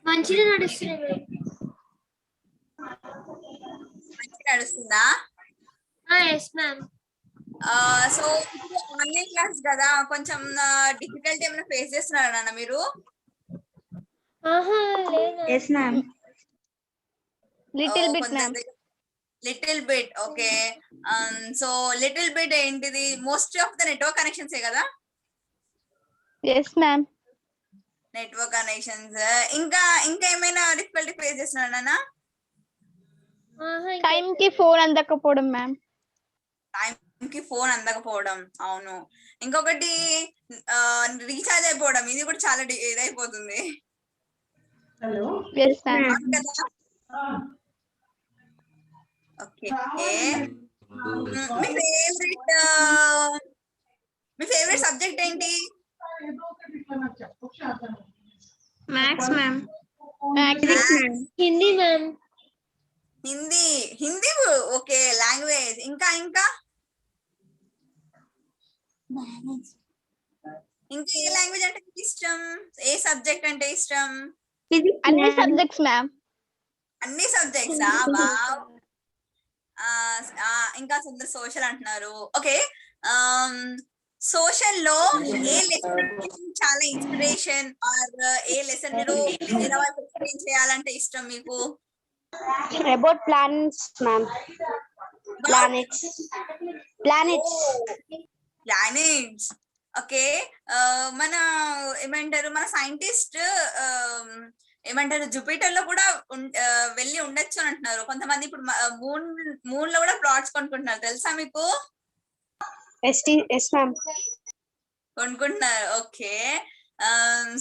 మంచిగా నడుస్తుంది. మంచిగా నడుస్తుందా? Yes ma'am. సో ఇప్పుడు ఆన్లైన్ క్లాస్ కదా, కొంచెం డిఫికల్టీ ఏమైనా ఫేస్ చేస్తున్నారా నాన్న మీరు? లేదు. Yes ma'am. Little bit ma'am. Little bit, okay. So little bit ఏంటిది? Most of the network connections కదా? Yes ma'am. Network connections. ఇంకా ఇంకా ఏమైనా డిఫికల్టీ ఫేస్ చేస్తున్నారా నాన్న? టైం కి ఫోన్ అందకపోవడం మ్యామ్. కి ఫోన్ అందకపోవడం, అవును. ఇంకొకటి రీఛార్జ్ అయిపోవడం, ఇది కూడా చాలా ఇదైపోతుంది. Yes ma'am. ఓకే. మీ ఫేవరెట్ సబ్జెక్ట్ ఏంటి? Maths ma'am. Hindi ma'am. Hindi. Hindi okay, language. ఇంకా ఇంకా ఇంకా ఏ లాంగ్వేజ్ అంటే ఇష్టం? ఏ సబ్జెక్ట్ అంటే ఇష్టం? అన్ని సబ్జెక్ట్స్ మ్యామ్. అన్ని సబ్జెక్ట్స్. వావ్. ఇంకా సోషల్ అంటున్నారు. ఓకే. సోషల్ లో ఏ లెసన్ చాలా ఇన్స్పిరేషన్, ఆర్ ఏ లెసన్ మీరు వేరే వాళ్ళకి ఎక్స్ప్లెయిన్ చేయాలంటే ఇష్టం మీకు? About planets ma'am. Planets. Okay. మన ఏమంటారు, మన సైంటిస్ట్ ఏమంటారు, జూపిటర్ లో కూడా వెళ్ళి ఉండొచ్చు అని అంటున్నారు కొంతమంది. ఇప్పుడు మూన్ లో కూడా ప్లాట్స్ కొనుక్కుంటున్నారు, తెలుసా మీకు? Yes ma'am. కొనుక్కుంటున్నారు, ఓకే.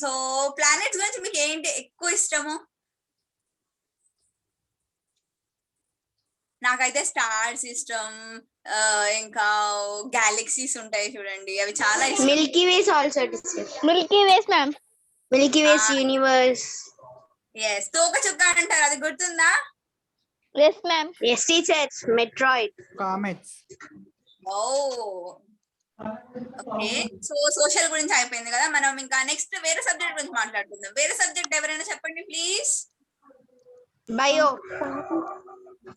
సో ప్లానెట్స్ గురించి మీకు ఏంటి ఎక్కువ ఇష్టము? నాకైతే స్టార్స్ ఇష్టం. ఇంకా గెలాక్సీస్ ఉంటాయి చూడండి, అవి చాలా ఇష్టం. Milky ways also. Milky ways ma'am. Milky ways universe. Yes. తోకచుక్క అంటారు, అది గుర్తుందా? Yes ma'am. Yes teachers. Meteoroid. Comets. Oh, okay. So social గురించి అయిపోయింది కదా, మనం ఇంకా నెక్స్ట్ వేరే సబ్జెక్ట్ గురించి మాట్లాడుకుందాం. వేరే సబ్జెక్ట్ ఎవరైనా చెప్పండి ప్లీజ్. బయో.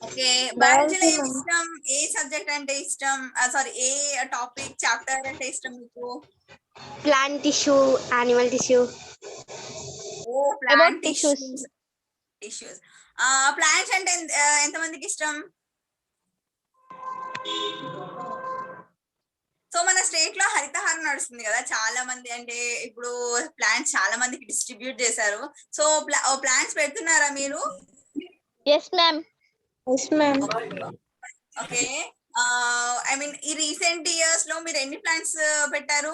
ఓకే. బయాలజీలో ఏమి ఇష్టం? ఏ సబ్జెక్ట్ అంటే ఇష్టం? సారీ, ఏ టాపిక్, చాప్టర్ అంటే ఇష్టం మీకు? Plant tissue, animal tissue. Oh, plant tissues. Plants అంటే ఎంతమందికి ఇష్టం? సో మన స్టేట్ లో హరితహారం నడుస్తుంది కదా, చాలా మంది, అంటే ఇప్పుడు ప్లాంట్స్ చాలా మందికి డిస్ట్రిబ్యూట్ చేశారు. సో ప్లాంట్స్ పెడుతున్నారా మీరు? Yes ma'am. Yes ma'am. Okay. I mean ఈ రీసెంట్ ఇయర్స్ లో మీరు ఎన్ని ప్లాంట్స్ పెట్టారు?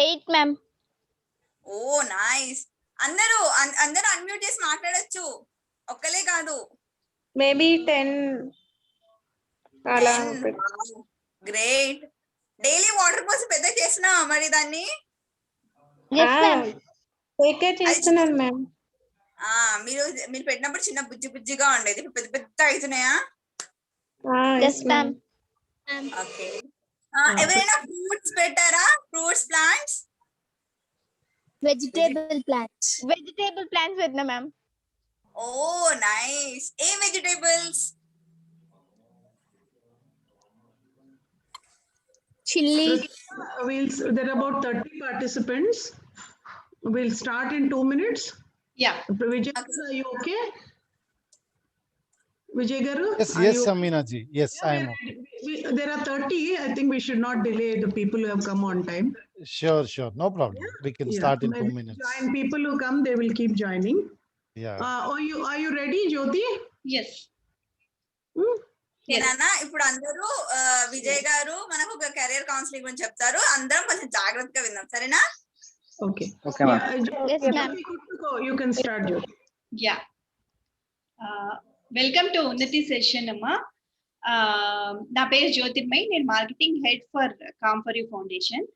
8 మ్యామ్. Oh nice. అందరూ అన్మ్యూట్ చేసి మాట్లాడొచ్చు, ఒక్కలే కాదు. మేబీ 10 అలా. గ్రేట్. డైలీ వాటర్ పోసి పెద్ద చేసినా మరి దాన్ని? Yes ma'am. టేక్ కేర్ చేస్తున్నాను మ్యామ్. మీరు పెట్టినప్పుడు చిన్న బుజ్జిగా ఉండేది, పెద్ద పెద్ద అవుతున్నాయా? Yes ma'am. ఓకే. ఎవరైనా ఫ్రూట్స్ పెట్టారా? Fruits plants? Vegetable plants. Vegetable plants పెట్టినా మ్యామ్. Oh nice. ఏ vegetables? Chilli. There are about 30 participants. We'll start in 2 minutes. Yeah. Vijay, are you okay? Vijay Garu? Yes, Amina ji. Yes, I am okay. There are 30. I think we should not delay the people who have come on time. Sure. No problem. We can start in 2 minutes. Join people who come, they will keep joining. Yeah. Are you ready, Jyoti? Yes. నేనన్నా ఇప్పుడు అందరూ విజయ్ గారు మనకు ఒక career counselling గురించి చెప్తారు, అందరం కొంచెం జాగ్రత్తగా విందాం, సరేనా? Okay. Okay, ma'am. Yes, ma'am. You can start, Jyoti. Yeah. Welcome to Unnati session, Amma. నా పేరు జ్యోతిర్మయి, నేను marketing head for Calm for you Foundation.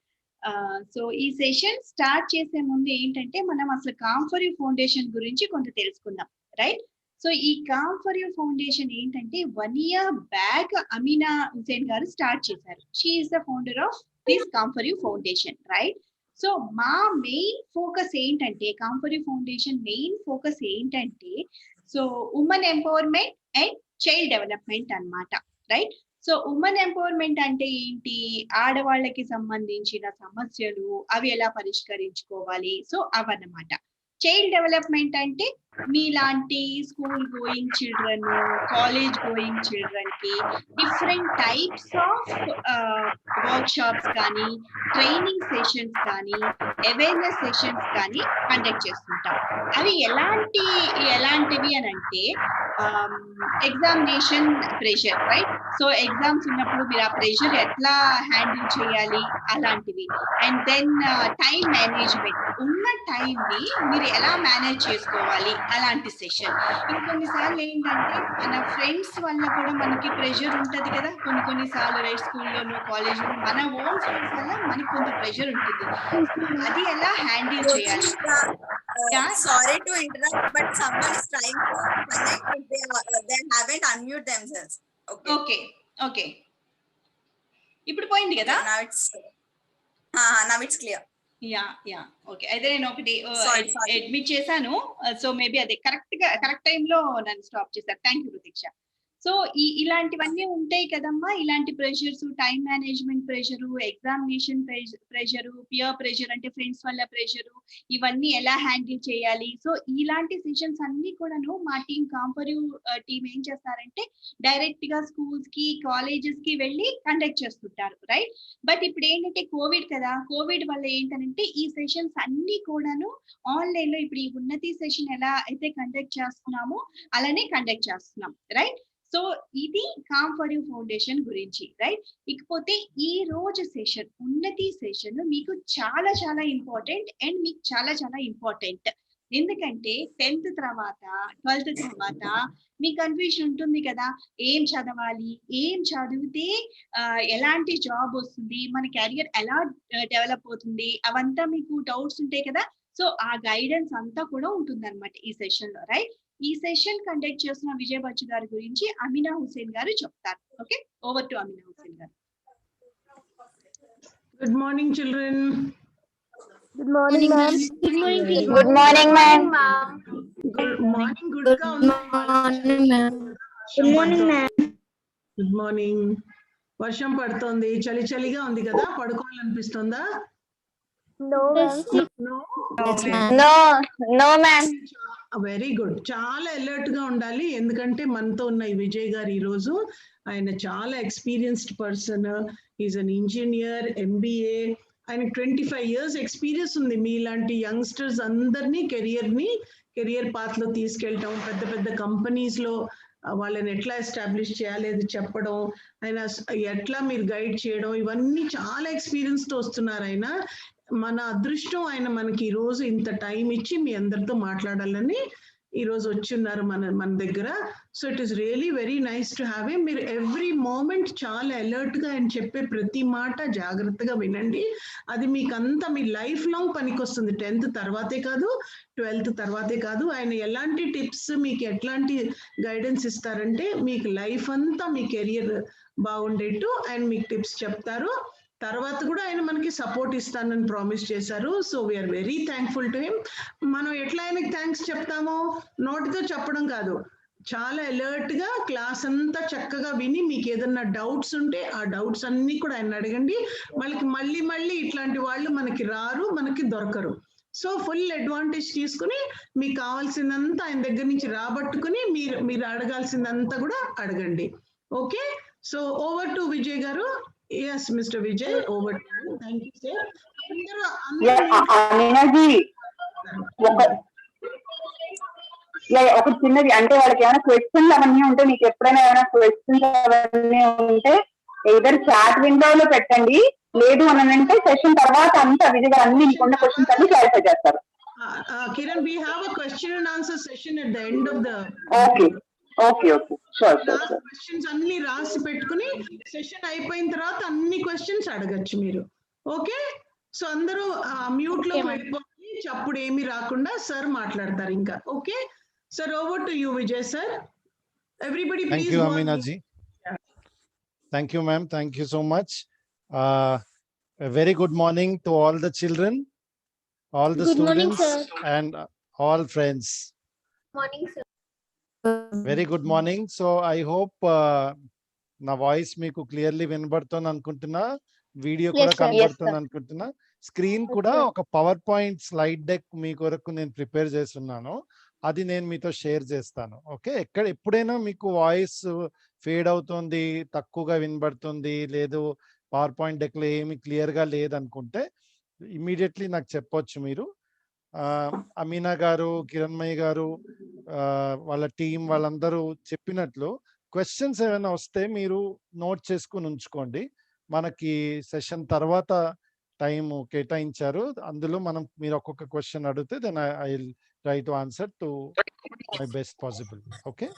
So ఈ సెషన్ స్టార్ట్ చేసే ముందు ఏంటంటే మనం అసలు కామ్ ఫర్ యూ ఫౌండేషన్ గురించి కొంత తెలుసుకుందాం, రైట్? సో ఈ కామ్ ఫర్ యూ ఫౌండేషన్ ఏంటంటే 1 year బ్యాక్ అమీనా హుసేన్ గారు స్టార్ట్ చేశారు. She is the founder of this Calm for you Foundation, right? So మా మెయిన్ ఫోకస్ ఏంటంటే కాంఫరీ ఫౌండేషన్ మెయిన్ ఫోకస్ ఏంటంటే so women empowerment and child development అన్నమాట, right? So women empowerment అంటే ఏంటి? ఆడవాళ్ళకి సంబంధించిన సమస్యలు అవి ఎలా పరిష్కరించుకోవాలి, సో అవన్నమాట. చైల్డ్ డెవలప్మెంట్ అంటే మీలాంటి school going children, college going children కి different types of workshop కానీ, ట్రైనింగ్ సెషన్స్ కానీ, అవేర్నెస్ సెషన్స్ కానీ కండక్ట్ చేస్తుంటాం. అవి ఎలాంటివి అని అంటే examination pressure, right? So exams ఉన్నప్పుడు మీరు ఆ ప్రెషర్ ఎట్లా హ్యాండిల్ చేయాలి అలాంటివి. అండ్ దెన్ టైం మేనేజ్మెంట్, ఉన్న టైం ని మీరు ఎలా మేనేజ్ చేసుకోవాలి అలాంటి సెషన్. ఇంకొన్నిసార్లు ఏంటంటే మన ఫ్రెండ్స్ వల్ల కూడా మనకి ప్రెషర్ ఉంటది కదా, కొన్నిసార్లు రైట్ స్కూల్లోనూ కాలేజ్లో మన ఓన్ ఫ్రెండ్స్ వల్ల మనకి కొంత ప్రెషర్ ఉంటుంది. అది ఎలా హ్యాండిల్ చేయాలి? Sorry to interrupt, but someone is trying to connect. They haven't unmute themselves. Okay. ఇప్పుడు పోయింది కదా? Now it's clear. Yeah okay. అయితే నేను ఒకటి Sorry. అడ్మిట్ చేశాను. సో మేబీ అదే కరెక్ట్ టైంలో నన్ను స్టాప్ చేశారు. Thank you Prateeksha. సో ఇలాంటివన్నీ ఉంటాయి కదమ్మా, ఇలాంటి pressures, time management pressure, examination pressure, peer pressure అంటే ఫ్రెండ్స్ వల్ల ప్రెషరు, ఇవన్నీ ఎలా హ్యాండిల్ చేయాలి. సో ఇలాంటి సెషన్స్ అన్ని కూడాను మా టీం కాంపరివ్ టీం ఏం చేస్తారంటే డైరెక్ట్ గా స్కూల్స్ కి, కాలేజెస్ కి వెళ్ళి కండక్ట్ చేస్తుంటారు, రైట్? బట్ ఇప్పుడు ఏంటంటే కోవిడ్ కదా, కోవిడ్ వల్ల ఏంటంటే ఈ సెషన్స్ అన్ని కూడాను ఆన్లైన్ లో ఇప్పుడు ఈ ఉన్నతి సెషన్ ఎలా అయితే కండక్ట్ చేస్తున్నామో అలానే కండక్ట్ చేస్తున్నాం, రైట్? సో ఇది కాంఫరీ ఫౌండేషన్ గురించి, రైట్? ఇకపోతే ఈ రోజు సెషన్, ఉన్నతి సెషన్ మీకు చాలా చాలా ఇంపార్టెంట్ అండ్ మీకు చాలా చాలా ఇంపార్టెంట్. ఎందుకంటే 10th తర్వాత 12th తర్వాత మీ కన్ఫ్యూజన్ ఉంటుంది కదా, ఏం చదవాలి, ఏం చదివితే ఎలాంటి జాబ్ వస్తుంది, మన కెరియర్ ఎలా డెవలప్ అవుతుంది, అవంతా మీకు డౌట్స్ ఉంటాయి కదా. సో ఆ గైడెన్స్ అంతా కూడా ఉంటుంది అనమాట ఈ సెషన్ లో, రైట్? ఈ సెషన్ కండక్ట్ చేస్తున్న విజయ్ బచ్చు గారి గురించి అమీనా హుసేన్ గారు చెప్తారు. Okay, over to Amina Hussain గారు. Good morning, children. Good morning, ma'am. Good morning. Good morning, ma'am. Good morning. Good morning, ma'am. Good morning, ma'am. Good morning. వర్షం పడుతోంది, చలిగా ఉంది కదా, పడుకోవాలనిపిస్తుందా? No, ma'am. No, ma'am. Very good. చాలా అలర్ట్ గా ఉండాలి, ఎందుకంటే మనతో ఉన్న ఈ విజయ్ గారు ఈ రోజు ఆయన చాలా experienced person. Is an engineer, MBA. ఆయనకి 25 years ఎక్స్పీరియన్స్ ఉంది. మీలాంటి యంగ్స్టర్స్ అందరినీ కెరియర్ పాత్ లో తీసుకెళ్ళటం, పెద్ద కంపెనీస్ లో వాళ్ళని ఎట్లా ఎస్టాబ్లిష్ చేయాలి అది చెప్పడం, ఆయన ఎట్లా మీరు గైడ్ చేయడం, ఇవన్నీ చాలా ఎక్స్పీరియన్స్ తో వస్తున్నారు ఆయన. మన అదృష్టం ఆయన మనకి ఈ రోజు ఇంత టైం ఇచ్చి మీ అందరితో మాట్లాడాలని ఈ రోజు వచ్చున్నారు మన దగ్గర. So it is really very nice to have him. మీరు ఎవ్రీ మూమెంట్ చాలా అలర్ట్ గా ఆయన చెప్పే ప్రతి మాట జాగ్రత్తగా వినండి. అది మీకు అంతా మీ లైఫ్ లాంగ్ పనికొస్తుంది. 10th తర్వాతే కాదు, 12th తర్వాతే కాదు. ఆయన ఎలాంటి టిప్స్, మీకు ఎట్లాంటి గైడెన్స్ ఇస్తారంటే మీకు లైఫ్ అంతా మీ కెరియర్ బాగుండేట్టు ఆయన మీకు టిప్స్ చెప్తారు. తర్వాత కూడా ఆయన మనకి సపోర్ట్ ఇస్తానని ప్రామిస్ చేశారు. So we are very thankful to him. మనం ఎట్లా ఆయనకి థ్యాంక్స్ చెప్తామో నోటితో చెప్పడం కాదు, చాలా అలర్ట్ గా క్లాస్ అంతా చక్కగా విని మీకు ఏదన్నా డౌట్స్ ఉంటే ఆ డౌట్స్ అన్ని కూడా ఆయన అడగండి. మళ్ళీ ఇట్లాంటి వాళ్ళు మనకి రారు, మనకి దొరకరు. సో ఫుల్ అడ్వాంటేజ్ తీసుకుని మీకు కావాల్సిందంతా ఆయన దగ్గర నుంచి రాబట్టుకుని మీరు అడగాల్సిందంతా కూడా అడగండి. Okay, so over to Vijay గారు. Yes, Mr. Vijay, over to you. Thank you, sir. ఒక చిన్నది అంటే వాళ్ళకి ఏమైనా క్వశ్చన్స్ అవన్నీ ఉంటే, మీకు ఎప్పుడైనా ఏమైనా క్వశ్చన్స్ అవన్నీ ఉంటే ఏదర్ చాట్ విండోలో పెట్టండి, లేదు అని అంటే సెషన్ తర్వాత అంతా విజయ్ గారు అన్ని మీకున్న క్వశ్చన్స్ అన్ని క్లారిఫై చేస్తారు. Kiran, we have a question and answer session at the end of the. Okay sure. Questions అన్ని రాసి పెట్టుకుని సెషన్ అయిపోయిన తర్వాత అన్ని క్వశ్చన్స్ అడగచ్చు మీరు. ఓకే, సో అందరూ మ్యూట్ లో వెళ్ళిపోయి చప్పుడు ఏమి రాకుండా సార్ మాట్లాడతారు ఇంకా. Okay sir, over to you Vijay sir. Everybody please. Thank you, Amina ji. Thank you, ma'am. Thank you so much. A very good morning to all the children, all the Good morning, students, sir. and all friends. Morning, sir. Very good morning. So I hope నా voice మీకు clearly వినబడుతుంది అనుకుంటున్నా, video కూడా Yes, sir. కనబడుతుంది అనుకుంటున్నా. Screen కూడా ఒక power point slide deck మీ కొరకు నేను ప్రిపేర్ చేస్తున్నాను, అది నేను మీతో షేర్ చేస్తాను. ఓకే, ఎప్పుడైనా మీకు వాయిస్ ఫేడ్ అవుతుంది, తక్కువగా వినబడుతుంది, లేదు పవర్ పాయింట్ డెక్ లో ఏమి క్లియర్ గా లేదనుకుంటే ఇమీడియట్లీ నాకు చెప్పొచ్చు మీరు. అమీనా గారు, కిరణ్మయ్య గారు, వాళ్ళ టీం వాళ్ళందరూ చెప్పినట్లు క్వశ్చన్స్ ఏమైనా వస్తే మీరు నోట్ చేసుకుని ఉంచుకోండి. మనకి సెషన్ తర్వాత టైం కేటాయించారు, అందులో మీరు ఒక్కొక్క క్వశ్చన్ అడిగితే then I will try to answer to my best possible. Okay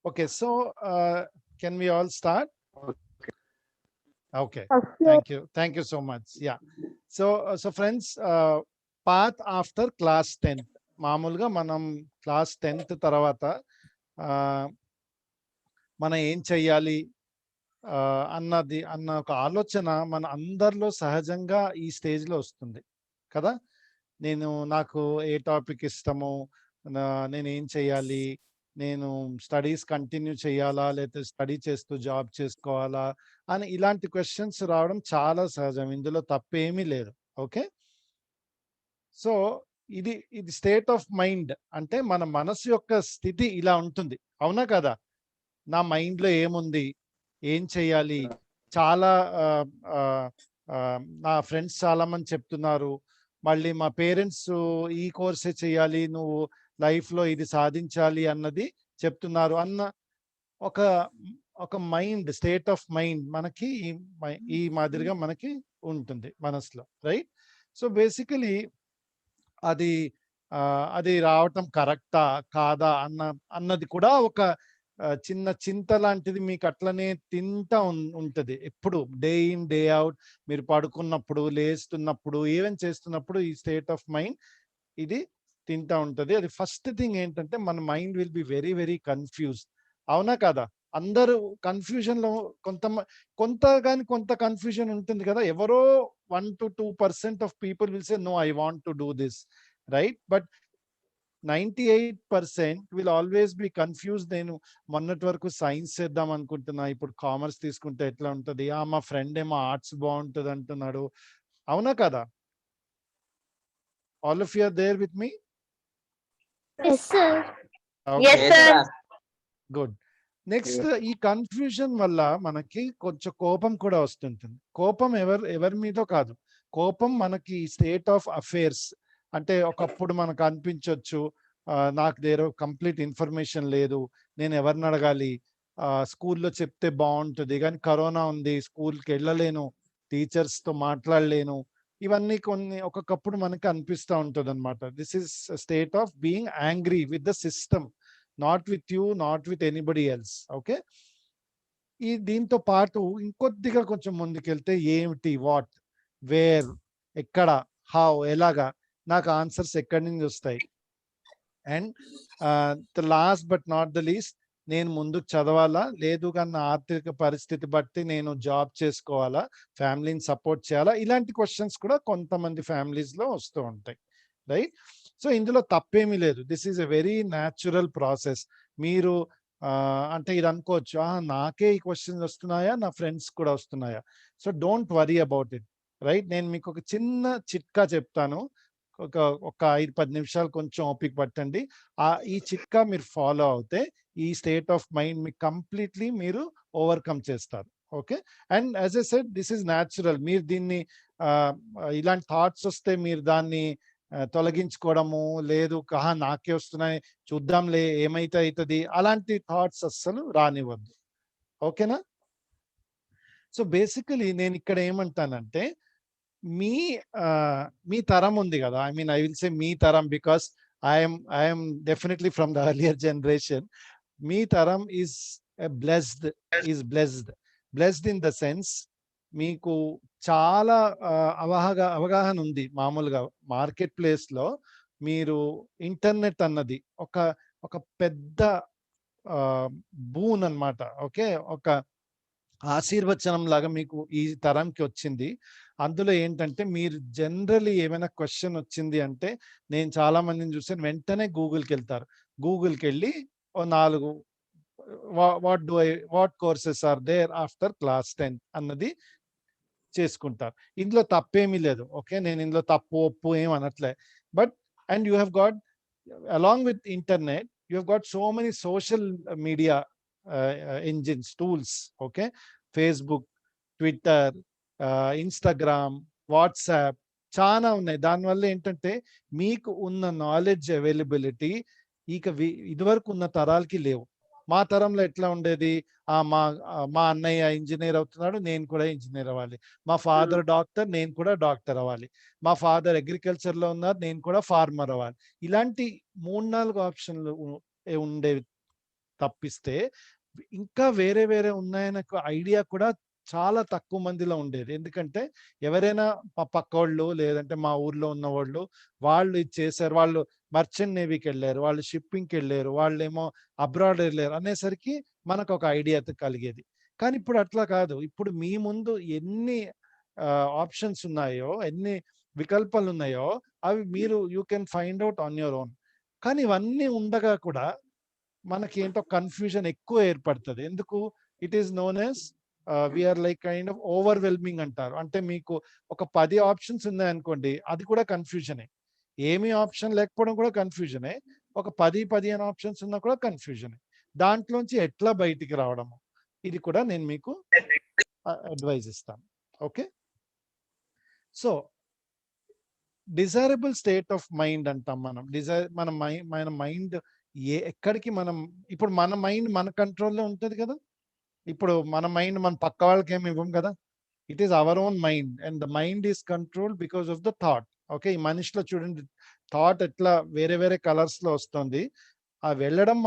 okay, so can we all start? Okay, thank you so much. Yeah, so friends, path after class 10th, మామూలుగా మనం class 10th తర్వాత మనం ఏం చెయ్యాలి అన్న ఒక ఆలోచన మన అందరిలో సహజంగా ఈ స్టేజ్ లో వస్తుంది కదా. నాకు ఏ టాపిక్ ఇష్టమో, నేను ఏం చెయ్యాలి, నేను స్టడీస్ కంటిన్యూ చేయాలా, లేకపోతే స్టడీ చేస్తూ జాబ్ చేసుకోవాలా అని ఇలాంటి క్వశ్చన్స్ రావడం చాలా సహజం, ఇందులో తప్పేమీ లేదు. ఓకే, సో ఇది స్టేట్ ఆఫ్ మైండ్, అంటే మన మనసు యొక్క స్థితి ఇలా ఉంటుంది, అవునా కదా. నా మైండ్ లో ఏముంది, ఏం చెయ్యాలి, చాలా నా ఫ్రెండ్స్ చాలా మంది చెప్తున్నారు, మళ్ళీ మా పేరెంట్స్ ఈ కోర్సే చెయ్యాలి, నువ్వు లైఫ్ లో ఇది సాధించాలి అన్నది చెప్తున్నారు అన్న ఒక మైండ్, స్టేట్ ఆఫ్ మైండ్ మనకి ఈ మాదిరిగా మనకి ఉంటుంది మనసులో, రైట్. సో బేసికలీ అది రావటం కరెక్టా కాదా అన్నది కూడా ఒక చిన్న చింత లాంటిది మీకు అట్లనే తింటా ఉంటది ఎప్పుడు, డే ఇన్ డే అవుట్. మీరు పడుకున్నప్పుడు, లేస్తున్నప్పుడు, ఈవెన్ చేస్తున్నప్పుడు ఈ స్టేట్ ఆఫ్ మైండ్ ఇది తింటా ఉంటది. అది ఫస్ట్ థింగ్ ఏంటంటే మన mind will be very very confused, అవునా కదా. అందరూ కన్ఫ్యూజన్ లో కొంత కన్ఫ్యూజన్ ఉంటుంది కదా. ఎవరో 1 to 2% of people will say no I want to do this, right. But 98% will always be confuse. నేను మొన్నటి వరకు సైన్స్ చేద్దాం అనుకుంటున్నా, ఇప్పుడు కామర్స్ తీసుకుంటే ఎట్లా ఉంటది, మా ఫ్రెండ్ ఏమో ఆర్ట్స్ బాగుంటది అంటున్నాడు, అవునా కదా. All of you are there with me? Yes, sir. Yes, sir. Good. Next, ఈ కన్ఫ్యూజన్ వల్ల మనకి కొంచెం కోపం కూడా వస్తుంటుంది. కోపం ఎవరి మీద కాదు, కోపం మనకి స్టేట్ ఆఫ్ అఫేర్స్. అంటే ఒకప్పుడు మనకు అనిపించవచ్చు, నాకు దగ్గర కంప్లీట్ ఇన్ఫర్మేషన్ లేదు, నేను ఎవరిని అడగాలి, స్కూల్లో చెప్తే బాగుంటుంది, కానీ కరోనా ఉంది, స్కూల్కి వెళ్ళలేను, టీచర్స్తో మాట్లాడలేను, ఇవన్నీ ఒక్కొక్కప్పుడు మనకి అనిపిస్తూ ఉంటుంది అనమాట. This is state of being angry with the system, not with you, not with anybody else. Okay, దీంతో పాటు ఇంకొద్దిగా కొంచెం ముందుకెళ్తే ఏమిటి, వాట్, వేర్, ఎక్కడ, హౌ, ఎలాగా, నాకు ఆన్సర్స్ ఎక్కడి నుంచి వస్తాయి. And the last but not the least, నేను ముందుకు చదవాలా, లేదు కానీ నా ఆర్థిక పరిస్థితి బట్టి నేను జాబ్ చేసుకోవాలా, ఫ్యామిలీని సపోర్ట్ చేయాలా, ఇలాంటి క్వశ్చన్స్ కూడా కొంతమంది ఫ్యామిలీస్ లో వస్తూ ఉంటాయి, రైట్. సో ఇందులో తప్పేమీ లేదు, this is a very natural process. మీరు అంటే ఇది అనుకోవచ్చు, నాకే ఈ క్వశ్చన్స్ వస్తున్నాయా, నా ఫ్రెండ్స్ కూడా వస్తున్నాయా. So don't worry about it, right. నేను మీకు ఒక చిన్న చిట్కా చెప్తాను, ఒక 5-10 నిమిషాలు కొంచెం ఓపిక పట్టండి. ఈ చిట్కా మీరు ఫాలో అవుతే ఈ స్టేట్ ఆఫ్ మైండ్ మీకు కంప్లీట్లీ మీరు ఓవర్కమ్ చేస్తారు. Okay, and as a said this is natural. మీరు దీన్ని ఇలాంటి థాట్స్ వస్తే మీరు దాన్ని తొలగించుకోవడము లేదు, నాకే వస్తున్నాయి చూద్దాంలే ఏమైతే అవుతుంది, అలాంటి థాట్స్ అస్సలు రానివ్వద్దు. ఓకేనా. సో బేసికలీ నేను ఇక్కడ ఏమంటానంటే, మీ తరం ఉంది కదా, I mean I will say మీ తరం because I'm definitely from the earlier generation. మీ తరం is blessed in the sense మీకు చాలా అవగాహన ఉంది. మామూలుగా మార్కెట్ ప్లేస్ లో మీరు ఇంటర్నెట్ అన్నది ఒక పెద్ద బూన్ అన్నమాట. ఓకే, ఆశీర్వచనం లాగా మీకు ఈ తరంకి వచ్చింది. అందులో ఏంటంటే మీరు జనరల్లీ ఏమైనా క్వశ్చన్ వచ్చింది అంటే నేను చాలా మందిని చూసాను, వెంటనే గూగుల్కి వెళ్తారు. గూగుల్కి వెళ్ళి ఓ 4 what courses are there after class 10 అన్నది చేసుకుంటారు. ఇందులో తప్పేమీ లేదు. ఓకే, నేను ఇందులో తప్పు ఒప్పు ఏం అనట్లే. But and you have got along with internet, you have got so many social media engines, tools. Okay, Facebook, Twitter, Instagram, WhatsApp, చాలా ఉన్నాయి. దానివల్ల ఏంటంటే మీకు ఉన్న నాలెడ్జ్ అవైలబిలిటీ ఇదివరకు ఉన్న తరాలకి లేవు. మా తరంలో ఎట్లా ఉండేది, మా అన్నయ్య ఇంజనీర్ అవుతున్నాడు, నేను కూడా ఇంజనీర్ అవ్వాలి. మా ఫాదర్ డాక్టర్, నేను కూడా డాక్టర్ అవ్వాలి. మా ఫాదర్ అగ్రికల్చర్ లో ఉన్నారు, నేను కూడా ఫార్మర్ అవ్వాలి. ఇలాంటి 3-4 ఆప్షన్లు ఉండేవి తప్పిస్తే ఇంకా వేరే వేరే ఉన్నాయన్న ఐడియా కూడా చాలా తక్కువ మందిలో ఉండేది. ఎందుకంటే ఎవరైనా మా పక్కోళ్ళు లేదంటే మా ఊర్లో ఉన్న వాళ్ళు ఇది చేశారు, వాళ్ళు మర్చెంట్ నేవీకి వెళ్ళారు, వాళ్ళు షిప్పింగ్కి వెళ్ళారు, వాళ్ళేమో అబ్రాడ్ వెళ్ళారు అనేసరికి మనకు ఒక ఐడియా కలిగేది. కానీ ఇప్పుడు అట్లా కాదు. ఇప్పుడు మీ ముందు ఎన్ని ఆప్షన్స్ ఉన్నాయో, ఎన్ని వికల్పాలు ఉన్నాయో అవి మీరు you can find out on your own. కానీ ఇవన్నీ ఉండగా కూడా మనకి ఏంటో కన్ఫ్యూజన్ ఎక్కువ ఏర్పడుతుంది. ఎందుకు? It is known as we are like kind of overwhelming అంటారు. అంటే మీకు ఒక 10 ఆప్షన్స్ ఉన్నాయనుకోండి, అది కూడా కన్ఫ్యూజనే. ఏమీ ఆప్షన్ లేకపోవడం కూడా కన్ఫ్యూజనే. ఒక 10-15 ఆప్షన్స్ ఉన్నా కూడా కన్ఫ్యూజనే. దాంట్లోంచి ఎట్లా బయటికి రావడము, ఇది కూడా నేను మీకు అడ్వైజ్ ఇస్తాను. Okay, so desirable state of mind అంటాం మనం. మన మైండ్ ఎక్కడికి మనం ఇప్పుడు మన మైండ్ మన కంట్రోల్లో ఉంటుంది కదా. ఇప్పుడు మన మైండ్ మన పక్క వాళ్ళకి ఏమి ఇవ్వం కదా. It is our own mind and the mind is control because of the thought. Okay, ఈ మనిషిలో చూడండి థాట్ ఎట్లా వేరే వేరే కలర్స్ లో వస్తుంది. ఆ వెళ్ళడం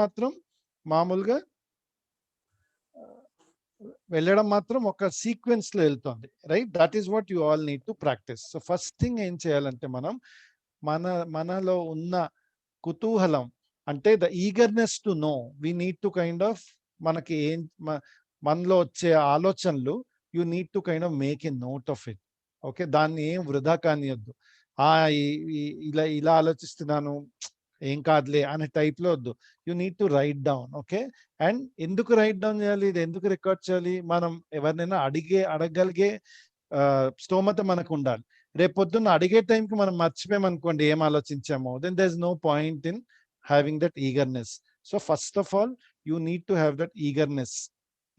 మాత్రం ఒక సీక్వెన్స్ లో వెళ్తుంది. Right, that is what you all need to practice. So first thing ఏం చేయాలంటే మనం మనలో ఉన్న కుతూహలం అంటే the eagerness to know, we need to kind of మనకి మనలో వచ్చే ఆలోచనలు you need to kind of make a note of it. Okay, దాన్ని ఏం వృధా కానియద్దు. ఇలా ఆలోచిస్తున్నాను ఏం కాదులే అనే టైప్ లో వద్దు. You need to right down. Okay, and ఎందుకు రైట్ డౌన్ చేయాలి, ఇది ఎందుకు రికార్డ్ చేయాలి? మనం ఎవరినైనా అడగగలిగే స్తోమత మనకు ఉండాలి. రేపు పొద్దున్న అడిగే టైంకి మనం మర్చిపోయామనుకోండి ఏం ఆలోచించామో, then there is no point in having that eagerness. So first of all you need to have that eagerness.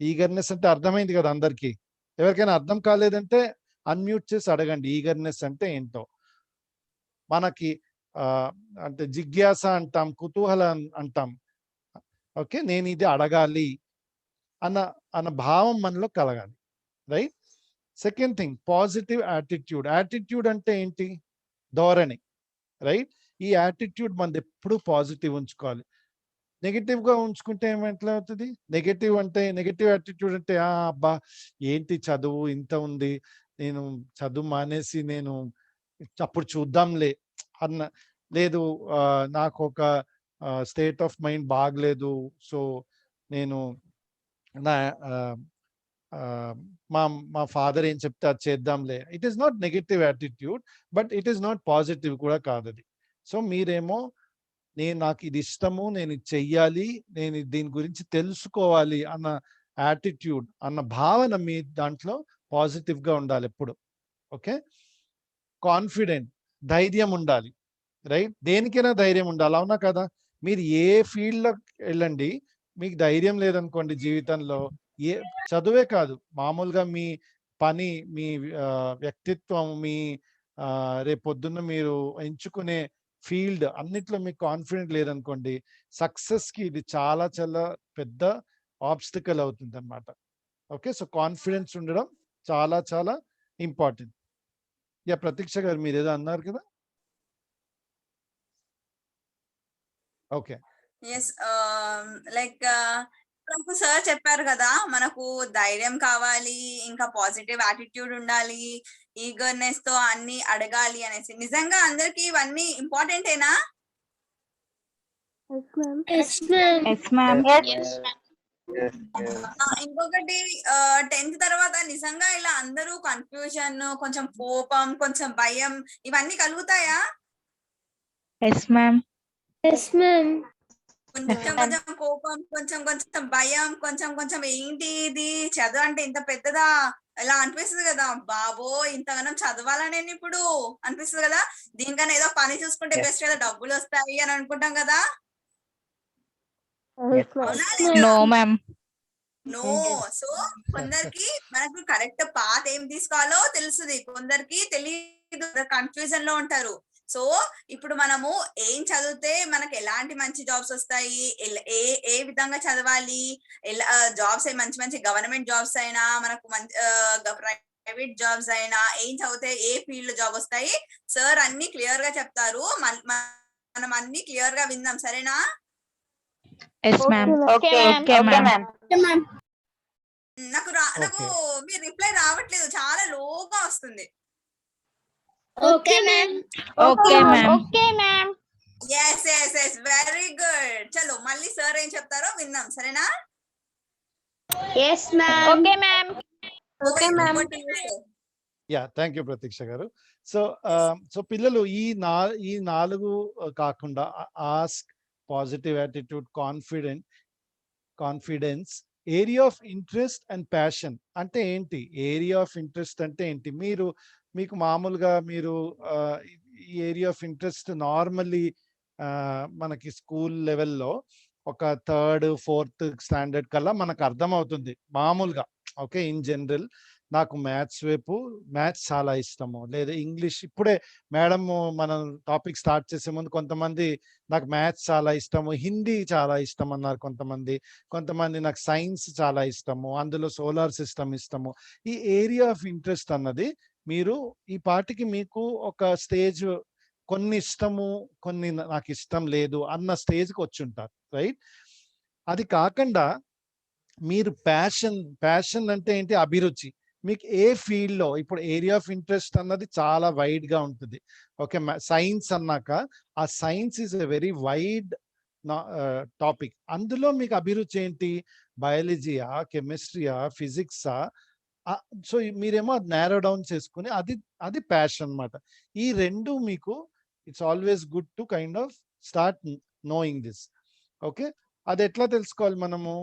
Eagerness అంటే అర్థమైంది కదా అందరికీ? ఎవరికైనా అర్థం కాలేదంటే అన్మ్యూట్ చేసి అడగండి ఈగర్నెస్ అంటే ఏంటో. మనకి అంటే జిజ్ఞాస అంటాం, కుతూహలం అంటాం. ఓకే, నేను ఇది అడగాలి అన్న భావం మనలో కలగాలి. Right. Second thing, positive attitude. Attitude అంటే ఏంటి? ధోరణి. రైట్, ఈ యాటిట్యూడ్ మనది ఎప్పుడు పాజిటివ్ ఉంచుకోవాలి. నెగటివ్ గా ఉంచుకుంటే ఎట్లా అవుతుంది? నెగటివ్ యాటిట్యూడ్ అంటే అబ్బా ఏంటి చదువు ఇంత ఉంది, నేను చదువు మానేసి నేను అప్పుడు చూద్దాంలే అన్న, లేదు నాకు ఒక స్టేట్ ఆఫ్ మైండ్ బాగలేదు, సో నేను మా ఫాదర్ ఏం చెప్తే అది చేద్దాంలే. It is not negative attitude, but it is not positive కూడా కాదు అది. సో మీరేమో నాకు ఇది ఇష్టము, నేను ఇది చెయ్యాలి, నేను దీని గురించి తెలుసుకోవాలి అన్న యాటిట్యూడ్, అన్న భావన మీ దాంట్లో పాజిటివ్ గా ఉండాలి ఎప్పుడు. ఓకే, కాన్ఫిడెంట్, ధైర్యం ఉండాలి. రైట్, దేనికైనా ధైర్యం ఉండాలి, అవునా కదా? మీరు ఏ ఫీల్డ్ లో వెళ్ళండి, మీకు ధైర్యం లేదనుకోండి జీవితంలో, చదువే కాదు మామూలుగా మీ పని, మీ వ్యక్తిత్వం, మీ రేపొద్దున్న మీరు ఎంచుకునే ఫీల్డ్ అన్నిట్లో మీకు కాన్ఫిడెంట్ లేదనుకోండి, సక్సెస్ కి ఇది చాలా చాలా పెద్ద ఆబ్స్టికల్ అవుతుంది అన్నమాట. ఓకే, సో కాన్ఫిడెన్స్ ఉండడం చాలా చాలా ఇంపార్టెంట్. యా ప్రతీక్ష గారు మీరు ఏదో అన్నారు కదా? ఓకే, ఎస్, లైక్ మనకు సార్ చెప్పారు కదా, మనకు ధైర్యం కావాలి, ఇంకా పాజిటివ్ యాటిట్యూడ్ ఉండాలి, ఈగర్నెస్ తో అన్ని అడగాలి అనేసి. నిజంగా అందరికి ఇవన్నీ ఇంపార్టెంటేనా? Yes, ma'am. Yes, ma'am. Yes. ఇంకొకటి 10th తర్వాత నిజంగా ఇలా అందరూ కన్ఫ్యూజన్, కొంచెం కోపం, కొంచెం భయం ఇవన్నీ కలుగుతాయా? Yes ma'am. Yes, ma'am. కొంచెం కొంచెం కోపం, కొంచెం కొంచెం భయం, కొంచెం కొంచెం ఏంటి ఇది చదువు అంటే ఇంత పెద్దదా ఇలా అనిపిస్తుంది కదా, బాబో ఇంతగానం చదవాలా నేను ఇప్పుడు అనిపిస్తుంది కదా. దీనికన్నా ఏదో పని చూసుకుంటే బెస్ట్ కదా, డబ్బులు వస్తాయి అని అనుకుంటాం కదా. అవునా లేదా? No ma'am. నో. సో కొందరికి మనకు కరెక్ట్ పాత్ ఏం తీసుకోవాలో తెలుస్తుంది, కొందరికి తెలియదు, కన్ఫ్యూజన్ లో ఉంటారు. సో ఇప్పుడు మనము ఏం చదివితే మనకు ఎలాంటి మంచి జాబ్స్ వస్తాయి, ఏ ఏ విధంగా చదవాలి, జాబ్స్ మంచి మంచి గవర్నమెంట్ జాబ్స్ అయినా మనకు ప్రైవేట్ జాబ్స్ అయినా ఏం చదివితే ఏ ఫీల్డ్ లో జాబ్ వస్తాయి, సార్ అన్ని క్లియర్ గా చెప్తారు. మనం అన్ని క్లియర్ గా విందాం, సరేనా? Yes ma'am. Okay, okay ma'am. నాకు మీ రిప్లై రావట్లేదు, చాలా లోగా వస్తుంది. Okay, ma'am. Okay ma'am. Okay, ma'am. Yes yes yes very good. చలో మళ్ళీ సార్ ఏం చెప్తారో విందాం, సరేనా? Yes, ma'am. Okay, ma'am. Okay, ma'am. Yeah, thank you Prateeksha garu. So పిల్లలు ఈ నాలుగు కాకుండా ask, positive attitude, confidence, area of interest and passion అంటే ఏంటి? ఏరియా ఆఫ్ ఇంట్రెస్ట్ అంటే ఏంటి? మీకు మామూలుగా మీరు ఈ ఏరియా ఆఫ్ ఇంట్రెస్ట్ నార్మల్లీ మనకి స్కూల్ లెవెల్లో ఒక 3rd, 4th స్టాండర్డ్ కల్లా మనకు అర్థమవుతుంది మామూలుగా. ఓకే, ఇన్ జనరల్ నాకు మ్యాథ్స్ చాలా ఇష్టము, లేదా ఇంగ్లీష్. ఇప్పుడే మేడం మనం టాపిక్ స్టార్ట్ చేసే ముందు కొంతమంది నాకు మ్యాథ్స్ చాలా ఇష్టము, హిందీ చాలా ఇష్టం అన్నారు కొంతమంది నాకు సైన్స్ చాలా ఇష్టము, అందులో సోలార్ సిస్టమ్ ఇష్టము. ఈ ఏరియా ఆఫ్ ఇంట్రెస్ట్ అన్నది మీరు ఈ పాటికి మీకు ఒక స్టేజ్, కొన్ని ఇష్టము కొన్ని నాకు ఇష్టం లేదు అన్న స్టేజ్కి వచ్చి ఉంటారు, రైట్? అది కాకుండా మీరు ప్యాషన్ అంటే ఏంటి? అభిరుచి. మీకు ఏ ఫీల్డ్లో, ఇప్పుడు ఏరియా ఆఫ్ ఇంట్రెస్ట్ అన్నది చాలా వైడ్ గా ఉంటుంది. ఓకే, సైన్స్ అన్నాక ఆ science is a very wide topic. అందులో మీకు అభిరుచి ఏంటి? బయాలజీయా, కెమిస్ట్రీయా, ఫిజిక్సా? సో మీరేమో అది నేరో డౌన్ చేసుకుని అది ప్యాషన్ అన్నమాట. ఈ రెండు మీకు it's always good to kind of start knowing this. Okay, అది ఎట్లా తెలుసుకోవాలి మనము?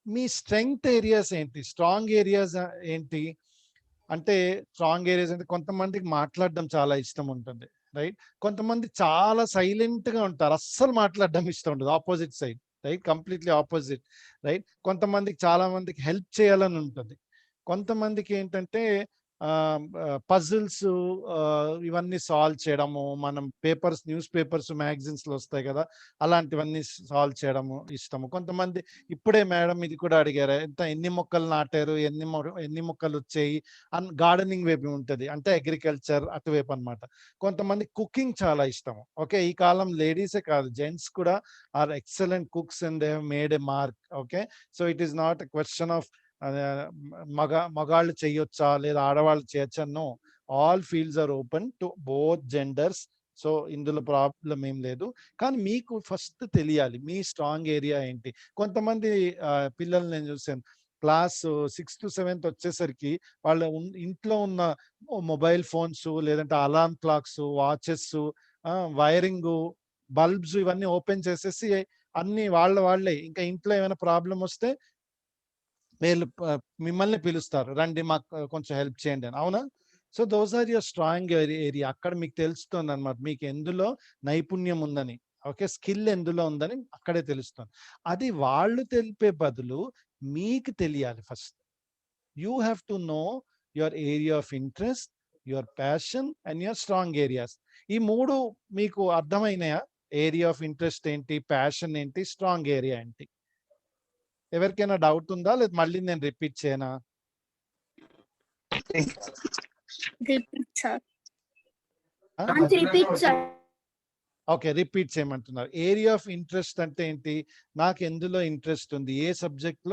మీ స్ట్రెంగ్త్ ఏరియాస్ ఏంటి, స్ట్రాంగ్ ఏరియాస్ ఏంటి అంటే? స్ట్రాంగ్ ఏరియాస్ అంటే కొంతమందికి మాట్లాడడం చాలా ఇష్టం ఉంటుంది, రైట్? కొంతమంది చాలా సైలెంట్ గా ఉంటారు, అస్సలు మాట్లాడడం ఇష్టం ఉంటుంది, opposite side, right? Completely opposite, right? కొంతమందికి చాలా మందికి హెల్ప్ చేయాలని ఉంటుంది, కొంతమందికి ఏంటంటే పజిల్స్ ఇవన్నీ సాల్వ్ చేయడము, మనం న్యూస్ పేపర్స్ మ్యాగజైన్స్ లో వస్తాయి కదా, అలాంటివన్నీ సాల్వ్ చేయడము ఇష్టము. కొంతమంది ఇప్పుడే మేడం ఇది కూడా అడిగారు, ఎన్ని మొక్కలు నాటారు, ఎన్ని మొక్కలు వచ్చాయి గార్డెనింగ్ వైపు ఉంటుంది, అంటే అగ్రికల్చర్ అటువైపు అనమాట. కొంతమంది కుకింగ్ చాలా ఇష్టము. ఓకే, ఈ కాలం లేడీసే కాదు, జెంట్స్ కూడా are excellent cooks and they have made a mark. Okay, so it is not a question of మగాళ్ళు చేయొచ్చా లేదా ఆడవాళ్ళు చేయొచ్చా. No, all fields are open to both genders. So ఇందులో ప్రాబ్లం ఏం లేదు. కానీ మీకు ఫస్ట్ తెలియాలి మీ స్ట్రాంగ్ ఏరియా ఏంటి. కొంతమంది పిల్లలు నేను చూసాను, క్లాస్ 6th to 7th వచ్చేసరికి వాళ్ళ ఇంట్లో ఉన్న మొబైల్ ఫోన్స్, లేదంటే alarm clocks, watches, wiring, bulbs ఇవన్నీ ఓపెన్ చేసేసి అన్ని వాళ్ళే ఇంకా ఇంట్లో ఏమైనా ప్రాబ్లం వస్తే వీళ్ళు మిమ్మల్ని పిలుస్తారు, రండి మాకు కొంచెం హెల్ప్ చేయండి అని. అవునా? So those are your strong area. అక్కడ మీకు తెలుస్తుంది అనమాట మీకు ఎందులో నైపుణ్యం ఉందని. ఓకే, స్కిల్ ఎందులో ఉందని అక్కడే తెలుస్తుంది. అది వాళ్ళు తెలిపే బదులు మీకు తెలియాలి first. You have to know your area of interest, your passion and your strong areas. ఈ మూడు మీకు అర్థమైనాయా? ఏరియా ఆఫ్ ఇంట్రెస్ట్ ఏంటి, ప్యాషన్ ఏంటి, స్ట్రాంగ్ ఏరియా ఏంటి? ఎవరికైనా డౌట్ ఉందా లేదా మళ్ళీ నేను రిపీట్ చేయనా? ఓకే, రిపీట్ చేయమంటున్నారు. ఏరియా ఆఫ్ ఇంట్రెస్ట్ అంటే ఏంటి? నాకు ఎందులో ఇంట్రెస్ట్ ఉంది, ఏ సబ్జెక్ట్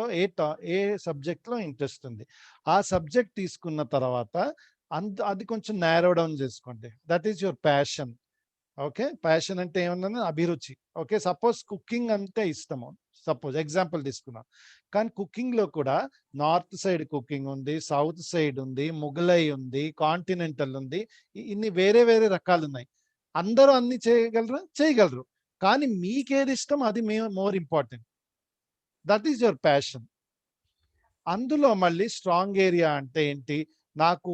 లో ఇంట్రెస్ట్ ఉంది, ఆ సబ్జెక్ట్ తీసుకున్న తర్వాత అది కొంచెం నేరో డౌన్ చేసుకోండి. That is your passion. Okay, passion అంటే ఏమన్నా అభిరుచి. ఓకే, సపోజ్ కుకింగ్ అంటే ఇష్టము, సపోజ్ ఎగ్జాంపుల్ తీసుకున్నాం. కానీ కుకింగ్ లో కూడా నార్త్ సైడ్ కుకింగ్ ఉంది, సౌత్ సైడ్ ఉంది, ముగలై ఉంది, కాంటినెంటల్ ఉంది, ఇన్ని వేరే వేరే రకాలు ఉన్నాయి. అందరూ అన్ని చేయగలరు, కానీ మీకేది ఇష్టం అది more important. That is your passion. అందులో మళ్ళీ స్ట్రాంగ్ ఏరియా అంటే ఏంటి? నాకు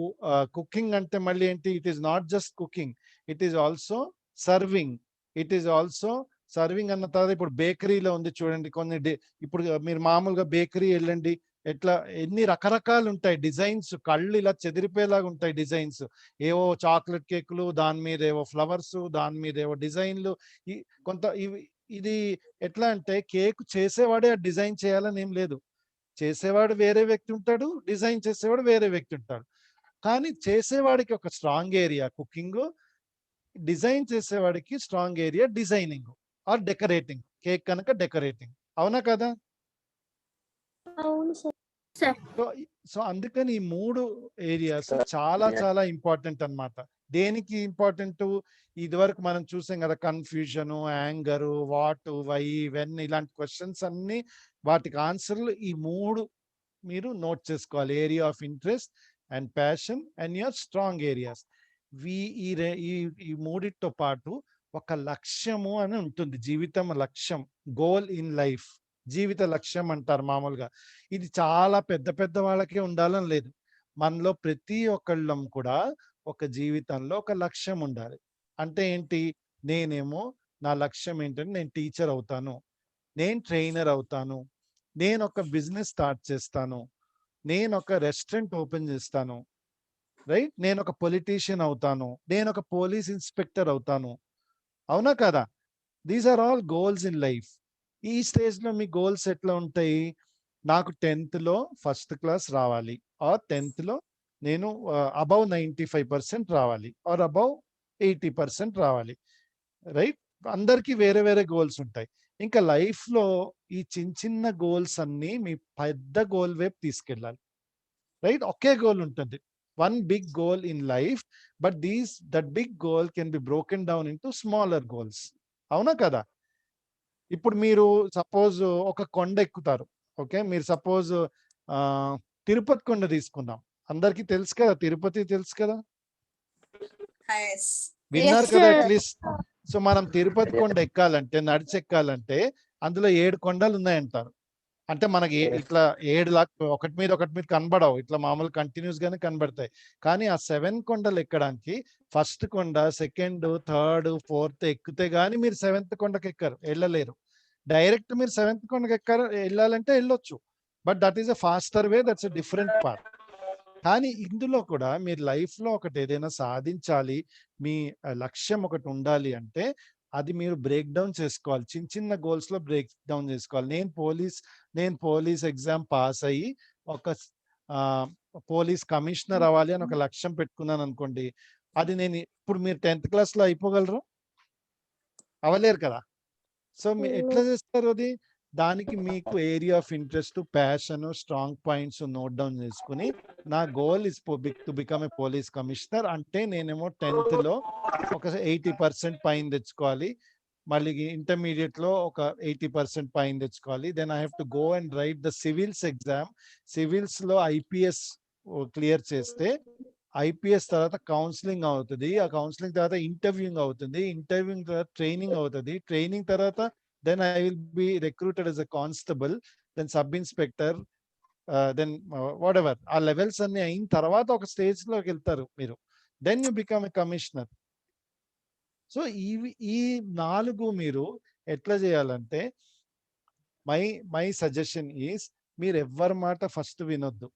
కుకింగ్ అంటే మళ్ళీ ఏంటి? It is not just cooking, it is also serving. It is also serving అన్న తర్వాత ఇప్పుడు బేకరీలో ఉంది చూడండి, కొన్ని ఇప్పుడు మీరు మామూలుగా బేకరీ వెళ్ళండి, ఎట్లా ఎన్ని రకరకాలు ఉంటాయి డిజైన్స్, కళ్ళు ఇలా చెదిరిపోయేలాగా ఉంటాయి డిజైన్స్. ఏవో చాక్లెట్ కేకులు, దాని మీద ఏవో ఫ్లవర్స్, దాని మీద ఏవో డిజైన్లు. ఇది ఎట్లా అంటే కేక్ చేసేవాడే ఆ డిజైన్ చేయాలని ఏం లేదు. చేసేవాడు వేరే వ్యక్తి ఉంటాడు, డిజైన్ చేసేవాడు వేరే వ్యక్తి ఉంటాడు. కానీ చేసేవాడికి ఒక స్ట్రాంగ్ ఏరియా కుకింగ్, డిజైన్ చేసేవాడికి strong area designing or decorating. Cake కనుక డెకరేటింగ్, అవునా కదా? అవును సార్. సో అందుకని ఈ 3 ఏరియాస్ చాలా చాలా ఇంపార్టెంట్ అన్నమాట. దేనికి ఇంపార్టెంట్? ఇది వరకు మనం చూసాం కదా, confusion, anger, what, why, when, ఇలాంటి క్వశ్చన్స్ అన్ని, వాటికి ఆన్సర్లు ఈ 3 మీరు నోట్ చేసుకోవాలి. Area of interest and passion and your strong areas. ఈ మూడిటితో పాటు ఒక లక్ష్యము అని ఉంటుంది, జీవితం లక్ష్యం, గోల్ ఇన్ లైఫ్, జీవిత లక్ష్యం అంటారు మామూలుగా. ఇది చాలా పెద్ద పెద్ద వాళ్ళకే ఉండాలని లేదు, మనలో ప్రతి ఒక్కళ్ళం కూడా ఒక జీవితంలో ఒక లక్ష్యం ఉండాలి. అంటే ఏంటి? నేనేమో నా లక్ష్యం ఏంటంటే నేను టీచర్ అవుతాను, నేను ట్రైనర్ అవుతాను, నేను ఒక బిజినెస్ స్టార్ట్ చేస్తాను, నేను ఒక రెస్టారెంట్ ఓపెన్ చేస్తాను, రైట్, నేను ఒక పొలిటీషియన్ అవుతాను, నేను ఒక పోలీస్ ఇన్స్పెక్టర్ అవుతాను, అవునా కదా? These are all goals in life. ఈ స్టేజ్ లో మీ గోల్స్ ఎట్లా ఉంటాయి? నాకు 10th లో ఫస్ట్ క్లాస్ రావాలి, ఆర్ 10th లో నేను అబౌవ్ 95% రావాలి, ఆర్ అబౌవ్ 80% రావాలి, రైట్? అందరికీ వేరే వేరే గోల్స్ ఉంటాయి. ఇంకా లైఫ్ లో ఈ చిన్న చిన్న గోల్స్ అన్ని మీ పెద్ద గోల్ వైపు తీసుకెళ్ళాలి, రైట్? ఒకే గోల్ ఉంటుంది, one big goal in life, but that big goal can be broken down into smaller goals, అవునా కదా? ఇప్పుడు మీరు సపోజ్ ఒక కొండ ఎక్కుతారు, ఓకే, మీరు సపోజ్ తిరుపతి కొండ తీసుకుందాం. అందరికీ తెలుసు కదా, తిరుపతి తెలుసు కదా, విన్నారు కదా అట్లీస్ట్. సో మనం తిరుపతి కొండ ఎక్కాలంటే, నడిచి ఎక్కాలంటే అందులో 7 కొండలు ఉన్నాయంటారు. అంటే మనకి ఇట్లా 7 ఒకటి మీద కనబడవు, ఇట్లా మామూలు కంటిన్యూస్ గానే కనబడతాయి. కానీ ఆ 7 కొండలు ఎక్కడానికి ఫస్ట్ కొండ, సెకండ్, థర్డ్, ఫోర్త్ ఎక్కితే గానీ మీరు 7th కొండకి వెళ్ళలేరు. డైరెక్ట్ మీరు 7th కొండకి వెళ్ళాలంటే వెళ్ళొచ్చు, but that is a faster way, that's a different path. కానీ ఇందులో కూడా మీరు లైఫ్ లో ఒకటి ఏదైనా సాధించాలి, మీ లక్ష్యం ఒకటి ఉండాలి అంటే అది మీరు బ్రేక్ డౌన్ చేసుకోవాలి, చిన్న చిన్న గోల్స్ లో బ్రేక్ డౌన్ చేసుకోవాలి. నేను పోలీస్ ఎగ్జామ్ పాస్ అయ్యి ఒక పోలీస్ కమిషనర్ అవ్వాలి అని ఒక లక్ష్యం పెట్టుకున్నాను అనుకోండి, అది నేను ఇప్పుడు మీరు 10th క్లాస్ లో అయిపోగలరు? అవ్వలేరు కదా. సో ఎట్లా చేస్తారు అది? దానికి మీకు area of interest, passion, strong points note down చేసుకుని, నా goal is to become a police commissioner అంటే నేనేమో 10th లో ఒక 80% పైన తెచ్చుకోవాలి, మళ్ళీ ఇంటర్మీడియట్ లో ఒక 80% పైన తెచ్చుకోవాలి. Then I have to go and write the civils exam. Civils లో IPS క్లియర్ చేస్తే IPS తర్వాత కౌన్సిలింగ్ అవుతుంది, ఆ కౌన్సిలింగ్ తర్వాత ఇంటర్వ్యూయింగ్ అవుతుంది, ఇంటర్వ్యూయింగ్ తర్వాత ట్రైనింగ్ అవుతుంది, ట్రైనింగ్ తర్వాత then I will be recruited as a constable, then sub inspector, then whatever ఆ లెవెల్స్ అన్ని అయిన తర్వాత ఒక స్టేజ్ లోకి వెళ్తారు మీరు, then you become a commissioner. So ఈ 4 మీరు ఎట్లా చేయాలంటే, మై సజెషన్ ఈస్, మీరు ఎవ్వరి మాట ఫస్ట్ వినొద్దు,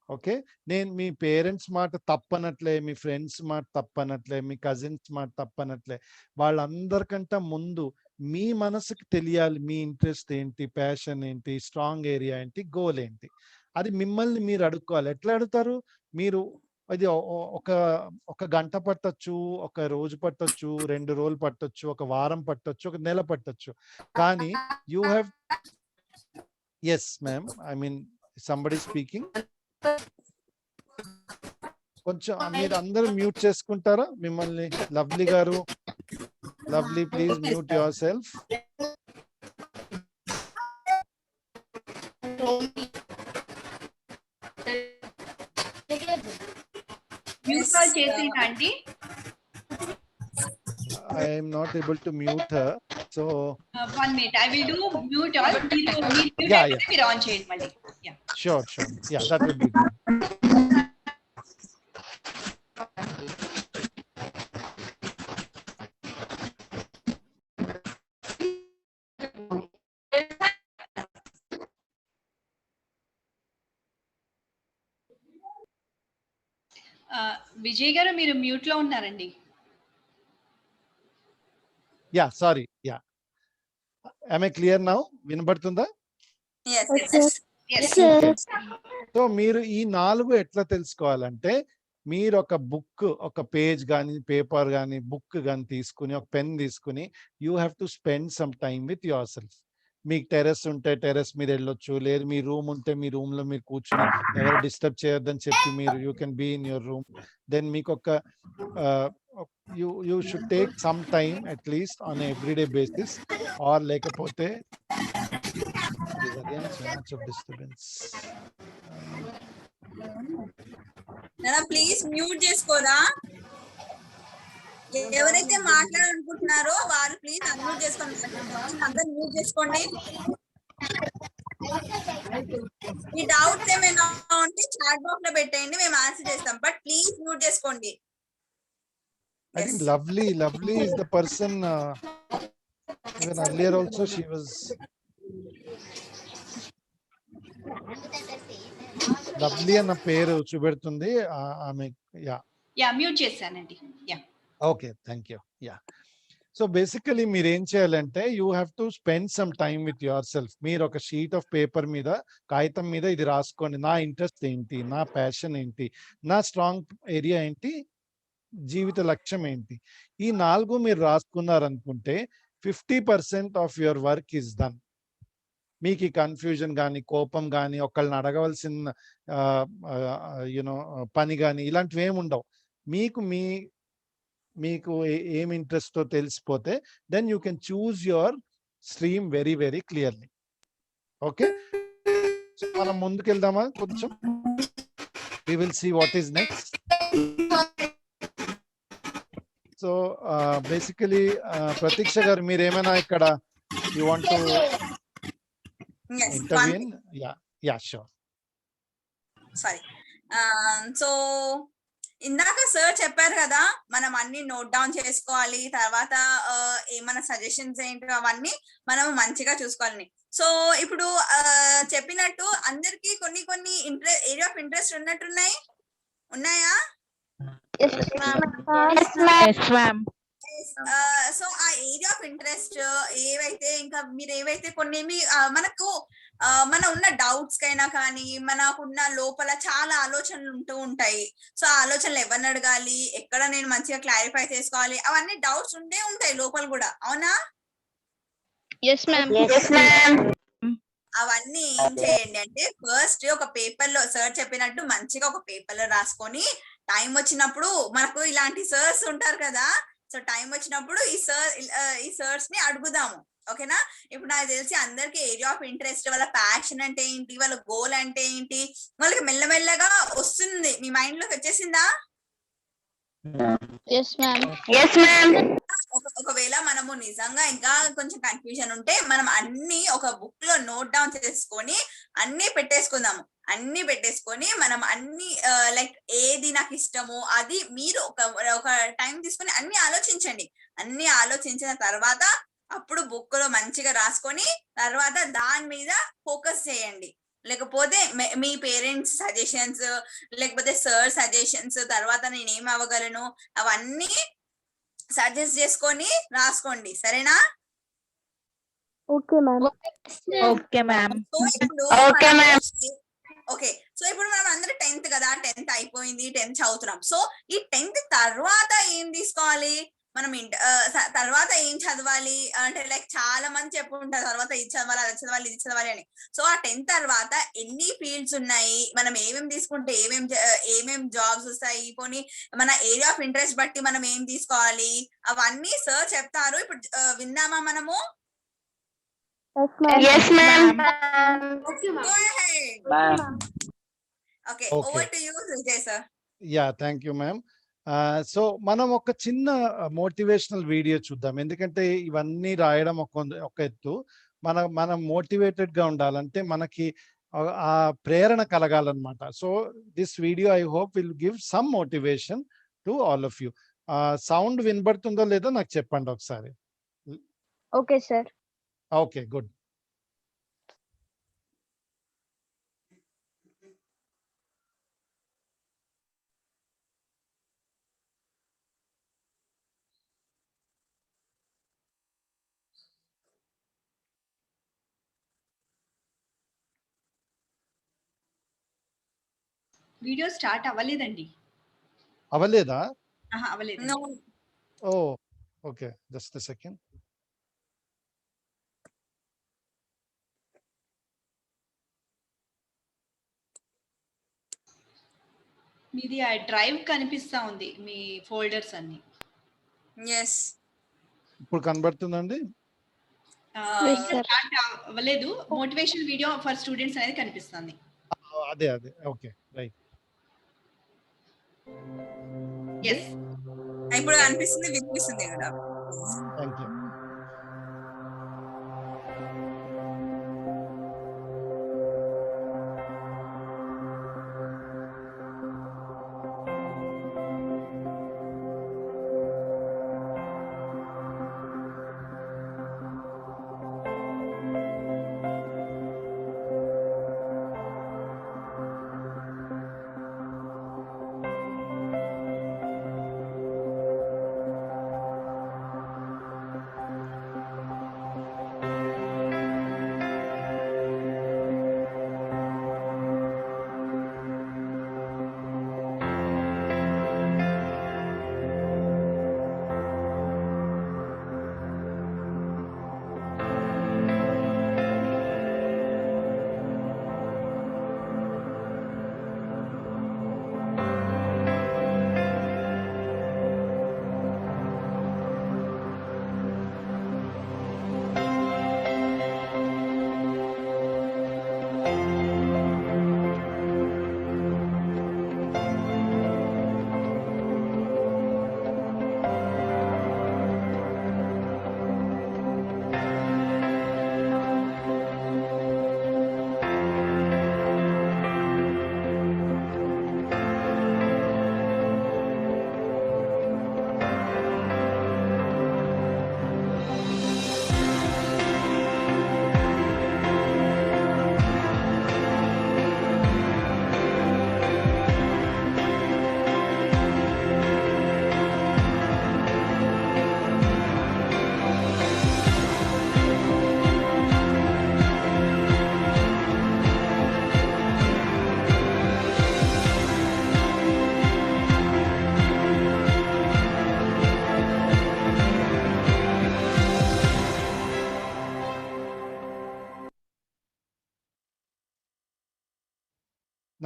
ఓకే? నేను మీ పేరెంట్స్ మాట తప్పనట్లే, మీ ఫ్రెండ్స్ మాట తప్పనట్లే, మీ కజిన్స్ మాట తప్పనట్లే, వాళ్ళందరికంటే ముందు మీ మనసుకి తెలియాలి మీ ఇంట్రెస్ట్ ఏంటి, ప్యాషన్ ఏంటి, స్ట్రాంగ్ ఏరియా ఏంటి, గోల్ ఏంటి. అది మిమ్మల్ని మీరు అడుక్కోవాలి. ఎట్లా అడుగుతారు? మీరు అది ఒక గంట పట్టొచ్చు, ఒక రోజు పట్టొచ్చు, 2 రోజులు పట్టొచ్చు, ఒక వారం పట్టొచ్చు, ఒక నెల పట్టొచ్చు, కానీ you have. Yes ma'am, I mean somebody speaking. కొంచెం మీరు అందరూ మ్యూట్ చేసుకుంటారా? మిమ్మల్ని లవ్లీ గారు, Lovely, please mute yourself. Mute call చేసిందా అండి? I am not able to mute her. So 1 minute. I will do mute all. మీరు mute Yeah, అయిపోతే మీరు ఆన్ చేయండి మళ్ళీ. Yeah. sure. Yeah, that would be good. Vijay గారు మీరు మ్యూట్ లో ఉన్నారండి. Yeah, sorry. Yeah. Am I clear now? వినబడుతుందా? Yes. Yes, sir. సో మీరు ఈ 4 ఎట్లా తెలుసుకోవాలంటే, మీరు ఒక బుక్, ఒక పేజ్ కానీ, పేపర్ కానీ, బుక్ కానీ తీసుకుని, ఒక పెన్ తీసుకుని, you have to spend some time with your self. మీకు టెర్రస్ ఉంటే టెర్రస్ మీద వెళ్ళొచ్చు, లేదు మీ రూమ్ ఉంటే మీ రూమ్ లో మీరు కూర్చుని ఎవరు డిస్టర్బ్ చేయొద్దని చెప్పి మీరు you can be in your room. దెన్ మీకు ఒక you should take some time at least on a everyday basis, or లేకపోతే again so much of disturbance. నానా ప్లీజ్ మ్యూట్ చేసుకోరా. ఎవరైతే మాట్లాడాలనుకుంటున్నారో వాళ్ళు ప్లీజ్ అన్మ్యూట్ చేసుకోండి. అందరూ మ్యూట్ చేసుకోండి. మీ డౌట్స్ ఏమైనా ఉంటే చాట్ బాక్స్ లో పెట్టేయండి, మేము ఆన్సర్ చేస్తాం. బట్ ప్లీజ్ మ్యూట్ చేసుకోండి. I think lovely is the person, even earlier also she was lovely అన్న పేరు చూపెడుతుంది ఆమె. యా మ్యూట్ చేశానండి. Yeah okay, thank you. Yeah, so basically మీరు ఏం చేయాలంటే you have to spend some time with your self. మీరు ఒక షీట్ ఆఫ్ పేపర్ మీద, కాగితం మీద ఇది రాసుకోండి. నా ఇంట్రెస్ట్ ఏంటి, నా ప్యాషన్ ఏంటి, నా స్ట్రాంగ్ ఏరియా ఏంటి, జీవిత లక్ష్యం ఏంటి, ఈ 4 మీరు రాసుకున్నారనుకుంటే 50% of your work is done. మీకు ఈ కన్ఫ్యూజన్ కానీ, కోపం కానీ, ఒకళ్ళని అడగవలసిన పని కానీ ఇలాంటివి ఏమి ఉండవు. మీకు ఏం ఇంట్రెస్టో తెలిసిపోతే then you can choose your stream very very clearly. Okay, మనం ముందుకెళ్దామా కొంచెం? We will see what is next. So basically Prateeksha garu మీరు ఏమైనా ఇక్కడ you want to intervene? Yeah sure. Sorry. So ఇందాక సార్ చెప్పారు కదా, మనం అన్ని నోట్ డౌన్ చేసుకోవాలి, తర్వాత ఏమైనా సజెషన్స్ ఏంటో అవన్నీ మనం మంచిగా చూసుకోవాలని. సో ఇప్పుడు చెప్పినట్టు అందరికి కొన్ని ఏరియా ఆఫ్ ఇంట్రెస్ట్ ఉన్నాయా? Yes, ma'am. సో ఆ ఏరియా ఆఫ్ ఇంట్రెస్ట్ ఏవైతే, ఇంకా మీరు ఏవైతే కొన్ని మనకు మన ఉన్న డౌట్స్ కైనా కానీ, మనకున్న లోపల చాలా ఆలోచనలు ఉంటూ ఉంటాయి. సో ఆ ఆలోచనలు ఎవరిని అడగాలి, ఎక్కడ నేను మంచిగా క్లారిఫై చేసుకోవాలి, అవన్నీ డౌట్స్ ఉంటే ఉంటాయి లోపల కూడా, అవునా? Yes, ma'am. అవన్నీ ఏం చేయండి అంటే, ఫస్ట్ ఒక పేపర్ లో సార్ చెప్పినట్టు మంచిగా ఒక పేపర్ లో రాసుకొని, టైం వచ్చినప్పుడు మనకు ఇలాంటి సర్స్ ఉంటారు కదా, సో టైం వచ్చినప్పుడు ఈ సర్స్ ని అడుగుదాము. ఓకేనా? ఇప్పుడు నాకు తెలిసి అందరికి ఏరియా ఆఫ్ ఇంట్రెస్ట్, వాళ్ళ ప్యాషన్ అంటే ఏంటి, వాళ్ళ గోల్ అంటే ఏంటి, వాళ్ళకి మెల్లమెల్లగా వస్తుంది. మీ మైండ్ లోకి వచ్చేసిందా? Yes, ma'am. ఒకవేళ మనము నిజంగా ఇంకా కొంచెం కన్ఫ్యూజన్ ఉంటే మనం అన్ని ఒక బుక్ లో నోట్ డౌన్ చేసుకొని అన్ని పెట్టేసుకొని మనం అన్ని లైక్ ఏది నాకు ఇష్టమో అది మీరు ఒక టైం తీసుకొని అన్ని ఆలోచించండి. అన్ని ఆలోచించిన తర్వాత అప్పుడు బుక్ లో మంచిగా రాసుకొని తర్వాత దాని మీద ఫోకస్ చేయండి. లేకపోతే మీ పేరెంట్స్ సజెషన్స్, లేకపోతే సార్ సజెషన్స్, తర్వాత నేను ఏం అవ్వగలను అవన్నీ సజెస్ట్ చేసుకొని రాసుకోండి. సరేనా? Okay, ma'am. Okay, ma'am. Okay, so ఇప్పుడు మనం అందరూ 10th కదా, 10th అయిపోయింది, 10th చదువుతున్నాం. సో ఈ 10th తర్వాత ఏం తీసుకోవాలి? మనం తర్వాత ఏం చదవాలి అంటే లైక్ చాలా మంది చెప్పుకుంటారు తర్వాత ఇది చదవాలి అది చదవాలి ఇది చదవాలి అని. సో ఆ 10th తర్వాత ఎన్ని ఫీల్డ్స్ ఉన్నాయి, మనం ఏమేమి తీసుకుంటే ఏమేం జాబ్స్ వస్తాయి, పోనీ మన ఏరియా ఆఫ్ ఇంట్రెస్ట్ బట్టి మనం ఏం తీసుకోవాలి అవన్నీ సార్ చెప్తారు. ఇప్పుడు విందామా మనము? Yes, ma'am. Okay, over to you Vijay sir. Yeah, thank you ma'am. So మనం ఒక చిన్న మోటివేషనల్ వీడియో చూద్దాం. ఎందుకంటే ఇవన్నీ రాయడం ఒక ఎత్తు, మనం మోటివేటెడ్ గా ఉండాలంటే మనకి ఆ ప్రేరణ కలగాలన్నమాట. So this video I hope will give some motivation to all of you. Sound వినబడుతుందో లేదో నాకు చెప్పండి ఒకసారి. Okay, sir. Okay, good. Video start అవ్వలేదండి. అవ్వలేదా? అవ్వలేదు. Oh okay, just a second. మీది ఆ డ్రైవ్ కనిపిస్తా ఉంది, మీ ఫోల్డర్స్ అన్ని. ఎస్, ఇప్పుడు కనబడుతుందండి? స్టార్ట్ అవ్వలేదు. మోటివేషన్ వీడియో ఫర్ స్టూడెంట్స్ అనేది కనిపిస్తుంది. అదే ఓకే, రైట్. ఎస్, ఇప్పుడు అనిపిస్తుంది, వినిపిస్తుంది కదా. Thank you.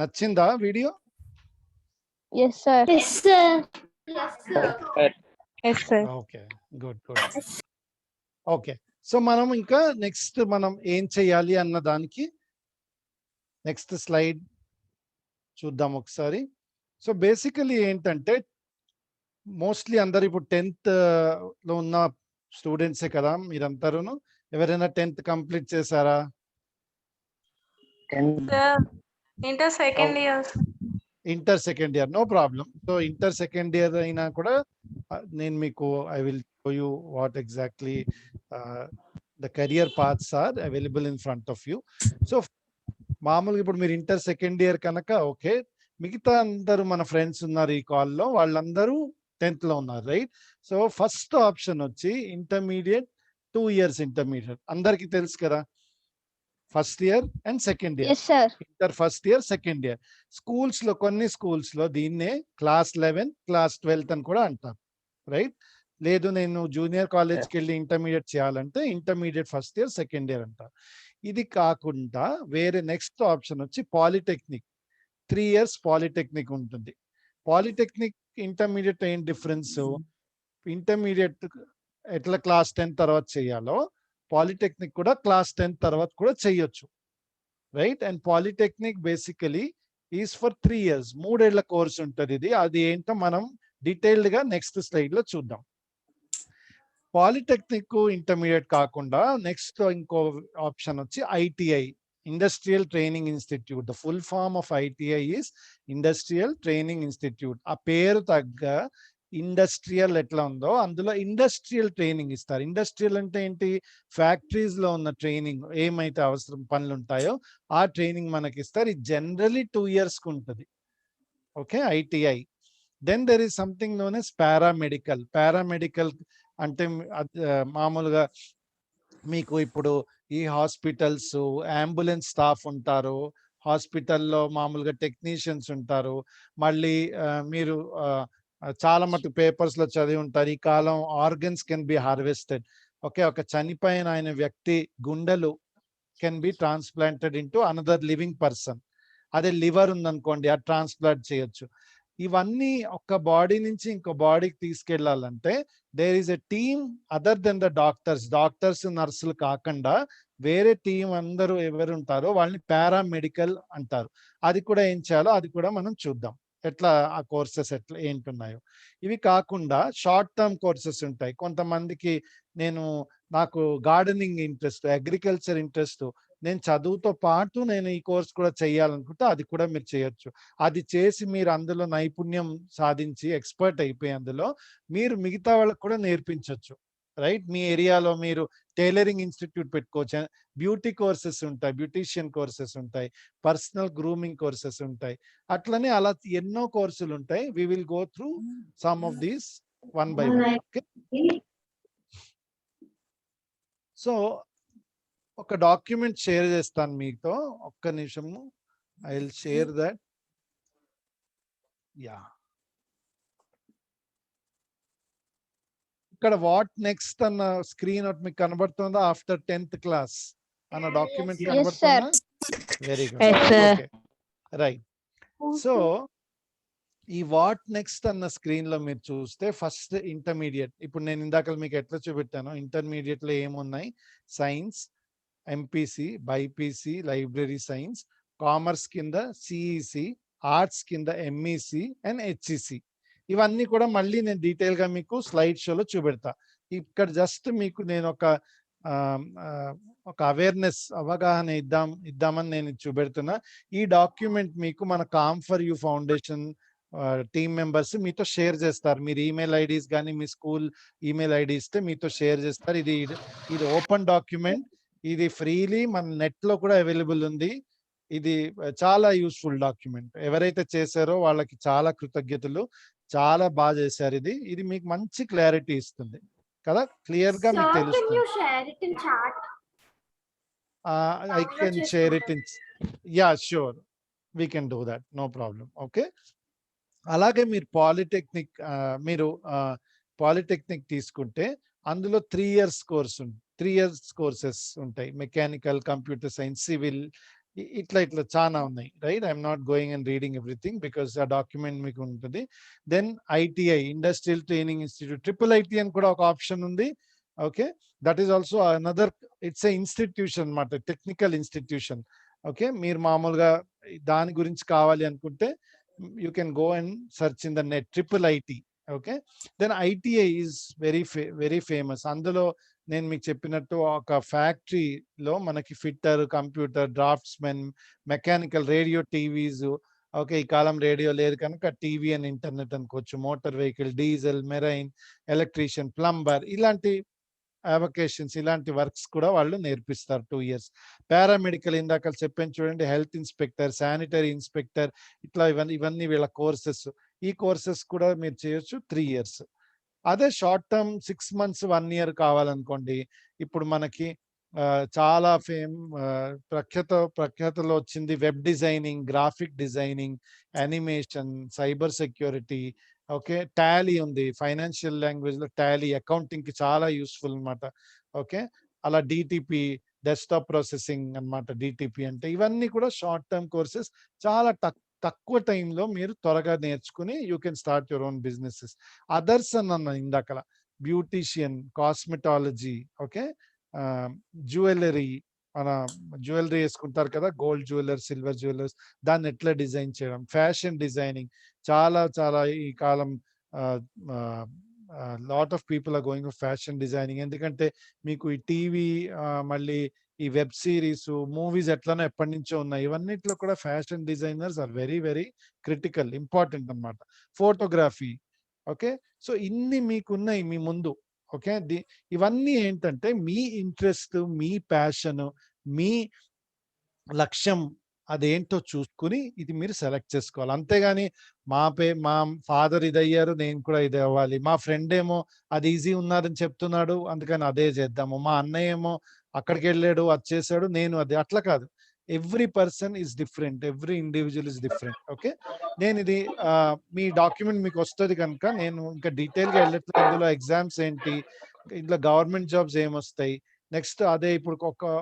నచ్చిందా video? Yes, sir. Yes, sir. Yes, sir. Okay, good. Okay, so మనం ఇంకా నెక్స్ట్ మనం ఏం చేయాలి అన్న దానికి నెక్స్ట్ స్లైడ్ చూద్దాం ఒకసారి. సో బేసికలీ ఏంటంటే మోస్ట్లీ అందరు ఇప్పుడు 10th లో ఉన్న స్టూడెంట్సే కదా మీరందరూను. ఎవరైనా 10th కంప్లీట్ చేశారా? Inter second year. Inter second year, no problem. So inter second year అయినా కూడా నేను మీకు I will show you what exactly the career paths are available in front of you. So మామూలుగా ఇప్పుడు మీరు ఇంటర్ సెకండ్ ఇయర్ కనుక okay, మిగతా అందరూ మన ఫ్రెండ్స్ ఉన్నారు ఈ కాల్లో, వాళ్ళందరూ 10th లో ఉన్నారు, రైట్? సో ఫస్ట్ ఆప్షన్ వచ్చి ఇంటర్మీడియట్, 2 years ఇంటర్మీడియట్. అందరికి తెలుసు కదా, first year and second year. Yes, sir. Inter first year, second year. Schools లో కొన్ని స్కూల్స్ లో దీన్నే క్లాస్ 11, క్లాస్ 12 అని కూడా అంటారు, రైట్? లేదు నేను జూనియర్ కాలేజ్కి వెళ్ళి ఇంటర్మీడియట్ చేయాలంటే intermediate first year second year అంటారు. ఇది కాకుండా వేరే నెక్స్ట్ ఆప్షన్ వచ్చి పాలిటెక్నిక్. 3 years పాలిటెక్నిక్ ఉంటుంది. పాలిటెక్నిక్ ఇంటర్మీడియట్ ఏం డిఫరెన్స్? ఇంటర్మీడియట్ ఎట్లా క్లాస్ 10 తర్వాత చేయాలో పాలిటెక్నిక్ కూడా క్లాస్ 10 తర్వాత కూడా చేయొచ్చు, right? And polytechnic basically is for 3 years, 3 ఏళ్ల కోర్స్ ఉంటుంది ఇది. అది ఏంటో మనం డీటెయిల్డ్ గా నెక్స్ట్ స్లైడ్ లో చూద్దాం. పాలిటెక్నిక్ ఇంటర్మీడియట్ కాకుండా నెక్స్ట్ ఇంకో ఆప్షన్ వచ్చి ITI, industrial training institute. The full form of ITI is industrial training institute. ఆ పేరు తగ్గ ఇండస్ట్రియల్ ఎట్లా ఉందో అందులో ఇండస్ట్రియల్ ట్రైనింగ్ ఇస్తారు. ఇండస్ట్రియల్ అంటే ఏంటి? ఫ్యాక్టరీస్ లో ఉన్న ట్రైనింగ్, ఏమైతే అవసరం పనులు ఉంటాయో ఆ ట్రైనింగ్ మనకి ఇస్తారు. ఇది జనరలీ 2 years కు ఉంటుంది. Okay, ITI. Then there is something known as paramedical. Paramedical అంటే మామూలుగా మీకు ఇప్పుడు ఈ హాస్పిటల్స్ అంబులెన్స్ స్టాఫ్ ఉంటారు, హాస్పిటల్లో మామూలుగా టెక్నీషియన్స్ ఉంటారు. మళ్ళీ మీరు చాలా మటుకు పేపర్స్ లో చదివి ఉంటారు, ఈ కాలం organs can be harvested. Okay, ఒక చనిపోయిన ఆయన వ్యక్తి గుండెలు can be transplanted into another living person. అదే లివర్ ఉందనుకోండి, అది ట్రాన్స్ప్లాంట్ చేయొచ్చు. ఇవన్నీ ఒక బాడీ నుంచి ఇంకో బాడీకి తీసుకెళ్లాలంటే there is a team other than the doctors. Doctors నర్సులు కాకుండా వేరే టీం అందరూ ఎవరు ఉంటారో వాళ్ళని పారామెడికల్ అంటారు. అది కూడా ఏం చేయాలో అది కూడా మనం చూద్దాం, ఎట్లా ఆ కోర్సెస్ ఎట్లా ఏంటున్నాయో. ఇవి కాకుండా షార్ట్ టర్మ్ కోర్సెస్ ఉంటాయి. కొంతమందికి నాకు గార్డెనింగ్ ఇంట్రెస్ట్, అగ్రికల్చర్ ఇంట్రెస్ట్, నేను చదువుతో పాటు నేను ఈ కోర్స్ కూడా చేయాలనుకుంటే అది కూడా మీరు చేయొచ్చు. అది చేసి మీరు అందులో నైపుణ్యం సాధించి ఎక్స్పర్ట్ అయిపోయి అందులో మీరు మిగతా వాళ్ళకి కూడా నేర్పించవచ్చు, రైట్? మీ ఏరియాలో మీరు టైలరింగ్ ఇన్స్టిట్యూట్ పెట్టుకోవచ్చు, బ్యూటీ కోర్సెస్ ఉంటాయి, బ్యూటీషియన్ కోర్సెస్ ఉంటాయి, పర్సనల్ గ్రూమింగ్ కోర్సెస్ ఉంటాయి. అట్లనే అలా ఎన్నో కోర్సులు ఉంటాయి. We will go through some of these one by one. Okay, so ఒక డాక్యుమెంట్ షేర్ చేస్తాను మీతో, ఒక్క నిమిషము. I will share that. Yeah, ఇక్కడ వాట్ నెక్స్ట్ అన్న స్క్రీన్ ఒకటి మీకు కనబడుతుందా? ఆఫ్టర్ 10th క్లాస్ అన్న డాక్యుమెంట్ కనబడుతుందా? Very good, okay, right. So ఈ వాట్ నెక్స్ట్ అన్న స్క్రీన్ లో మీరు చూస్తే ఫస్ట్ ఇంటర్మీడియట్. ఇప్పుడు నేను ఇందాక మీకు ఎట్లా చూపెట్టాను, ఇంటర్మీడియట్ లో ఏమున్నాయి? Science, MPC, BiPC, library science, commerce కింద సిఈసి, ఆర్ట్స్ కింద ఎంఈసి అండ్ హెచ్ఈసి. ఇవన్నీ కూడా మళ్ళీ నేను డీటెయిల్ గా మీకు స్లైడ్ షోలో చూపెడతా. ఇక్కడ జస్ట్ మీకు నేను ఒక అవేర్నెస్, అవగాహన ఇద్దామని నేను చూపెడుతున్నా. ఈ డాక్యుమెంట్ మీకు మన కామ్4యు ఫౌండేషన్ టీమ్ మెంబర్స్ మీతో షేర్ చేస్తారు. మీరు ఈమెయిల్ ఐడీస్ కానీ మీ స్కూల్ ఈమెయిల్ ఐడి ఇస్తే మీతో షేర్ చేస్తారు. ఇది ఓపెన్ డాక్యుమెంట్, ఇది ఫ్రీలీ మన నెట్ లో కూడా అవైలబుల్ ఉంది. ఇది చాలా యూస్ఫుల్ డాక్యుమెంట్. ఎవరైతే చేశారో వాళ్ళకి చాలా కృతజ్ఞతలు, చాలా బాగా చేశారు. ఇది మీకు మంచి క్లారిటీ ఇస్తుంది కదా, క్లియర్ గా మీకు తెలుస్తుంది. I can share it in, yeah, sure, we can do that, no problem. Okay, అలాగే మీరు పాలిటెక్నిక్ తీసుకుంటే అందులో 3 years కోర్స్ 3 years కోర్సెస్ ఉంటాయి. మెకానికల్, కంప్యూటర్ సైన్స్, సివిల్, ఇట్లా చాలా ఉన్నాయి, right? I'm not going and reading everything because ఆ document మీకు ఉంటుంది. Then ITI, industrial training institute, triple IT అని కూడా ఒక ఆప్షన్ ఉంది. Okay, that is also another, it's a institution అన్నమాట, టెక్నికల్ ఇన్స్టిట్యూషన్. ఓకే, మీరు మామూలుగా దాని గురించి కావాలి అనుకుంటే you can go and search in the net, triple IT. Okay, then ITI is very famous. అందులో నేను మీకు చెప్పినట్టు ఒక ఫ్యాక్టరీలో మనకి fitter, computer, draughtsmen, mechanical, radio, TVs. Okay, ఈ కాలం రేడియో లేదు కనుక టీవీ అండ్ ఇంటర్నెట్ అనుకోవచ్చు. Motor vehicle, diesel, marine, electrician, plumber, ఇలాంటి అవకేషన్స్, ఇలాంటి వర్క్స్ కూడా వాళ్ళు నేర్పిస్తారు 2 years. పారామెడికల్ ఇందాక చెప్పాను చూడండి, హెల్త్ ఇన్స్పెక్టర్, శానిటరీ ఇన్స్పెక్టర్, ఇట్లా ఇవన్నీ వీళ్ళ కోర్సెస్. ఈ కోర్సెస్ కూడా మీరు చేయొచ్చు 3 years. అదే షార్ట్ టర్మ్ 6 months 1 year కావాలనుకోండి, ఇప్పుడు మనకి చాలా ప్రఖ్యాతలో వచ్చింది web designing, graphic designing, animation, cyber security, okay, Tally ఉంది, ఫైనాన్షియల్ లాంగ్వేజ్ లో టాలీ అకౌంటింగ్ కి చాలా యూస్ఫుల్ అన్నమాట. ఓకే, అలా డిటిపి డెస్క్టాప్ ప్రాసెసింగ్ అన్నమాట. డిటిపి అంటే ఇవన్నీ కూడా షార్ట్ టర్మ్ కోర్సెస్, చాలా తక్కువ టైంలో మీరు త్వరగా నేర్చుకుని you can start your own businesses. Others అన్న ఇందాకల బ్యూటీషియన్, కాస్మెటాలజీ, ఓకే, జ్యువెలరీ, మన జ్యువెలరీ వేసుకుంటారు కదా, గోల్డ్ జ్యువెలర్స్, సిల్వర్ జ్యువెలర్స్, దాన్ని ఎట్లా డిజైన్ చేయడం, ఫ్యాషన్ డిజైనింగ్, చాలా చాలా ఈ కాలం lot of people are going fashion designing. ఎందుకంటే మీకు ఈ టీవీ, మళ్ళీ ఈ వెబ్ సిరీస్, మూవీస్ ఎట్లనో ఎప్పటి నుంచో ఉన్నాయి, ఇవన్నిట్లో కూడా fashion designers are very very critical, important అన్నమాట. Photography, okay. సో ఇన్ని మీకున్నాయి మీ ముందు. ఓకే, ఇవన్నీ ఏంటంటే మీ ఇంట్రెస్ట్, మీ ప్యాషన్, మీ లక్ష్యం అదేంటో చూసుకుని ఇది మీరు సెలెక్ట్ చేసుకోవాలి. అంతేగాని మా ఫాదర్ ఇది అయ్యారు, నేను కూడా ఇది అవ్వాలి, మా ఫ్రెండ్ ఏమో అది ఈజీ ఉన్నదని చెప్తున్నాడు అందుకని అదే చేద్దాము, మా అన్నయ్య ఏమో అక్కడికి వెళ్ళాడు అది చేశాడు నేను అది, అట్లా కాదు. Every person is different, every individual is different. Okay, నేను ఇది మీ డాక్యుమెంట్ మీకు వస్తుంది కనుక నేను ఇంకా డీటెయిల్గా వెళ్ళట్లేదు. ఇందులో ఎగ్జామ్స్ ఏంటి, ఇందులో గవర్నమెంట్ జాబ్స్ ఏమొస్తాయి, నెక్స్ట్ అదే ఇప్పుడు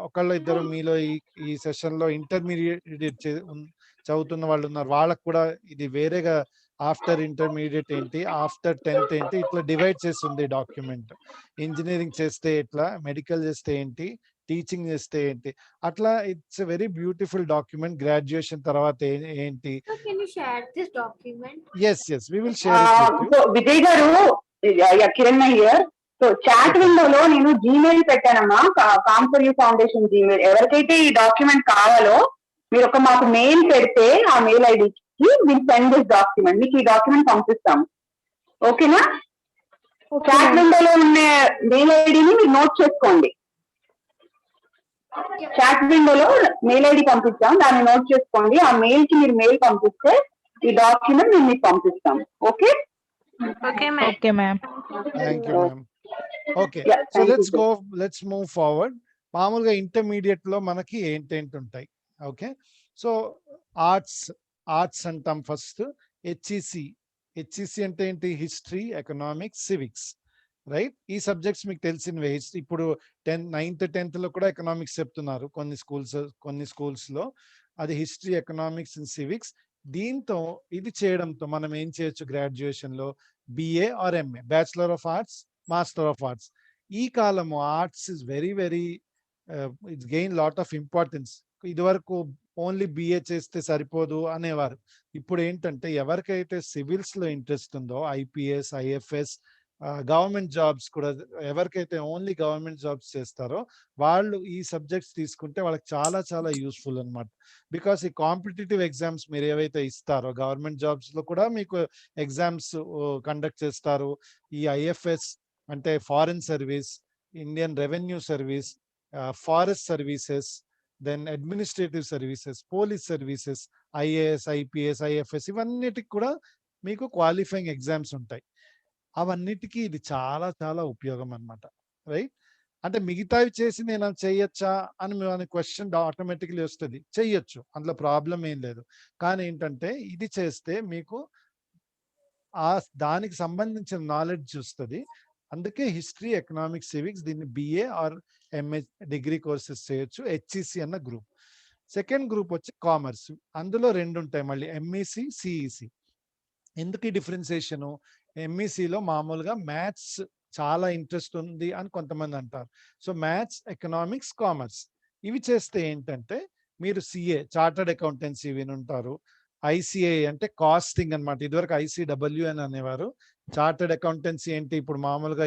ఒకళ్ళ ఇద్దరు మీలో ఈ సెషన్ లో ఇంటర్మీడియట్ చదువుతున్న వాళ్ళు ఉన్నారు, వాళ్ళకు కూడా ఇది వేరేగా ఆఫ్టర్ ఇంటర్మీడియట్ ఏంటి, ఆఫ్టర్ 10th ఏంటి, ఇట్లా డివైడ్ చేస్తుంది డాక్యుమెంట్. ఇంజనీరింగ్ చేస్తే ఎట్లా, మెడికల్ చేస్తే ఏంటి, టీచింగ్ చేస్తే ఏంటి, అట్లా it's a very beautiful document. Graduation తర్వాత ఏంటి. Yes we will share it with you. Vijay గారు, కిరణ్ హియర్. సో చాట్ విండోలో నేను జీమెయిల్ పెట్టానమ్మా, కాంఫర్ ఫౌండేషన్ జీమెయిల్. ఎవరికైతే ఈ డాక్యుమెంట్ కావాలో మీరు మాకు మెయిల్ పెడితే ఆ మెయిల్ ఐడికి మీరు సెండ్ దిస్ డాక్యుమెంట్, మీకు ఈ డాక్యుమెంట్ పంపిస్తాం. ఓకేనా? చాట్ విండోలో ఉన్న మెయిల్ ఐడిని మీరు నోట్ చేసుకోండి. చాట్ విండోలో మెయిల్ ఐడి పంపిస్తాం, దాన్ని నోట్ చేసుకోండి. ఆ మెయిల్ కి మీరు మెయిల్ పంపిస్తే ఈ డాక్యుమెంట్ మేము మీకు పంపిస్తాం. Okay? Okay ma'am. Thank you ma'am. Okay, so let's move forward. మామూలుగా ఇంటర్మీడియట్ లో మనకి ఏంటేంటి ఉంటాయి. ఓకే, సో ఆర్ట్స్ అంటాం ఫస్ట్. హెచ్ఈసి అంటే ఏంటి, హిస్టరీ, ఎకనామిక్స్, సివిక్స్, రైట్? ఈ సబ్జెక్ట్స్ మీకు తెలిసినవే. ఇప్పుడు 9th 10th లో కూడా ఎకనామిక్స్ చెప్తున్నారు కొన్ని స్కూల్స్ లో. అది హిస్టరీ, ఎకనామిక్స్ అండ్ సివిక్స్. దీంతో ఇది చేయడంతో మనం ఏం చేయొచ్చు, గ్రాడ్యుయేషన్ లో BA or MA, bachelor of arts, master of arts. ఈ కాలము arts is very very it's gain lot of importance. ఇదివరకు ఓన్లీ బిఏ చేస్తే సరిపోదు అనేవారు. ఇప్పుడు ఏంటంటే ఎవరికైతే సివిల్స్ లో ఇంట్రెస్ట్ ఉందో, ఐపీఎస్, ఐఎఫ్ఎస్, గవర్నమెంట్ జాబ్స్ కూడా ఎవరికైతే ఓన్లీ గవర్నమెంట్ జాబ్స్ చేస్తారో వాళ్ళు ఈ సబ్జెక్ట్స్ తీసుకుంటే వాళ్ళకి చాలా చాలా యూస్ఫుల్ అన్నమాట. బికాస్ ఈ కాంపిటేటివ్ ఎగ్జామ్స్ మీరు ఏవైతే ఇస్తారో, గవర్నమెంట్ జాబ్స్ లో కూడా మీకు ఎగ్జామ్స్ కండక్ట్ చేస్తారు. ఈ ఐఎఫ్ఎస్ అంటే foreign service, Indian revenue service, forest services, then administrative services, police services, IAS, IPS, IFS, ఇవన్నిటికి కూడా మీకు క్వాలిఫైయింగ్ ఎగ్జామ్స్ ఉంటాయి. అవన్నిటికీ ఇది చాలా చాలా ఉపయోగం అన్నమాట, రైట్? అంటే మిగతావి చేసి నేను చెయ్యొచ్చా అని మన క్వశ్చన్ ఆటోమేటిక్లీ వస్తుంది. చెయ్యొచ్చు, అందులో ప్రాబ్లం ఏం లేదు. కానీ ఏంటంటే ఇది చేస్తే మీకు దానికి సంబంధించిన నాలెడ్జ్ వస్తుంది. అందుకే హిస్టరీ, ఎకనామిక్స్, సివిక్స్ దీన్ని BA or MA degree courses చేయొచ్చు. హెచ్ఈసి అన్న గ్రూప్. సెకండ్ గ్రూప్ వచ్చి కామర్స్. అందులో 2 ఉంటాయి మళ్ళీ, ఎంఈసి, సిఈసి. ఎందుకు ఈ డిఫరెన్సియేషను? ఎంఈసిలో మామూలుగా మ్యాథ్స్ చాలా ఇంట్రెస్ట్ ఉంది అని కొంతమంది అంటారు. సో మ్యాథ్స్, ఎకనామిక్స్, కామర్స్ ఇవి చేస్తే ఏంటంటే మీరు సిఏ, చార్టర్డ్ అకౌంటెన్సీ వినుంటారు. ఐసిఐ అంటే కాస్టింగ్ అన్నమాట. ఇదివరకు ఐసిడబ్ల్యూ అని అనేవారు. చార్టర్డ్ అకౌంటెన్సీ ఏంటి, ఇప్పుడు మామూలుగా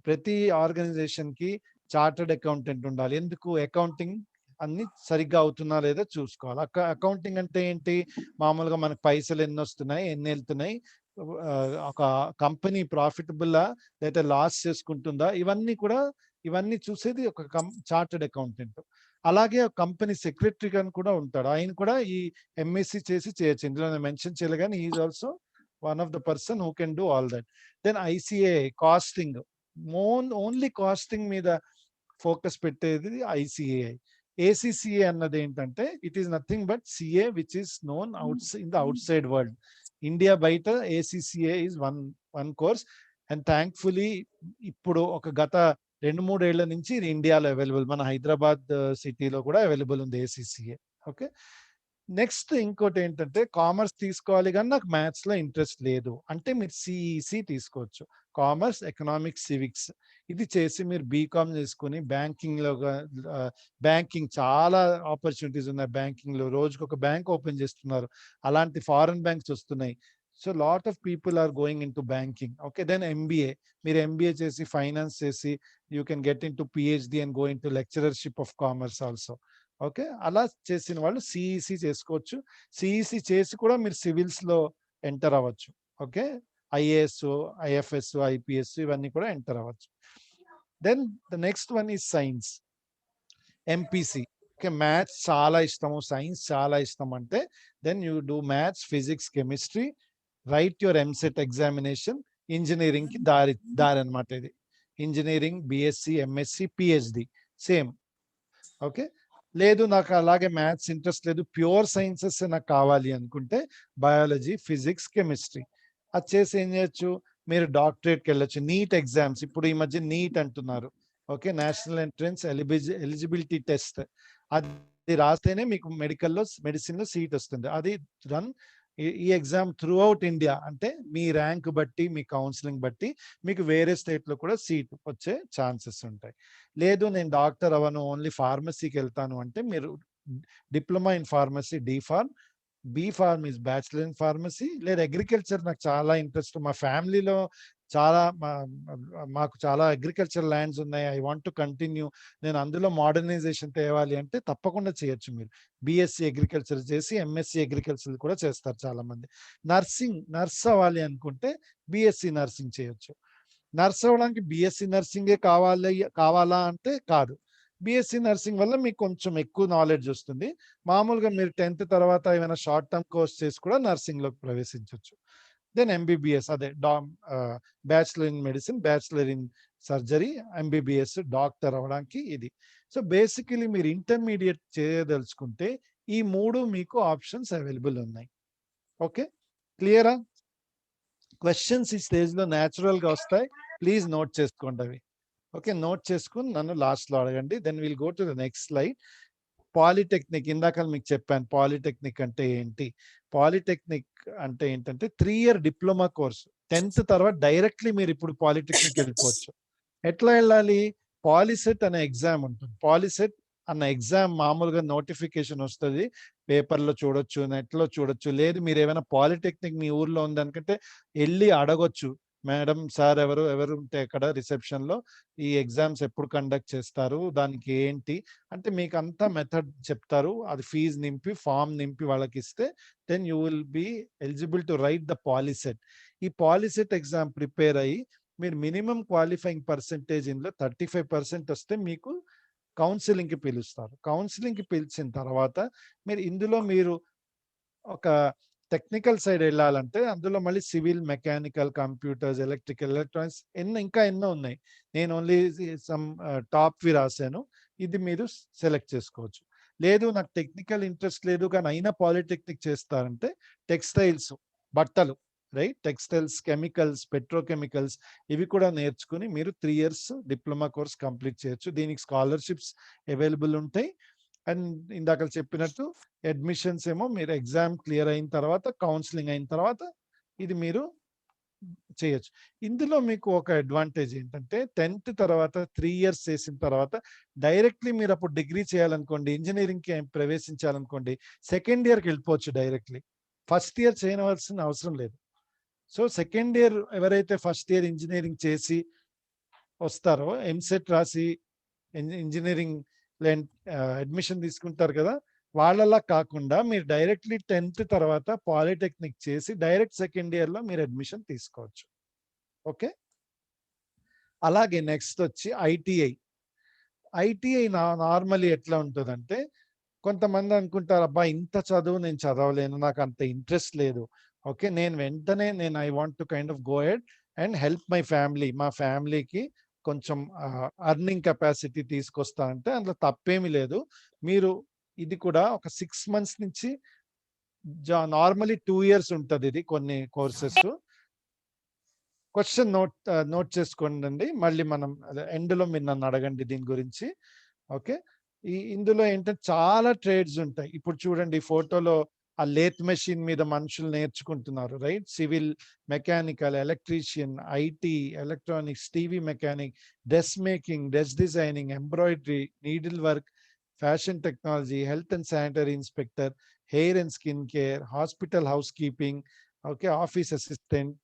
ప్రతి ఆర్గనైజేషన్ కి చార్టర్డ్ అకౌంటెంట్ ఉండాలి. ఎందుకు? అకౌంటింగ్ అన్ని సరిగ్గా అవుతున్నా లేదా చూసుకోవాలి. అకౌంటింగ్ అంటే ఏంటి, మామూలుగా మనకు పైసలు ఎన్ని వస్తున్నాయి, ఎన్ని వెళ్తున్నాయి, ఒక కంపెనీ ప్రాఫిటబుల్ లేదా లాస్ చేసుకుంటుందా, ఇవన్నీ చూసేది ఒక చార్టర్డ్ అకౌంటెంట్. అలాగే కంపెనీ సెక్రటరీ అని కూడా ఉంటాడు, ఆయన కూడా ఈ ఎంఎస్సి చేసి చేయొచ్చు. ఇందులో నేను మెన్షన్ చేయలే కానీ is also one of the person who can do all that. Then ICA costing, only costing మీద ఫోకస్ పెట్టేది ఐసిఏఐ. ఏసీసీఏ అన్నది ఏంటంటే it is nothing but CA which is known in the outside world. India బయట ACCA is one course, and thankfully ఇప్పుడు ఒక గత 2-3 ఏళ్ల నుంచి ఇది ఇండియాలో అవైలబుల్, మన హైదరాబాద్ సిటీలో కూడా అవైలబుల్ ఉంది ACCA. ఓకే, నెక్స్ట్ ఇంకోటి ఏంటంటే కామర్స్ తీసుకోవాలి కానీ నాకు మ్యాథ్స్ లో ఇంట్రెస్ట్ లేదు అంటే మీరు CEC తీసుకోవచ్చు, కామర్స్ ఎకనామిక్స్ సివిక్స్. ఇది చేసి మీరు బీకామ్ చేసుకుని బ్యాంకింగ్ చాలా ఆపర్చునిటీస్ ఉన్నాయి. బ్యాంకింగ్ లో రోజుకి ఒక బ్యాంక్ ఓపెన్ చేస్తున్నారు, అలాంటి ఫారెన్ బ్యాంక్స్ వస్తున్నాయి. So lot of people are going into banking. Okay, then MBA, మీరు MBA చేసి ఫైనాన్స్ చేసి you can get into PhD and go into lectureship of commerce also. Okay, అలా చేసిన వాళ్ళు CEC చేసుకోవచ్చు. CEC చేసి కూడా మీరు సివిల్స్ లో ఎంటర్ అవ్వచ్చు. ఓకే, IAS, IFS, IPS ఇవన్నీ కూడా ఎంటర్ అవ్వచ్చు. Then the next one is science, MPC. Okay, maths చాలా ఇష్టము, సైన్స్ చాలా ఇష్టం అంటే then you do maths, physics, chemistry, right your MSET examination. Engineering కి దారి అనమాట ఇది. Engineering, BSc, MSc, PhD same. Okay, లేదు నాకు అలాగే మ్యాథ్స్ ఇంట్రెస్ట్ లేదు, ప్యూర్ సైన్సెస్ నాకు కావాలి అనుకుంటే బయాలజీ, ఫిజిక్స్, కెమిస్ట్రీ అది చేసి ఏం చేయొచ్చు, మీరు డాక్టరేట్కి వెళ్ళొచ్చు. నీట్ ఎగ్జామ్స్ ఇప్పుడు ఈ మధ్య నీట్ అంటున్నారు. Okay, national entrance eligibility test, అది రాస్తేనే మీకు మెడిసిన్ లో సీట్ వస్తుంది. అది రన్ ఈ ఎగ్జామ్ త్రూ అవుట్ ఇండియా, అంటే మీ ర్యాంక్ బట్టి మీ కౌన్సిలింగ్ బట్టి మీకు వేరే స్టేట్ లో కూడా సీట్ వచ్చే ఛాన్సెస్ ఉంటాయి. లేదు నేను డాక్టర్ అవ్వను, ఓన్లీ ఫార్మసీకి వెళ్తాను అంటే మీరు diploma in pharmacy, DPharm, B.Pharm is bachelor in pharmacy. లేదా అగ్రికల్చర్ నాకు చాలా ఇంట్రెస్ట్, మా ఫ్యామిలీలో మాకు చాలా అగ్రికల్చర్ ల్యాండ్స్ ఉన్నాయి, ఐ వాంట్ టు కంటిన్యూ, నేను అందులో మోడర్నైజేషన్ తేవాలి అంటే తప్పకుండా చేయొచ్చు. మీరు BSc అగ్రికల్చర్ చేసి MSc అగ్రికల్చర్ కూడా చేస్తారు చాలా మంది. నర్స్ అవ్వాలి అనుకుంటే BSc నర్సింగ్ చేయొచ్చు. నర్స్ అవ్వడానికి BSc నర్సింగే కావాలా అంటే కాదు, BSc నర్సింగ్ వల్ల మీకు కొంచెం ఎక్కువ నాలెడ్జ్ వస్తుంది. మామూలుగా మీరు 10th తర్వాత ఏమైనా షార్ట్ టర్మ్ కోర్స్ చేసి కూడా నర్సింగ్ లోకి ప్రవేశించవచ్చు. దెన్ MBBS, అదే bachelor in medicine, bachelor in surgery, MBBS doctor అవ్వడానికి ఇది. సో బేసికలీ మీరు ఇంటర్మీడియట్ చేయదలుచుకుంటే ఈ 3 మీకు ఆప్షన్స్ అవైలబుల్ ఉన్నాయి. ఓకే, క్లియరా? క్వశ్చన్స్ ఈ స్టేజ్ లో న్యాచురల్ గా వస్తాయి, ప్లీజ్ నోట్ చేసుకోండి అవి. ఓకే, నోట్ చేసుకుని నన్ను లాస్ట్ లో అడగండి. Then will go to the next slide. Polytechnic, ఇందాక మీకు చెప్పాను పాలిటెక్నిక్ అంటే ఏంటి. పాలిటెక్నిక్ అంటే ఏంటంటే 3 year డిప్లొమా కోర్స్. 10th తర్వాత డైరెక్ట్లీ మీరు ఇప్పుడు పాలిటెక్నిక్ వెళ్ళిపోవచ్చు. ఎట్లా వెళ్ళాలి? పాలిసెట్ అనే ఎగ్జామ్ ఉంటుంది. పాలిసెట్ అన్న ఎగ్జామ్ మామూలుగా నోటిఫికేషన్ వస్తుంది, పేపర్లో చూడొచ్చు, నెట్లో చూడొచ్చు. లేదు మీరు ఏమైనా పాలిటెక్నిక్ మీ ఊర్లో ఉందనుకుంటే వెళ్ళి అడగొచ్చు, మేడం సార్ ఎవరు ఉంటే అక్కడ రిసెప్షన్ లో ఈ ఎగ్జామ్స్ ఎప్పుడు కండక్ట్ చేస్తారు, దానికి ఏంటి అంటే మీకు అంతా మెథడ్ చెప్తారు. అది ఫీజు నింపి ఫామ్ నింపి వాళ్ళకి ఇస్తే then you will be eligible to write the POLYCET. ఈ పాలిసెట్ ఎగ్జామ్ ప్రిపేర్ అయ్యి మీరు మినిమం క్వాలిఫైయింగ్ పర్సెంటేజ్ ఇందులో 35% వస్తే మీకు కౌన్సిలింగ్ కి పిలుస్తారు. కౌన్సిలింగ్ కి పిలిచిన తర్వాత ఇందులో మీరు ఒక టెక్నికల్ సైడ్ వెళ్ళాలంటే అందులో మళ్ళీ civil, mechanical, computers, electrical, electronics ఇంకా ఎన్నో ఉన్నాయి. నేను ఓన్లీ సమ్ టాప్వి రాశాను, ఇది మీరు సెలెక్ట్ చేసుకోవచ్చు. లేదు నాకు టెక్నికల్ ఇంట్రెస్ట్ లేదు కానీ అయినా పాలిటెక్నిక్ చేస్తారంటే టెక్స్టైల్స్, బట్టలు, రైట్, టెక్స్టైల్స్, కెమికల్స్, పెట్రోకెమికల్స్ ఇవి కూడా నేర్చుకుని మీరు 3 years డిప్లొమా కోర్స్ కంప్లీట్ చేయొచ్చు. దీనికి స్కాలర్షిప్స్ అవైలబుల్ ఉంటాయి. అండ్ ఇందాక చెప్పినట్టు అడ్మిషన్స్ ఏమో మీరు ఎగ్జామ్ క్లియర్ అయిన తర్వాత, కౌన్సిలింగ్ అయిన తర్వాత ఇది మీరు చేయొచ్చు. ఇందులో మీకు ఒక అడ్వాంటేజ్ ఏంటంటే 10th తర్వాత 3 years చేసిన తర్వాత డైరెక్ట్లీ మీరు అప్పుడు డిగ్రీ చేయాలనుకోండి, ఇంజనీరింగ్ కి ప్రవేశించాలనుకోండి, సెకండ్ ఇయర్కి వెళ్ళిపోవచ్చు డైరెక్ట్లీ. ఫస్ట్ ఇయర్ చేయవలసిన అవసరం లేదు. సో సెకండ్ ఇయర్ ఎవరైతే ఫస్ట్ ఇయర్ ఇంజనీరింగ్ చేసి వస్తారో, MSET రాసి ఇంజనీరింగ్ అడ్మిషన్ తీసుకుంటారు కదా, వాళ్ళలా కాకుండా మీరు డైరెక్ట్లీ 10th తర్వాత పాలిటెక్నిక్ చేసి డైరెక్ట్ సెకండ్ ఇయర్ లో మీరు అడ్మిషన్ తీసుకోవచ్చు. ఓకే, అలాగే నెక్స్ట్ వచ్చి ఐటీఐ నార్మల్లీ ఎట్లా ఉంటుందంటే కొంతమంది అనుకుంటారు, అబ్బా ఇంత చదువు నేను చదవలేను, నాకు అంత ఇంట్రెస్ట్ లేదు. ఓకే, నేను వెంటనే I want to kind of go head and help my family, మా ఫ్యామిలీకి కొంచెం అర్నింగ్ కెపాసిటీ తీసుకొస్తా అంటే అందులో తప్పేమీ లేదు. మీరు ఇది కూడా ఒక 6 months నుంచి నార్మలీ 2 years ఉంటుంది ఇది కొన్ని కోర్సెస్. క్వశ్చన్ నోట్ చేసుకోండి, మళ్ళీ మనం ఎండ్లో మీరు నన్ను అడగండి దీని గురించి. ఓకే, ఇందులో ఏంటంటే చాలా ట్రేడ్స్ ఉంటాయి. ఇప్పుడు చూడండి ఈ ఫోటోలో ఆ లేత్ మెషిన్ మీద మనుషులు నేర్చుకుంటున్నారు, right? Civil, mechanical, electrician, IT, electronics, TV mechanic, dress making, dress designing, embroidery, needle work, fashion technology, health and sanitary inspector, hair and skin care, hospital house keeping, okay, office assistant,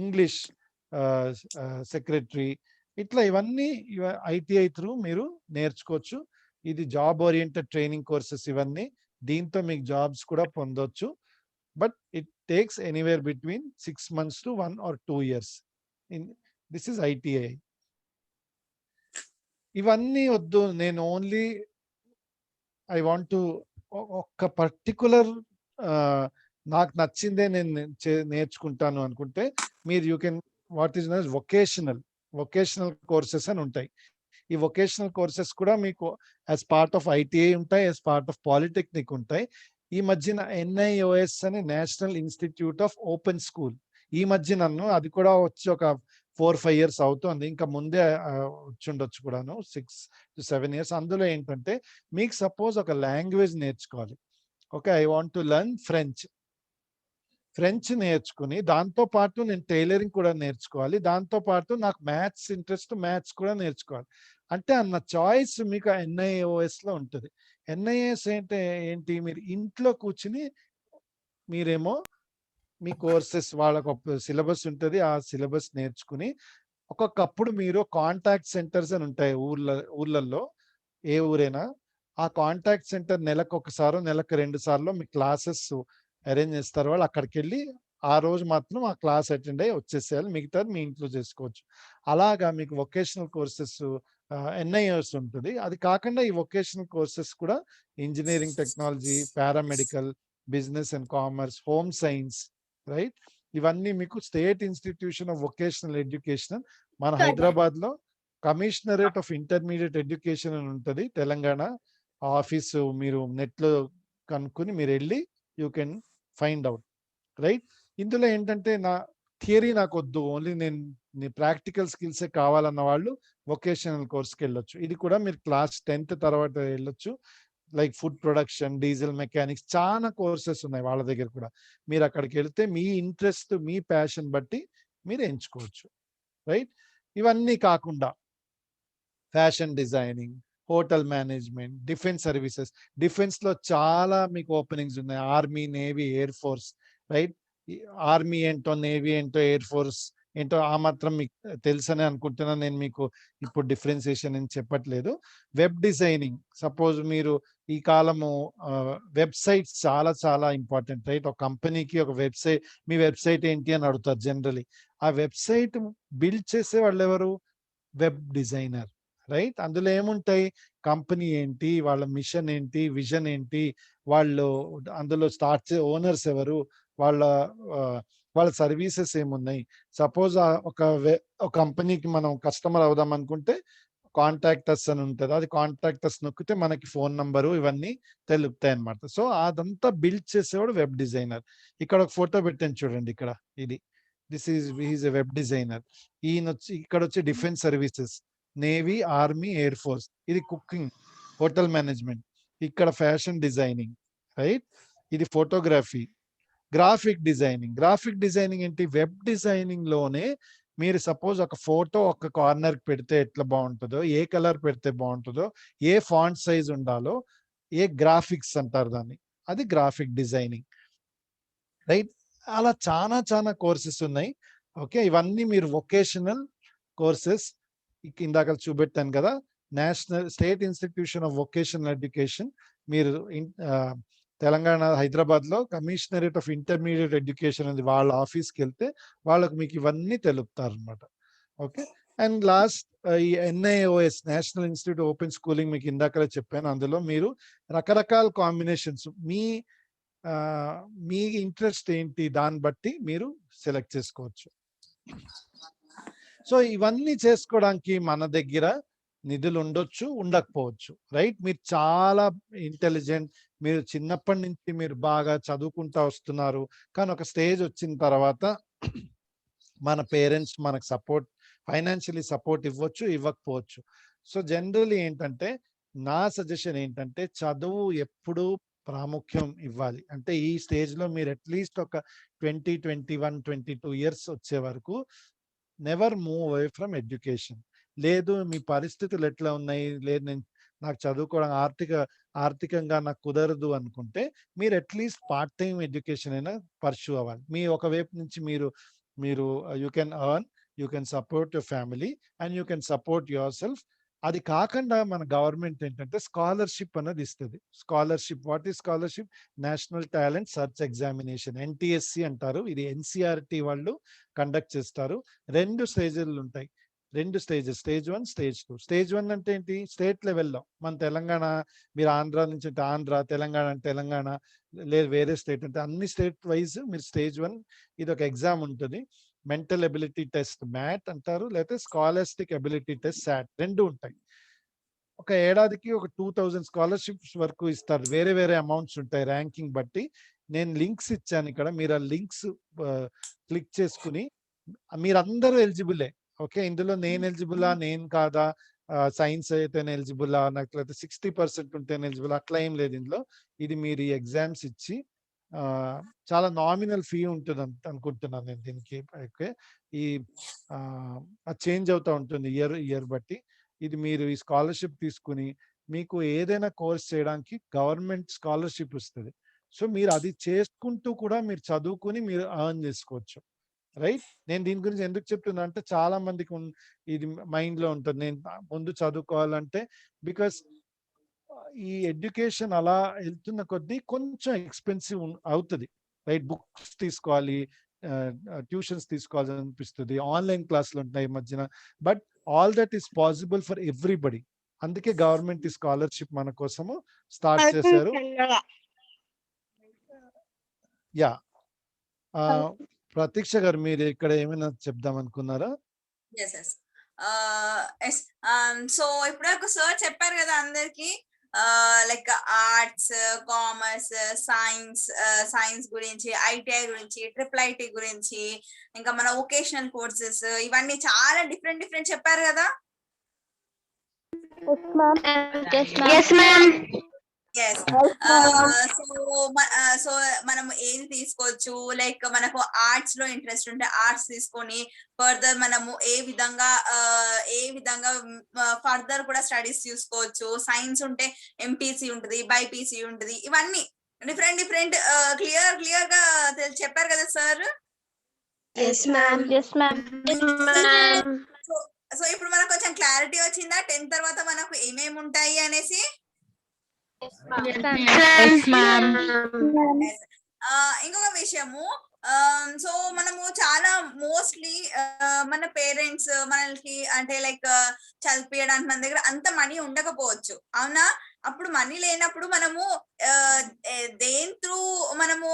English secretary, ఇట్లా ఇవన్నీ ITI through మీరు నేర్చుకోవచ్చు. ఇది job oriented training courses ఇవన్నీ. దీంతో మీకు jobs కూడా పొందొచ్చు. But it takes anywhere between 6 months to 1 or 2 years. This is ITI. ఇవన్నీ వద్దు, నేను ఓన్లీ ఐ వాంట్ టు ఒక పర్టికులర్ నాకు నచ్చిందే నేను నేర్చుకుంటాను అనుకుంటే మీరు you can what is known vocational courses అని ఉంటాయి. ఈ వొకేషనల్ కోర్సెస్ కూడా మీకు యాజ్ పార్ట్ ఆఫ్ ఐటీఐ ఉంటాయి, యాజ్ పార్ట్ ఆఫ్ పాలిటెక్నిక్ ఉంటాయి. ఈ మధ్యన NIOS అని national institute of open school, ఈ మధ్య నన్ను అది కూడా వచ్చి ఒక 4-5 years అవుతుంది, ఇంకా ముందే వచ్చుండొచ్చు కూడాను 6 to 7 years. అందులో ఏంటంటే మీకు సపోజ్ ఒక లాంగ్వేజ్ నేర్చుకోవాలి. Okay, I want to learn French నేర్చుకుని దాంతో పాటు నేను టైలరింగ్ కూడా నేర్చుకోవాలి, దాంతో పాటు నాకు మ్యాథ్స్ ఇంట్రెస్ట్, మ్యాథ్స్ కూడా నేర్చుకోవాలి అంటే అన్న చాయిస్ మీకు NIOS లో ఉంటుంది. NIOS అంటే ఏంటి, మీరు ఇంట్లో కూర్చుని మీరేమో మీ కోర్సెస్ వాళ్ళకు ఒక సిలబస్ ఉంటుంది, ఆ సిలబస్ నేర్చుకుని ఒక్కొక్కప్పుడు మీరు కాంటాక్ట్ సెంటర్స్ అని ఉంటాయి ఊర్లలో, ఏ ఊరైనా ఆ కాంటాక్ట్ సెంటర్ నెలకు ఒకసారో నెలకు 2 సార్లు మీ క్లాసెస్ అరేంజ్ చేస్తారు. వాళ్ళు అక్కడికి వెళ్ళి ఆ రోజు మాత్రం ఆ క్లాస్ అటెండ్ అయ్యి వచ్చేసేయాలి, మిగతాది మీ ఇంట్లో చేసుకోవచ్చు. అలాగా మీకు వొకేషనల్ కోర్సెస్ NIOS ఉంటుంది. అది కాకుండా ఈ వొకేషనల్ కోర్సెస్ కూడా engineering technology, paramedical, business and commerce, home science, right? ఇవన్నీ మీకు state institution of vocational education మన హైదరాబాద్ లో కమిషనరేట్ ఆఫ్ ఇంటర్మీడియట్ ఎడ్యుకేషన్ అని ఉంటుంది, తెలంగాణ ఆఫీసు. మీరు నెట్ లో కనుక్కొని మీరు వెళ్ళి you can find out, right? ఇందులో ఏంటంటే నా థియరీ నాకు వద్దు, ఓన్లీ నేను ప్రాక్టికల్ స్కిల్సే కావాలన్న వాళ్ళు వొకేషనల్ కోర్స్కి వెళ్ళొచ్చు. ఇది కూడా మీరు క్లాస్ 10th తర్వాత వెళ్ళొచ్చు. Like food production, diesel mechanics, చాలా కోర్సెస్ ఉన్నాయి వాళ్ళ దగ్గర కూడా. మీరు అక్కడికి వెళ్తే మీ ఇంట్రెస్ట్, మీ ప్యాషన్ బట్టి మీరు ఎంచుకోవచ్చు, రైట్? ఇవన్నీ కాకుండా fashion designing, hotel management, defence services, defence లో చాలా మీకు ఓపెనింగ్స్ ఉన్నాయి. Army, navy, air force, right? Army ఏంటో, నేవీ ఏంటో, ఎయిర్ ఫోర్స్ ఏంటో ఆ మాత్రం మీకు తెలుసని అనుకుంటున్నా. నేను మీకు ఇప్పుడు డిఫరెన్సియేషన్ అని చెప్పట్లేదు. వెబ్ డిజైనింగ్, సపోజ్ మీరు ఈ కాలము వెబ్సైట్స్ చాలా చాలా ఇంపార్టెంట్, రైట్? ఒక కంపెనీకి ఒక వెబ్సైట్, మీ వెబ్సైట్ ఏంటి అని అడుగుతారు జనరలీ. ఆ వెబ్సైట్ బిల్డ్ చేసే వాళ్ళు ఎవరు? Web designer, right? అందులో ఏముంటాయి, కంపెనీ ఏంటి, వాళ్ళ మిషన్ ఏంటి, విజన్ ఏంటి, వాళ్ళు అందులో స్టార్ట్ చే ఓనర్స్ ఎవరు, వాళ్ళ సర్వీసెస్ ఏమున్నాయి. సపోజ్ ఒక కంపెనీకి మనం కస్టమర్ అవుదాం అనుకుంటే కాంటాక్టర్స్ అని ఉంటుంది, అది కాంటాక్టర్స్ నొక్కితే మనకి ఫోన్ నంబరు ఇవన్నీ తెలుపుతాయి అనమాట. సో అదంతా బిల్డ్ చేసేవాడు వెబ్ డిజైనర్. ఇక్కడ ఒక ఫోటో పెట్టాను చూడండి, ఇక్కడ ఇది హీస్ ఎ వెబ్ డిజైనర్. ఈయన వచ్చి ఇక్కడ వచ్చి defence services, navy, army, air force. ఇది కుకింగ్, హోటల్ మేనేజ్మెంట్. ఇక్కడ ఫ్యాషన్ డిజైనింగ్, రైట్? ఇది ఫోటోగ్రఫీ. గ్రాఫిక్ డిజైనింగ్ ఏంటి, వెబ్ డిజైనింగ్ లోనే మీరు సపోజ్ ఒక ఫోటో ఒక కార్నర్ పెడితే ఎట్లా బాగుంటుందో, ఏ కలర్ పెడితే బాగుంటుందో, ఏ ఫాంట్ సైజ్ ఉండాలో, ఏ గ్రాఫిక్స్ అంటారు దాన్ని, అది గ్రాఫిక్ డిజైనింగ్, రైట్? అలా చాలా చాలా కోర్సెస్ ఉన్నాయి. ఓకే, ఇవన్నీ మీరు వొకేషనల్ కోర్సెస్. ఇందాక చూపెట్టాను కదా, state institution of vocational education. మీరు తెలంగాణ హైదరాబాద్ లో కమిషనరేట్ ఆఫ్ ఇంటర్మీడియట్ ఎడ్యుకేషన్ ఉంది, వాళ్ళ ఆఫీస్కి వెళ్తే వాళ్ళకు మీకు ఇవన్నీ తెలుపుతారు అనమాట. ఓకే, అండ్ లాస్ట్ ఈ NIOS national institute open schooling మీకు ఇందాకలే చెప్పాను. అందులో మీరు రకరకాల కాంబినేషన్స్, మీ ఇంట్రెస్ట్ ఏంటి దాన్ని బట్టి మీరు సెలెక్ట్ చేసుకోవచ్చు. సో ఇవన్నీ చేసుకోవడానికి మన దగ్గర నిధులు ఉండొచ్చు, ఉండకపోవచ్చు. రైట్? మీరు చాలా ఇంటెలిజెంట్, మీరు చిన్నప్పటి నుంచి మీరు బాగా చదువుకుంటా వస్తున్నారు. కానీ ఒక స్టేజ్ వచ్చిన తర్వాత మన పేరెంట్స్ మనకు సపోర్ట్, ఫైనాన్షియలీ సపోర్ట్ ఇవ్వచ్చు, ఇవ్వకపోవచ్చు. సో జనరల్లీ ఏంటంటే నా సజెషన్ ఏంటంటే చదువు ఎప్పుడు ప్రాముఖ్యం ఇవ్వాలి. అంటే ఈ స్టేజ్ లో మీరు అట్లీస్ట్ ఒక 20, 21, 22 ఇయర్స్ వచ్చే వరకు never move away from education. లేదు మీ పరిస్థితులు ఎట్లా ఉన్నాయి, లేదు నాకు చదువుకోవడం ఆర్థికంగా నాకు కుదరదు అనుకుంటే మీరు అట్లీస్ట్ పార్ట్ టైం ఎడ్యుకేషన్ అయినా పర్సూ అవ్వాలి. మీ ఒకవైపు నుంచి మీరు you can earn, you can support your family and you can support your self. అది కాకుండా మన గవర్నమెంట్ ఏంటంటే స్కాలర్షిప్ అన్నది ఇస్తుంది. Scholarship, what is scholarship? National talent search examination, NTSC అంటారు. ఇది NCERT వాళ్ళు కండక్ట్ చేస్తారు. 2 స్టేజ్లు ఉంటాయి, 2 స్టేజెస్, స్టేజ్ 1, స్టేజ్ 2. స్టేజ్ 1 అంటే ఏంటి? స్టేట్ లెవెల్లో. మన తెలంగాణ, మీరు ఆంధ్ర నుంచి అంటే ఆంధ్ర, తెలంగాణ అంటే తెలంగాణ, లేదు వేరే స్టేట్ అంటే అన్ని స్టేట్ వైజ్ మీరు స్టేజ్ 1 ఇది ఒక ఎగ్జామ్ ఉంటుంది. మెంటల్ ఎబిలిటీ టెస్ట్ మ్యాట్ అంటారు, లేకపోతే స్కాలర్స్టిక్ ఎబిలిటీ టెస్ట్ SAT, 2 ఉంటాయి. ఒక ఏడాదికి ఒక 2000 స్కాలర్షిప్స్ వరకు ఇస్తారు. వేరే వేరే అమౌంట్స్ ఉంటాయి ర్యాంకింగ్ బట్టి. నేను లింక్స్ ఇచ్చాను ఇక్కడ, మీరు ఆ లింక్స్ క్లిక్ చేసుకుని మీరందరూ ఎలిజిబులే. ఓకే, ఇందులో నేను ఎలిజిబులా, నేను కాదా, సైన్స్ అయితేనే ఎలిజిబులా, నాకు లేకపోతే 60% ఉంటేనే ఎలిజిబుల్, అట్లా ఏం లేదు ఇందులో. ఇది మీరు ఈ ఎగ్జామ్స్ ఇచ్చి చాలా నామినల్ ఫీ ఉంటుంది అనుకుంటున్నాను నేను దీనికి. ఓకే, ఈ చేంజ్ అవుతూ ఉంటుంది ఇయర్ బట్టి. ఇది మీరు ఈ స్కాలర్షిప్ తీసుకుని మీకు ఏదైనా కోర్స్ చేయడానికి గవర్నమెంట్ స్కాలర్షిప్ ఇస్తుంది. సో మీరు అది చేసుకుంటూ కూడా మీరు చదువుకుని మీరు ఎర్న్ చేసుకోవచ్చు. రైట్? నేను దీని గురించి ఎందుకు చెప్తున్నా అంటే చాలా మందికి ఇది మైండ్ లో ఉంటుంది, నేను ముందు చదువుకోవాలంటే. బికాస్ ఈ ఎడ్యుకేషన్ అలా వెళ్తున్న కొద్దీ కొంచెం ఎక్స్పెన్సివ్ అవుతుంది. రైట్? బుక్స్ తీసుకోవాలి, ట్యూషన్స్ తీసుకోవాలి అనిపిస్తుంది, ఆన్లైన్ క్లాసులు ఉంటాయి ఈ మధ్యన. But all that is possible for everybody. అందుకే గవర్నమెంట్ ఈ స్కాలర్షిప్ మన కోసము స్టార్ట్ చేశారు. యా, ప్రతీక్ష గారు మీరు ఇక్కడ ఏమైనా చెప్దాం అనుకున్నారా? సో ఇప్పుడే ఒక సార్ చెప్పారు కదా అందరికి, లైక్ ఆర్ట్స్, కామర్స్, సైన్స్ గురించి, ITI గురించి, IIIT గురించి, ఇంకా మన వొకేషనల్ కోర్సెస్, ఇవన్నీ చాలా డిఫరెంట్ చెప్పారు కదా. సో మనం ఏది తీసుకోవచ్చు, లైక్ మనకు ఆర్ట్స్ లో ఇంట్రెస్ట్ ఉంటే ఆర్ట్స్ తీసుకొని ఫర్దర్ మనము ఏ విధంగా ఫర్దర్ కూడా స్టడీస్ చూసుకోవచ్చు. సైన్స్ ఉంటే MPC ఉంటుంది, BIPC ఉంటుంది. ఇవన్నీ డిఫరెంట్ క్లియర్ గా చెప్పారు కదా సార్. సో ఇప్పుడు మనకు కొంచెం క్లారిటీ వచ్చిందా 10th తర్వాత మనకు ఏమేమి ఉంటాయి అనేసి? ఇంకొక విషయము, సో మనము చాలా మోస్ట్లీ మన పేరెంట్స్ మనకి అంటే లైక్ చదివించడానికి మన దగ్గర అంత మనీ ఉండకపోవచ్చు, అవునా? అప్పుడు మనీ లేనప్పుడు మనము దేని త్రూ మనము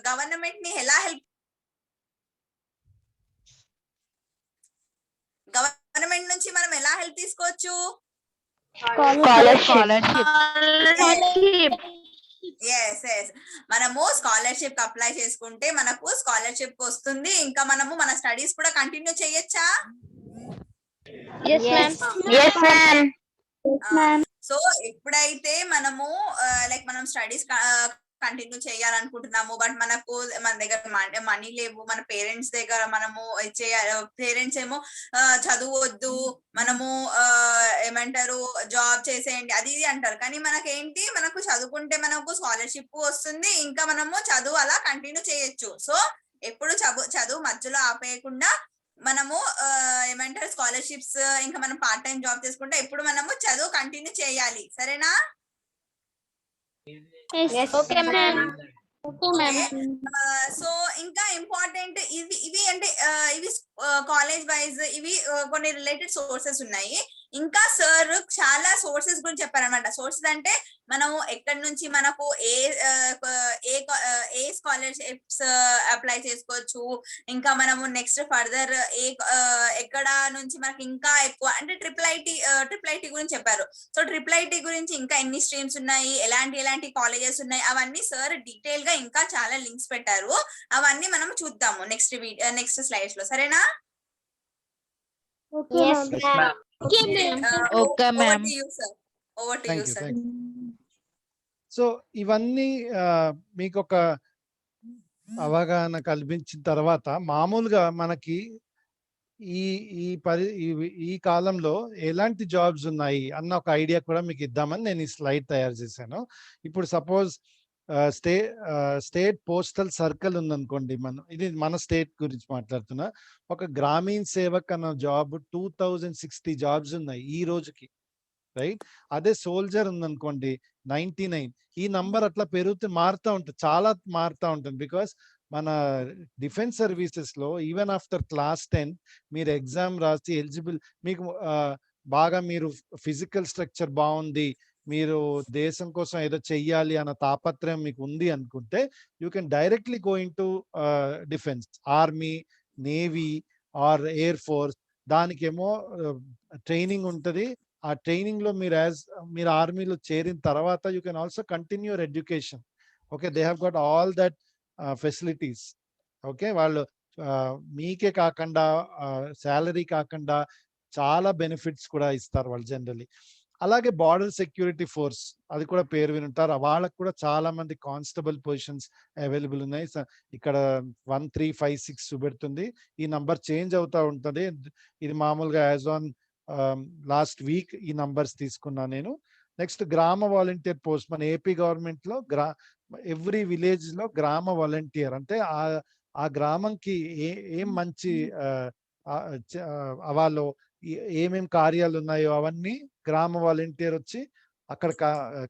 గవర్నమెంట్ ని ఎలా గవర్నమెంట్ నుంచి మనం ఎలా హెల్ప్ తీసుకోవచ్చు? మనము స్కాలర్షిప్ అప్లై చేసుకుంటే మనకు స్కాలర్షిప్ వస్తుంది. ఇంకా మనము మన స్టడీస్ కూడా కంటిన్యూ చేయొచ్చా? సో ఎప్పుడైతే మనము లైక్ మనం స్టడీస్ కంటిన్యూ చేయాలనుకుంటున్నాము, బట్ మన దగ్గర మనీ లేవు, మన పేరెంట్స్ దగ్గర మనము పేరెంట్స్ ఏమో చదువొద్దు, మనము ఏమంటారు జాబ్ చేసేయండి అది ఇది అంటారు. కానీ మనకేంటి, మనకు చదువుకుంటే మనకు స్కాలర్షిప్ వస్తుంది, ఇంకా మనము చదువు అలా కంటిన్యూ చేయొచ్చు. సో ఎప్పుడు చదువు మధ్యలో ఆపేయకుండా మనము ఏమంటారు స్కాలర్షిప్స్, ఇంకా మనం పార్ట్ టైం జాబ్ చేసుకుంటే ఎప్పుడు మనము చదువు కంటిన్యూ చేయాలి. సరేనా? సో ఇంకా ఇంపార్టెంట్ ఇవి అంటే ఇవి కాలేజ్ వైజ్ ఇవి కొన్ని రిలేటెడ్ సోర్సెస్ ఉన్నాయి. ఇంకా సార్ చాలా సోర్సెస్ గురించి చెప్పారనమాట. సోర్సెస్ అంటే మనం ఎక్కడి నుంచి మనకు ఏ స్కాలర్షిప్స్ అప్లై చేసుకోవచ్చు, ఇంకా మనము నెక్స్ట్ ఫర్దర్ ఎక్కడ నుంచి మనకి ఇంకా ఎక్కువ అంటే ట్రిపుల్ ఐటీ గురించి చెప్పారు. సో ట్రిపుల్ ఐటీ గురించి ఇంకా ఎన్ని స్ట్రీమ్స్ ఉన్నాయి, ఎలాంటి కాలేజెస్ ఉన్నాయి, అవన్నీ సార్ డీటెయిల్ గా ఇంకా చాలా లింక్స్ పెట్టారు. అవన్నీ మనం చూద్దాము నెక్స్ట్ స్లైడ్స్ లో, సరేనా? Okay, ma'am. Over to you, sir. So ఇవన్నీ మీకు ఒక అవగాహన కల్పించిన తర్వాత మామూలుగా మనకి ఈ కాలంలో ఎలాంటి జాబ్స్ ఉన్నాయి అన్న ఒక ఐడియా కూడా మీకు ఇద్దామని నేను ఈ స్లైడ్ తయారు చేశాను. ఇప్పుడు సపోజ్ స్టేట్ పోస్టల్ సర్కిల్ ఉందనుకోండి, ఇది మన స్టేట్ గురించి మాట్లాడుతున్నా. ఒక గ్రామీణ సేవక్ అన్న జాబ్ 2060 జాబ్స్ ఉన్నాయి ఈ రోజుకి, రైట్? అదే సోల్జర్ ఉందనుకోండి 99. ఈ నంబర్ అట్లా మారుతూ ఉంటుంది, చాలా మారుతూ ఉంటుంది. బికాస్ మన డిఫెన్స్ సర్వీసెస్ లో ఈవెన్ ఆఫ్టర్ క్లాస్ 10 మీరు ఎగ్జామ్ రాసి ఎలిజిబుల్, మీకు బాగా మీరు ఫిజికల్ స్ట్రక్చర్ బాగుంది, మీరు దేశం కోసం ఏదో చెయ్యాలి అన్న తాపత్రయం మీకు ఉంది అనుకుంటే you can directly go into defence, army, navy or air force. దానికేమో ట్రైనింగ్ ఉంటుంది. ఆ ట్రైనింగ్ లో మీరు ఆర్మీలో చేరిన తర్వాత you can also continue your education. Okay, they have got all that facilities. Okay, వాళ్ళు మీకే కాకుండా శాలరీ కాకుండా చాలా బెనిఫిట్స్ కూడా ఇస్తారు వాళ్ళు జనరలీ. అలాగే బార్డర్ సెక్యూరిటీ ఫోర్స్, అది కూడా పేరు వినుంటారు. వాళ్ళకు కూడా చాలా మంది కానిస్టేబుల్ పొజిషన్స్ అవైలబుల్ ఉన్నాయి. ఇక్కడ 1356 చూపెడుతుంది. ఈ నంబర్ చేంజ్ అవుతా ఉంటుంది. ఇది మామూలుగా యాజ్ ఆన్ లాస్ట్ వీక్ ఈ నంబర్స్ తీసుకున్నా నేను. నెక్స్ట్ గ్రామ వాలంటీర్ పోస్ట్, మన ఏపీ గవర్నమెంట్ లో ఎవ్రీ విలేజ్ లో గ్రామ వాలంటీర్ అంటే ఆ గ్రామంకి ఏం మంచి వాళ్ళు ఏమేం కార్యాలు ఉన్నాయో అవన్నీ గ్రామ వాలంటీర్ వచ్చి అక్కడ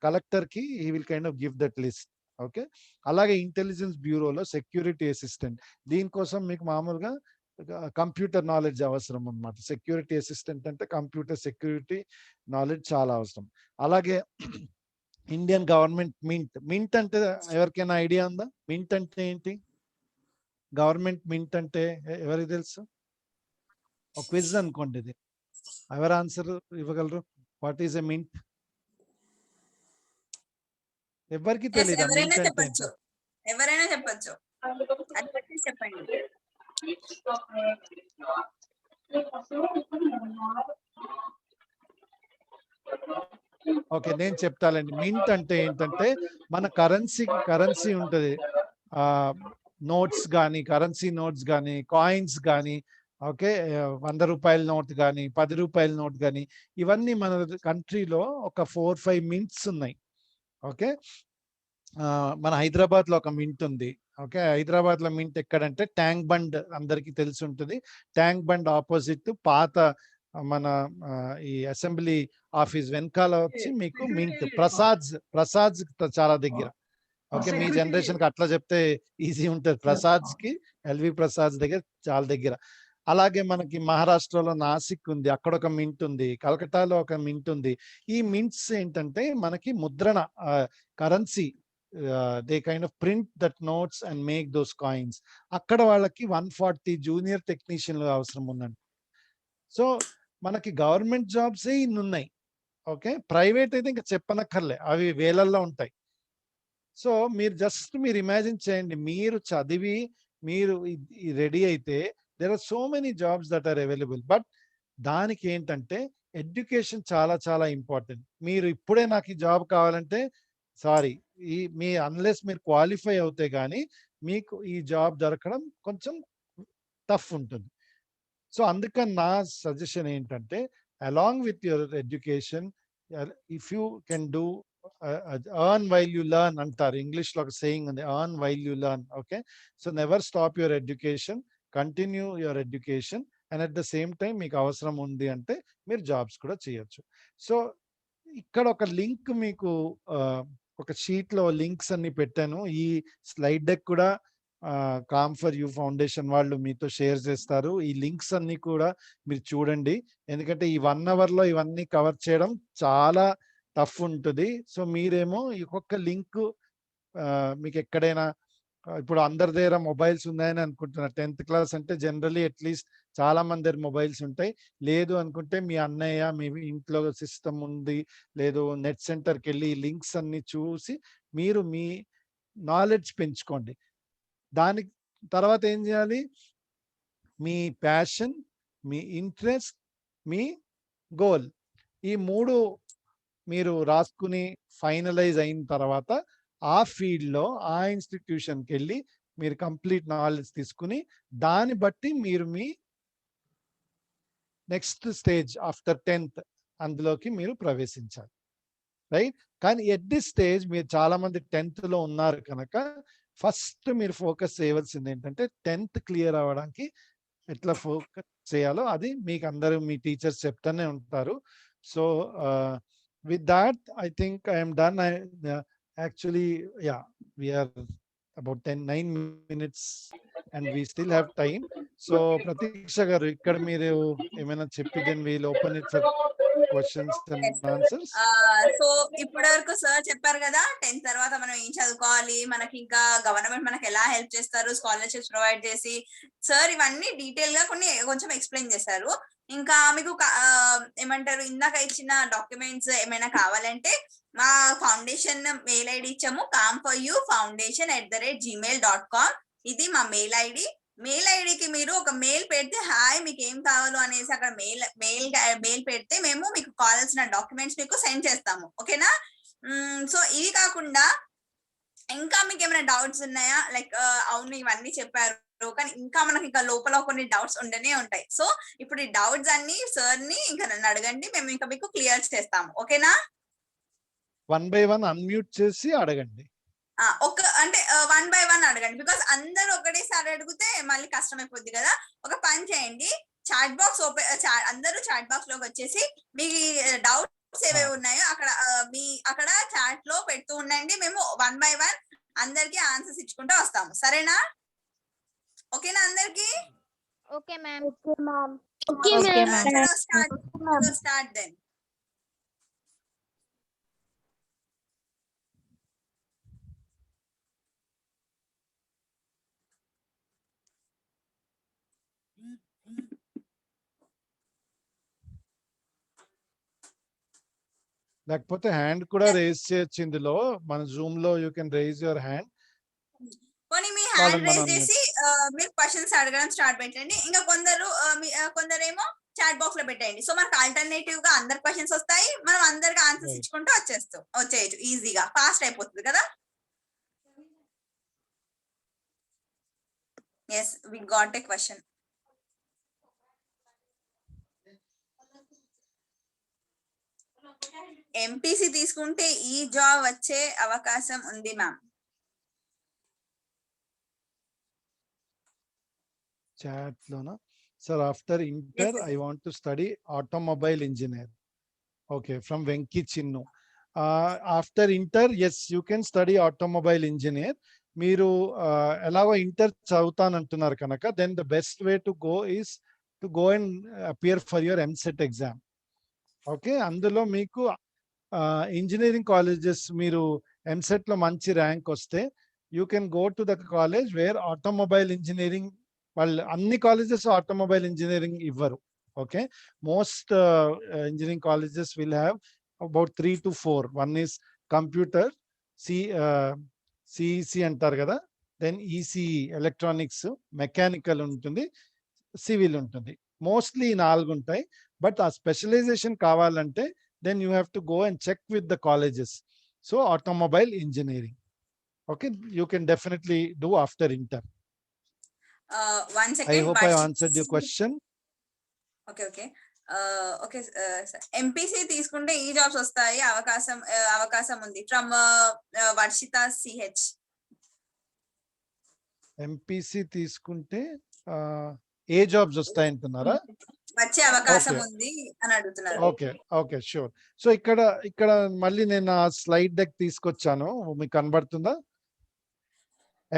కలెక్టర్ కి he will kind of give that list. Okay, అలాగే ఇంటెలిజెన్స్ బ్యూరోలో సెక్యూరిటీ అసిస్టెంట్, దీనికోసం మీకు మామూలుగా కంప్యూటర్ నాలెడ్జ్ అవసరం అన్నమాట. సెక్యూరిటీ అసిస్టెంట్ అంటే కంప్యూటర్ సెక్యూరిటీ నాలెడ్జ్ చాలా అవసరం. అలాగే ఇండియన్ గవర్నమెంట్ మింట్ అంటే ఎవరికైనా ఐడియా ఉందా? మింట్ అంటే ఏంటి? గవర్నమెంట్ మింట్ అంటే ఎవరికి తెలుసు? ఒక క్విజ్ అనుకోండి, ఇది ఎవరు ఆన్సర్ ఇవ్వగలరు? What is a mint? ఎవరికి తెలియదు. ఎవరైనా చెప్పచ్చు. చెప్పండి. ఓకే, నేను చెప్తానండి. మింట్ అంటే ఏంటంటే మన కరెన్సీ ఉంటది, నోట్స్ కానీ, కరెన్సీ నోట్స్ కానీ, కాయిన్స్ కానీ, ఓకే, 100 రూపాయల నోట్ కానీ, 10 రూపాయల నోట్ కానీ, ఇవన్నీ మన కంట్రీలో ఒక 4-5 మింట్స్ ఉన్నాయి. ఓకే, మన హైదరాబాద్ లో ఒక మింట్ ఉంది. ఓకే, హైదరాబాద్ లో మింట్ ఎక్కడంటే ట్యాంక్ బండ్, అందరికి తెలిసి ఉంటుంది. ట్యాంక్ బండ్ ఆపోజిట్ పాత మన ఈ అసెంబ్లీ ఆఫీస్ వెనకాల వచ్చి మీకు మింట్, ప్రసాద్ చాలా దగ్గర. ఓకే, మీ జనరేషన్ కి అట్లా చెప్తే ఈజీ ఉంటుంది. ప్రసాద్స్ కి, ఎల్వి ప్రసాద్ దగ్గర చాలా దగ్గర. అలాగే మనకి మహారాష్ట్రలో నాసిక్ ఉంది, అక్కడ ఒక మింట్ ఉంది. కలకత్తాలో ఒక మింట్ ఉంది. ఈ మింట్స్ ఏంటంటే మనకి ముద్రణ, currency, they kind of print that notes and make those coins. అక్కడ వాళ్ళకి 140 జూనియర్ టెక్నీషియన్లు అవసరం ఉందండి. సో మనకి గవర్నమెంట్ జాబ్సే ఇన్ని ఉన్నాయి. ఓకే, ప్రైవేట్ అయితే ఇంకా చెప్పనక్కర్లే, అవి వేలల్లో ఉంటాయి. సో మీరు ఇమాజిన్ చేయండి, మీరు చదివి మీరు రెడీ అయితే there are so many jobs that are available. But దానికి ఏంటంటే ఎడ్యుకేషన్ చాలా చాలా ఇంపార్టెంట్. మీరు ఇప్పుడే నాకు ఈ జాబ్ కావాలంటే సారీ, అన్లెస్ మీరు క్వాలిఫై అవుతే కానీ మీకు ఈ జాబ్ దొరకడం కొంచెం టఫ్ ఉంటుంది. సో అందుకని నా సజెషన్ ఏంటంటే along with your education, if you can do earn while you learn అంటారు. ఇంగ్లీష్ లో ఒక సేయింగ్ ఉంది, earn while you learn. Okay, so never stop your education, continue your education, and at the same time మీకు అవసరం ఉంది అంటే మీరు jobs కూడా చేయొచ్చు. సో ఇక్కడ ఒక లింక్ మీకు ఒక షీట్ లో లింక్స్ అన్ని పెట్టాను. ఈ స్లైడ్ డెక్ కూడా కామ్ ఫర్ యూ ఫౌండేషన్ వాళ్ళు మీతో షేర్ చేస్తారు. ఈ లింక్స్ అన్ని కూడా మీరు చూడండి, ఎందుకంటే ఈ 1 hour లో ఇవన్నీ కవర్ చేయడం చాలా టఫ్ ఉంటుంది. సో మీరేమో ఒక్కొక్క లింక్ మీకు ఎక్కడైనా ఇప్పుడు అందరి దగ్గర మొబైల్స్ ఉన్నాయని అనుకుంటున్నారు. 10th క్లాస్ అంటే జనరలీ అట్లీస్ట్ చాలా మంది దగ్గర మొబైల్స్ ఉంటాయి. లేదు అనుకుంటే మీ అన్నయ్య మీ ఇంట్లో సిస్టమ్ ఉంది, లేదు నెట్ సెంటర్కి వెళ్ళి ఈ లింక్స్ అన్ని చూసి మీరు మీ నాలెడ్జ్ పెంచుకోండి. దానికి తర్వాత ఏం చేయాలి, మీ ప్యాషన్, మీ ఇంట్రెస్ట్, మీ గోల్, ఈ 3 మీరు రాసుకుని ఫైనలైజ్ అయిన తర్వాత ఆ ఫీల్డ్లో ఆ ఇన్స్టిట్యూషన్కి వెళ్ళి మీరు కంప్లీట్ నాలెడ్జ్ తీసుకుని దాన్ని బట్టి మీరు మీ నెక్స్ట్ స్టేజ్ ఆఫ్టర్ 10th అందులోకి మీరు ప్రవేశించాలి, రైట్? కానీ ఎట్ దిస్ స్టేజ్ మీరు చాలా మంది 10th లో ఉన్నారు కనుక ఫస్ట్ మీరు ఫోకస్ చేయవలసింది ఏంటంటే 10th క్లియర్ అవ్వడానికి ఎట్లా ఫోకస్ చేయాలో అది మీకు అందరూ మీ టీచర్స్ చెప్తానే ఉంటారు. So with that I think I am done. Actually yeah, we are about 9 minutes and we still have time. So Pratiksha garu ikkada meeru emaina cheppi then we'll open it for questions and answers. So ఇప్పటి వరకు sir చెప్పారు కదా 10th తర్వాత మనం ఏం చదువుకోవాలి, మనకి ఇంకా గవర్నమెంట్ మనకి ఎలా హెల్ప్ చేస్తారు, స్కాలర్షిప్స్ ప్రొవైడ్ చేసి, సార్ ఇవన్నీ డీటెయిల్ గా కొంచెం ఎక్స్ప్లెయిన్ చేశారు. ఇంకా మీకు ఏమంటారు, ఇందాక ఇచ్చిన డాక్యుమెంట్స్ ఏమైనా కావాలంటే మా ఫౌండేషన్ మెయిల్ ఐడి ఇచ్చాము, camforyoufoundation@gmail.com. ఇది మా మెయిల్ ఐడి. మెయిల్ ఐడికి మీరు ఒక మెయిల్ పెడితే హాయ్ మీకు ఏం కావాలో అనేసి అక్కడ మెయిల్ పెడితే మేము మీకు కావాల్సిన డాక్యుమెంట్స్ మీకు సెండ్ చేస్తాము, ఓకేనా? సో ఇవి కాకుండా ఇంకా మీకు ఏమైనా డౌట్స్ ఉన్నాయా? లైక్ అవును ఇవన్నీ చెప్పారు కానీ ఇంకా మనకి ఇంకా లోపల కొన్ని డౌట్స్ ఉండనే ఉంటాయి. సో ఇప్పుడు ఈ డౌట్స్ అన్ని సార్ ని ఇంకా నన్ను అడగండి, మేము ఇంకా మీకు క్లియర్ చేస్తాము, ఓకేనా? 1 by 1 అన్మ్యూట్ చేసి అడగండి. అంటే 1 by 1 అడగండి, బికాస్ అందరూ ఒకటేసారి అడిగితే మళ్ళీ కష్టం అయిపోద్ది కదా. ఒక పని చేయండి, చాట్ బాక్స్ అందరూ చాట్ బాక్స్ లోకి వచ్చేసి మీ డౌట్స్ ఏవేవి ఉన్నాయో అక్కడ చాట్ లో పెడుతూ ఉండండి. మేము 1 by 1 అందరికి ఆన్సర్స్ ఇచ్చుకుంటూ వస్తాము, సరేనా? ఓకేనా అందరికి? Okay ma'am. Start then. లేకపోతే హ్యాండ్ కూడా రేజ్ చేయొచ్చు ఇందులో, మన జూమ్ లో you can raise your hand. కొన్ని మీ హ్యాండ్ రేజ్ చేసి మీరు క్వశ్చన్స్ అడగడం స్టార్ట్ పెట్టండి. ఇంకా కొందరేమో చాట్ బాక్స్ లో పెట్టండి. సో మనకు ఆల్టర్నేటివ్ గా అందరు క్వశ్చన్స్ వస్తాయి, మనం అందరికి ఆన్సర్స్ ఇచ్చుకుంటూ వచ్చేయచ్చు, ఈజీగా ఫాస్ట్ అయిపోతుంది కదా. Yes we got a question. MPC తీసుకుంటే ఈ జాబ్ వచ్చే అవకాశం ఉంది ma'am. Chat lona. Sir, after inter, Yes, I want to study automobile engineer. Okay, from Venki Chinnu. After inter, yes, you can study automobile engineer. Meeru elago inter chavutanantunnaru kanaka, then the best way to go is to go and appear for your MSET exam. Okay, అందులో మీకు engineering colleges మీరు MSET లో మంచి rank వస్తే you can go to the college where automobile engineering, వాళ్ళు అన్ని colleges automobile engineering ఇవ్వరు. Okay, most engineering colleges will have about 3 to 4. One is computer, CEC అంటారు కదా, దెన్ ఈసీఈ ఎలక్ట్రానిక్స్, మెకానికల్ ఉంటుంది, సివిల్ ఉంటుంది. మోస్ట్లీ 4 ఉంటాయి. But ఆ specialisation కావాలంటే then you have to go and check with the colleges. So automobile engineering, okay, you can definitely do after inter. 1 second. I hope I answered your question. Okay. Okay, MPC తీసుకుంటే ఈ jobs వస్తాయి అవకాశం ఉంది. From Varshita CH. MPC తీసుకుంటే ఏ jobs వస్తాయి అంటున్నారా? వచ్చే అవకాశం ఉంది అని అడుగుతున్నారు. Okay sure. సో ఇక్కడ మళ్ళీ నేను ఆ స్లైడ్ డెక్ తీసుకొచ్చాను, మీకు కనబడుతుందా?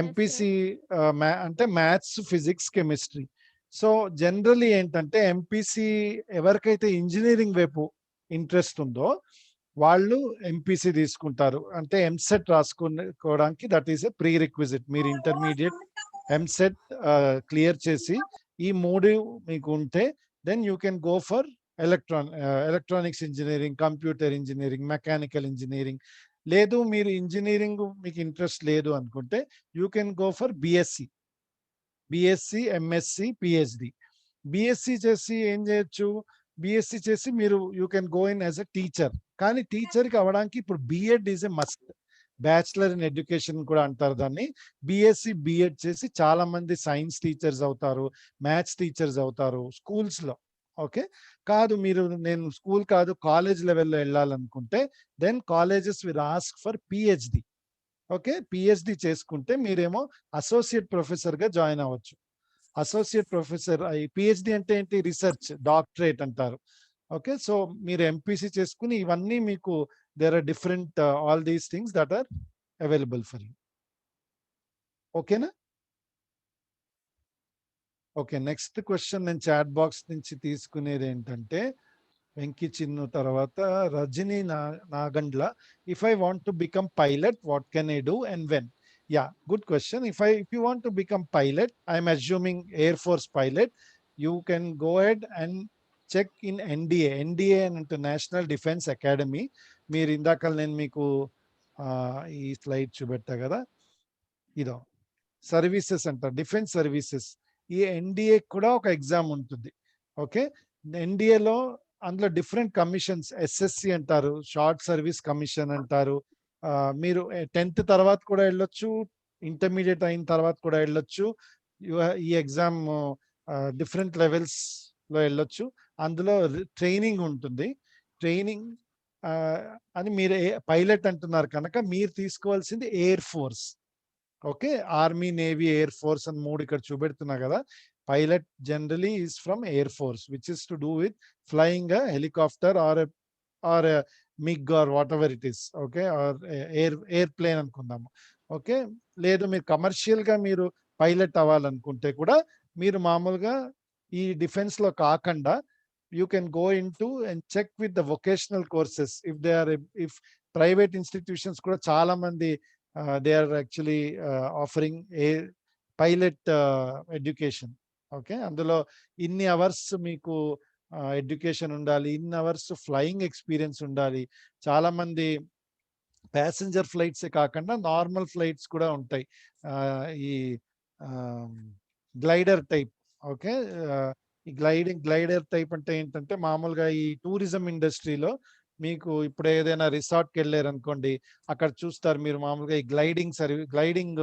ఎంపీసీ అంటే maths, physics, chemistry. So generally ఏంటంటే ఎంపీసీ ఎవరికైతే ఇంజనీరింగ్ వైపు ఇంట్రెస్ట్ ఉందో వాళ్ళు ఎంపీసీ తీసుకుంటారు. అంటే ఎంసెట్ రాసుకోవడానికి that is a prerequisite. మీరు ఇంటర్మీడియట్ ఎంసెట్ క్లియర్ చేసి ఈ 3 మీకు ఉంటే then you can go for electronics engineering, computer engineering, mechanical engineering. లేదు మీరు ఇంజనీరింగ్ మీకు ఇంట్రెస్ట్ లేదు అనుకుంటే you can go for BSc, MSc, PhD. BSc చేసి ఏం చేయొచ్చు, బిఎస్సి చేసి మీరు you can go in as a teacher. కానీ టీచర్కి అవ్వడానికి ఇప్పుడు BEd is a must, bachelor in education కూడా అంటారు దాన్ని. బిఎస్సి బిఎడ్ చేసి చాలా మంది సైన్స్ టీచర్స్ అవుతారు, మ్యాథ్స్ టీచర్స్ అవుతారు స్కూల్స్ లో. ఓకే, కాదు మీరు నేను స్కూల్ కాదు కాలేజ్ లెవెల్లో వెళ్ళాలనుకుంటే then colleges will ask for PhD. Okay, PhD చేసుకుంటే మీరేమో అసోసియేట్ ప్రొఫెసర్ గా జాయిన్ అవ్వచ్చు. అసోసియేట్ ప్రొఫెసర్ పిహెచ్డి అంటే ఏంటి, రీసెర్చ్ డాక్టరేట్ అంటారు. ఓకే, సో మీరు ఎంపీసీ చేసుకుని ఇవన్నీ మీకు there are different all these things that are available for you. ఓకేనా? ఓకే, నెక్స్ట్ క్వశ్చన్ నేను చాట్ బాక్స్ నుంచి తీసుకునేది ఏంటంటే వెంకి చిన్ను తర్వాత Rajani Nagandla. If I want to become pilot what can I do and when? Yeah, good question. If you want to become pilot, I'm assuming Air Force pilot, you can go ahead and check in NDA and National Defense Academy. మీరు ఇందాక నేను మీకు ఈ slide చూపెట్టా కదా, ఇదో services అంటారు, defence services. ఈ NDA కూడా ఒక ఎగ్జామ్ ఉంటుంది. ఓకే, ఎన్డీఏలో అందులో డిఫరెంట్ కమిషన్స్, ఎస్ఎస్సి అంటారు, షార్ట్ సర్వీస్ కమిషన్ అంటారు. మీరు 10th తర్వాత కూడా వెళ్ళొచ్చు, ఇంటర్మీడియట్ అయిన తర్వాత కూడా వెళ్ళొచ్చు. ఈ ఎగ్జామ్ డిఫరెంట్ లెవెల్స్ లో వెళ్ళొచ్చు. అందులో ట్రైనింగ్ ఉంటుంది. ట్రైనింగ్ అని మీరు పైలట్ అంటున్నారు కనుక మీరు తీసుకోవాల్సింది air force. Okay, army, navy, air force అని 3 ఇక్కడ చూపెడుతున్నా కదా. Pilot generally is from air force, which is to do with flying a helicopter or MiG or whatever it is. Okay, or airplane అనుకుందాము. Okay, లేదు మీరు commercial గా మీరు pilot అవ్వాలనుకుంటే కూడా మీరు మామూలుగా ఈ డిఫెన్స్ లో కాకుండా you can go into and check with the vocational courses. If private institutions కూడా చాలా మంది they are actually offering a pilot education. Okay, అందులో ఇన్ని అవర్స్ మీకు ఎడ్యుకేషన్ ఉండాలి, ఇన్ని అవర్స్ ఫ్లయింగ్ ఎక్స్పీరియన్స్ ఉండాలి. చాలా మంది ప్యాసింజర్ ఫ్లైట్స్ కాకుండా నార్మల్ ఫ్లైట్స్ కూడా ఉంటాయి, ఈ గ్లైడర్ టైప్. ఓకే, ఈ గ్లైడర్ టైప్ అంటే ఏంటంటే మామూలుగా ఈ టూరిజం ఇండస్ట్రీలో మీకు ఇప్పుడు ఏదైనా రిసార్ట్కి వెళ్ళారు అనుకోండి, అక్కడ చూస్తారు మీరు మామూలుగా ఈ గ్లైడింగ్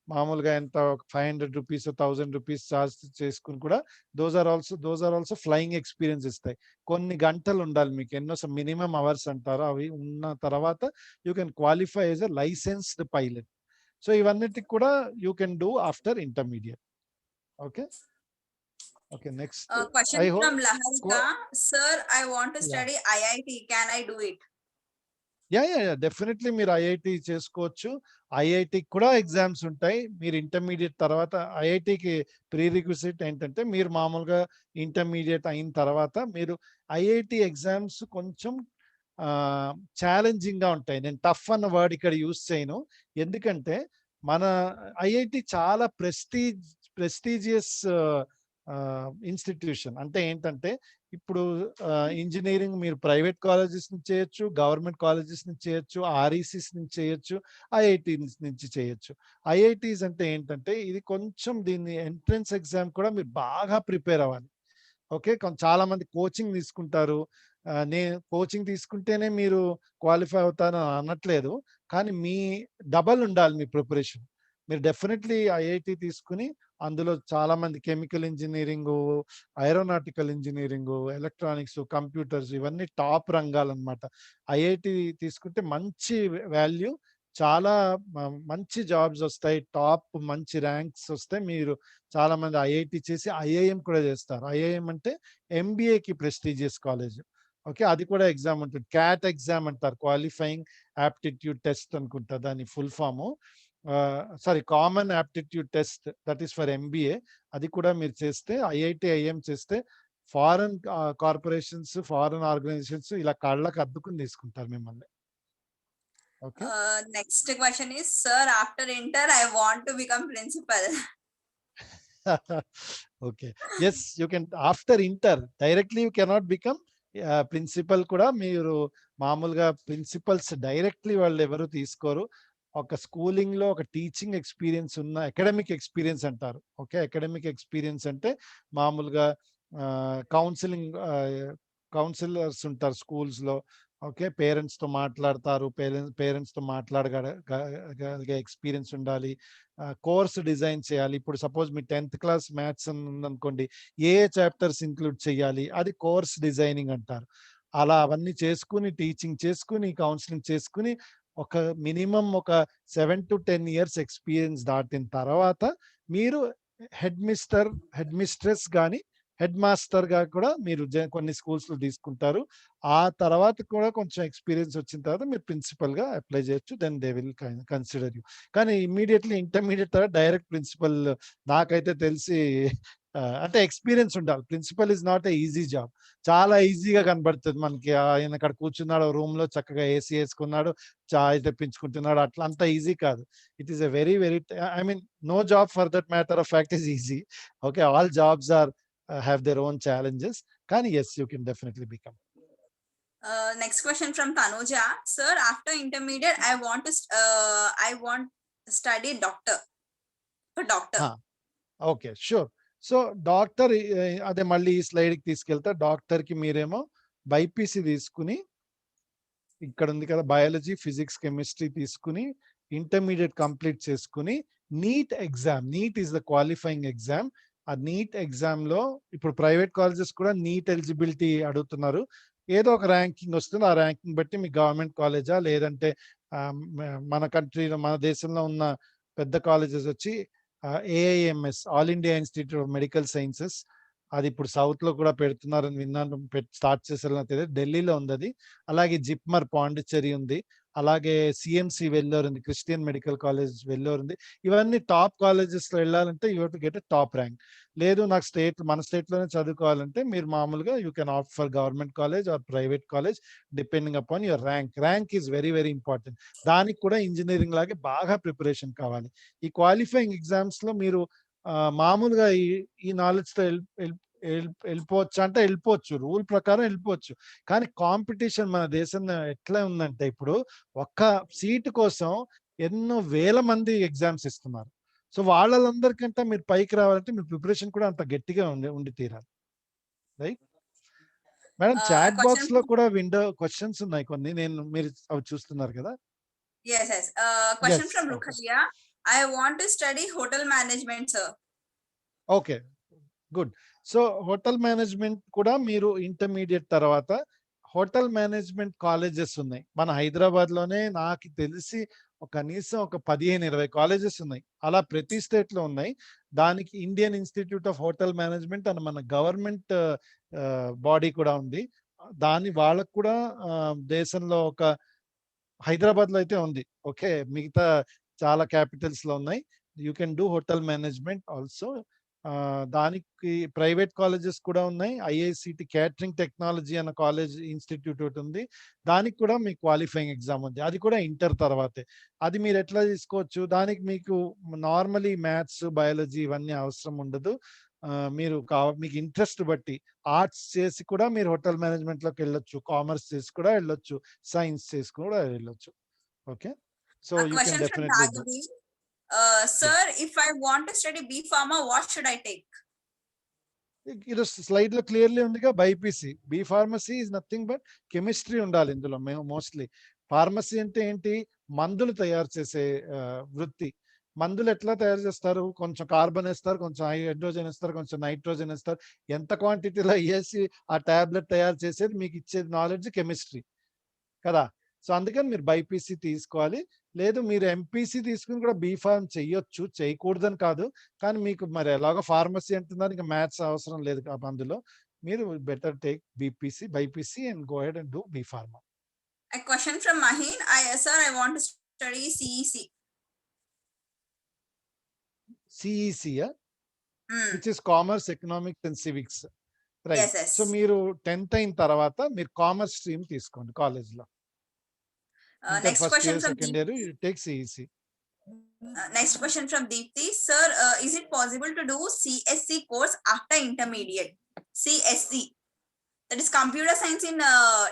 మామూలుగా ఎంత 500 రూపీస్ 1000 రూపీస్ చార్జ్ చేసుకుని కూడా those are also flying experience ఇస్తాయి. కొన్ని గంటలు ఉండాలి మీకు, ఎన్నో మినిమం అవర్స్ అంటారు, అవి ఉన్న తర్వాత you can qualify as a licensed pilot. So ఇవన్నిటికి కూడా you can do after intermediate. Okay, okay, next question from Laharika. Sir, I want to study IIT, can I do it? Yeah definitely మీరు IIT చేసుకోవచ్చు. ఐఐటికి కూడా exams ఉంటాయి. మీరు intermediate తర్వాత ఐఐటికి pre requisite ఏంటంటే మీరు మామూలుగా ఇంటర్మీడియట్ అయిన తర్వాత మీరు ఐఐటి ఎగ్జామ్స్ కొంచెం ఛాలెంజింగ్ గా ఉంటాయి. నేను టఫ్ అన్న వర్డ్ ఇక్కడ యూజ్ చేయను, ఎందుకంటే మన ఐఐటి చాలా ప్రెస్టీజియస్ ఇన్స్టిట్యూషన్. అంటే ఏంటంటే ఇప్పుడు ఇంజనీరింగ్ మీరు ప్రైవేట్ కాలేజెస్ నుంచి చేయొచ్చు, గవర్నమెంట్ కాలేజెస్ నుంచి చేయొచ్చు, ఆర్ఈసీస్ నుంచి చేయొచ్చు, ఐఐటి నుంచి చేయొచ్చు. ఐఐటీస్ అంటే ఏంటంటే ఇది కొంచెం దీన్ని ఎంట్రన్స్ ఎగ్జామ్ కూడా మీరు బాగా ప్రిపేర్ అవ్వాలి. ఓకే, చాలా మంది కోచింగ్ తీసుకుంటారు. నేను కోచింగ్ తీసుకుంటేనే మీరు క్వాలిఫై అవుతాను అనట్లేదు, కానీ మీ డబల్ ఉండాలి మీ ప్రిపరేషన్. మీరు డెఫినెట్లీ ఐఐటి తీసుకుని అందులో చాలా మంది chemical engineering, aeronautical engineering, electronics, computers ఇవన్నీ టాప్ రంగాలు అన్నమాట. ఐఐటి తీసుకుంటే మంచి వాల్యూ, చాలా మంచి జాబ్స్ వస్తాయి, టాప్ మంచి ర్యాంక్స్ వస్తాయి. మీరు చాలా మంది ఐఐటి చేసి ఐఐఎం కూడా చేస్తారు. ఐఐఎం అంటే ఎంబీఏకి ప్రెస్టీజియస్ కాలేజ్. ఓకే, అది కూడా ఎగ్జామ్ ఉంటుంది, క్యాట్ ఎగ్జామ్ అంటారు, క్వాలిఫైయింగ్ యాప్టిట్యూడ్ టెస్ట్ అనుకుంటా దాని full form. Sorry common aptitude test, that is for MBA. అది కూడా మీరు చేస్తే IIT IIM చేస్తే ఫారెన్ కార్పొరేషన్స్, ఫారెన్ ఆర్గనైజేషన్స్ ఇలా కళ్ళకు అద్దుకుని తీసుకుంటారు మిమ్మల్ని. Okay. Next question is, sir, after inter, I want to become principal. Okay. Yes, you can. After inter, directly you cannot become principal కూడా. మీరు మామూలుగా ప్రిన్సిపల్స్ డైరెక్ట్లీ వాళ్ళు ఎవరు తీసుకోరు. ఒక స్కూలింగ్ లో ఒక టీచింగ్ ఎక్స్పీరియన్స్ ఉన్న అకాడమిక్ ఎక్స్పీరియన్స్ అంటారు. ఓకే, అకాడమిక్ ఎక్స్పీరియన్స్ అంటే మామూలుగా కౌన్సిలర్స్ ఉంటారు స్కూల్స్ లో. ఓకే, పేరెంట్స్ తో మాట్లాడతారు, పేరెంట్స్ తో మాట్లాడగలిగే ఎక్స్పీరియన్స్ ఉండాలి. కోర్స్ డిజైన్ చేయాలి. ఇప్పుడు సపోజ్ మీ 10th క్లాస్ మ్యాథ్స్ ఉందనుకోండి, ఏ చాప్టర్స్ ఇంక్లూడ్ చేయాలి, అది కోర్స్ డిజైనింగ్ అంటారు. అలా అవన్నీ చేసుకుని, టీచింగ్ చేసుకుని, కౌన్సిలింగ్ చేసుకుని, ఒక మినిమం ఒక 7 to 10 years ఎక్స్పీరియన్స్ దాటిన తర్వాత మీరు హెడ్ మిస్ట్రెస్ కానీ హెడ్ మాస్టర్ గా కూడా మీరు కొన్ని స్కూల్స్ లో తీసుకుంటారు. ఆ తర్వాత కూడా కొంచెం ఎక్స్పీరియన్స్ వచ్చిన తర్వాత మీరు ప్రిన్సిపల్ గా అప్లై చేయొచ్చు. Then they will consider you. కానీ ఇమ్మీడియట్లీ ఇంటర్మీడియట్ తర్వాత డైరెక్ట్ ప్రిన్సిపల్ నాకైతే తెలిసి అంటే ఎక్స్పీరియన్స్ ఉండాలి. Principal is not a easy job. చాలా ఈజీగా కనబడుతుంది మనకి. ఆయన అక్కడ కూర్చున్నాడు రూమ్ లో, చక్కగా AC వేసుకున్నాడు, చాయ్ తెప్పించుకుంటున్నాడు, అట్లా అంత ఈజీ కాదు. It is a very I mean no job for that matter of fact is easy. Okay, all jobs are have their own challenges. Can yes, you can definitely become. Next question from Tanuja. Sir, after intermediate, I want to study doctor. Okay, sure. So doctor అదే మళ్ళీ ఈ స్లైడ్కి తీసుకెళ్తా. డాక్టర్కి మీరేమో BiPC తీసుకుని, ఇక్కడ ఉంది కదా బయాలజీ, ఫిజిక్స్, కెమిస్ట్రీ తీసుకుని ఇంటర్మీడియట్ కంప్లీట్ చేసుకుని NEET exam, NEET is the qualifying exam. ఆ నీట్ ఎగ్జామ్ లో ఇప్పుడు ప్రైవేట్ కాలేజెస్ కూడా నీట్ ఎలిజిబిలిటీ అడుగుతున్నారు. ఏదో ఒక ర్యాంకింగ్ వస్తుంది, ఆ ర్యాంకింగ్ బట్టి మీ గవర్నమెంట్ కాలేజా లేదంటే మన కంట్రీలో, మన దేశంలో ఉన్న పెద్ద కాలేజెస్ వచ్చి AIMS, all India institute of medical sciences, అది ఇప్పుడు సౌత్ లో కూడా పెడుతున్నారని విన్నాను. స్టార్ట్ చేశారని తెలియదు. ఢిల్లీలో ఉంది అది. అలాగే జిప్మర్ పాండిచ్చేరి ఉంది. అలాగే CMC వెల్లోర్ ఉంది, క్రిస్టియన్ మెడికల్ కాలేజ్ వెల్లోర్ ఉంది. ఇవన్నీ టాప్ కాలేజెస్ లో వెళ్ళాలంటే you to get a top rank. లేదు నాకు మన స్టేట్ లోనే చదువుకోవాలంటే మీరు మామూలుగా you can opt for government college or private college depending upon your rank. Rank is very very important. దానికి కూడా ఇంజనీరింగ్ లాగే బాగా ప్రిపరేషన్ కావాలి. ఈ క్వాలిఫైయింగ్ ఎగ్జామ్స్ లో మీరు మామూలుగా ఈ నాలెడ్జ్ తో వెళ్ళిపోవచ్చు అంటే వెళ్ళిపోవచ్చు, రూల్ ప్రకారం వెళ్ళిపోవచ్చు. కానీ కాంపిటీషన్ మన దేశంలో ఎట్లా ఉందంటే ఇప్పుడు ఒక్క సీటు కోసం ఎన్నో వేల మంది ఎగ్జామ్స్ ఇస్తున్నారు. సో వాళ్ళందరికంటే మీరు పైకి రావాలంటే మీ ప్రిపరేషన్ కూడా అంత గట్టిగా ఉండి తీరాలి. Right madam? చాట్ బాక్స్ లో కూడా విండో క్వశ్చన్స్ ఉన్నాయి కొన్ని, మీరు అవి చూస్తున్నారు కదా? Yes. Question from Rukhaya. I want to study hotel management, sir. Okay, good. So hotel management కూడా మీరు ఇంటర్మీడియట్ తర్వాత హోటల్ మేనేజ్మెంట్ కాలేజెస్ ఉన్నాయి మన హైదరాబాద్ లోనే. నాకు తెలిసి కనీసం ఒక 15-20 కాలేజెస్ ఉన్నాయి. అలా ప్రతి స్టేట్ లో ఉన్నాయి. దానికి Indian institute of hotel management అని మన గవర్నమెంట్ బాడీ కూడా ఉంది. వాళ్ళకు కూడా దేశంలో ఒక హైదరాబాద్ లో అయితే ఉంది. ఓకే, మిగతా చాలా క్యాపిటల్స్ లో ఉన్నాయి. You can do hotel management also. దానికి ప్రైవేట్ కాలేజెస్ కూడా ఉన్నాయి. IICT క్యాటరింగ్ టెక్నాలజీ అన్న కాలేజ్ ఇన్స్టిట్యూట్ ఒకటి ఉంది. దానికి కూడా మీకు క్వాలిఫైయింగ్ ఎగ్జామ్ ఉంది. అది కూడా ఇంటర్ తర్వాతే. అది మీరు ఎట్లా తీసుకోవచ్చు? దానికి మీకు నార్మలీ మ్యాథ్స్, బయాలజీ ఇవన్నీ అవసరం ఉండదు. మీరు మీకు ఇంట్రెస్ట్ బట్టి ఆర్ట్స్ చేసి కూడా మీరు హోటల్ మేనేజ్మెంట్ లోకి వెళ్ళొచ్చు, కామర్స్ చేసి కూడా వెళ్ళొచ్చు, సైన్స్ చేసి కూడా వెళ్ళొచ్చు. Okay, so you can definitely. Sir, if I want to study B Pharma, what should I take? ఇది స్లైడ్ లో క్లియర్లీ ఉందిగా, BiPC. B pharmacy is nothing but chemistry ఉండాలి ఇందులో. మోస్ట్లీ ఫార్మసీ అంటే ఏంటి? మందులు తయారు చేసే వృత్తి. మందులు ఎట్లా తయారు చేస్తారు? కొంచెం కార్బన్ వేస్తారు, కొంచెం హైడ్రోజన్ వేస్తారు, కొంచెం నైట్రోజన్ వేస్తారు. ఎంత క్వాంటిటీలో వేసి ఆ టాబ్లెట్ తయారు చేసేది మీకు ఇచ్చేది నాలెడ్జ్ కెమిస్ట్రీ కదా. సో అందుకని మీరు బైపీసీ తీసుకోవాలి. లేదు మీరు ఎంపీసీ తీసుకుని కూడా బీఫార్మ్ చెయ్యొచ్చు, చేయకూడదని కాదు. కానీ మీకు మరి ఎలాగో ఫార్మసీ అంటున్నారు, ఇంకా మ్యాథ్స్ అవసరం లేదు అందులో. మీరు better take BiPC and go head and do B Pharma. A question from Mahin. Sir, I want to study CEC. CEC, Hmm. which is Commerce, Economics and Civics. Right. Yes, yes. So మీరు 10th అయిన తర్వాత మీరు commerce stream తీసుకోండి college లో. Inter Next first question year from second year take CEC. Next question from Deepthi. Sir, is it possible to do CSC course after intermediate? CSC, that is computer science in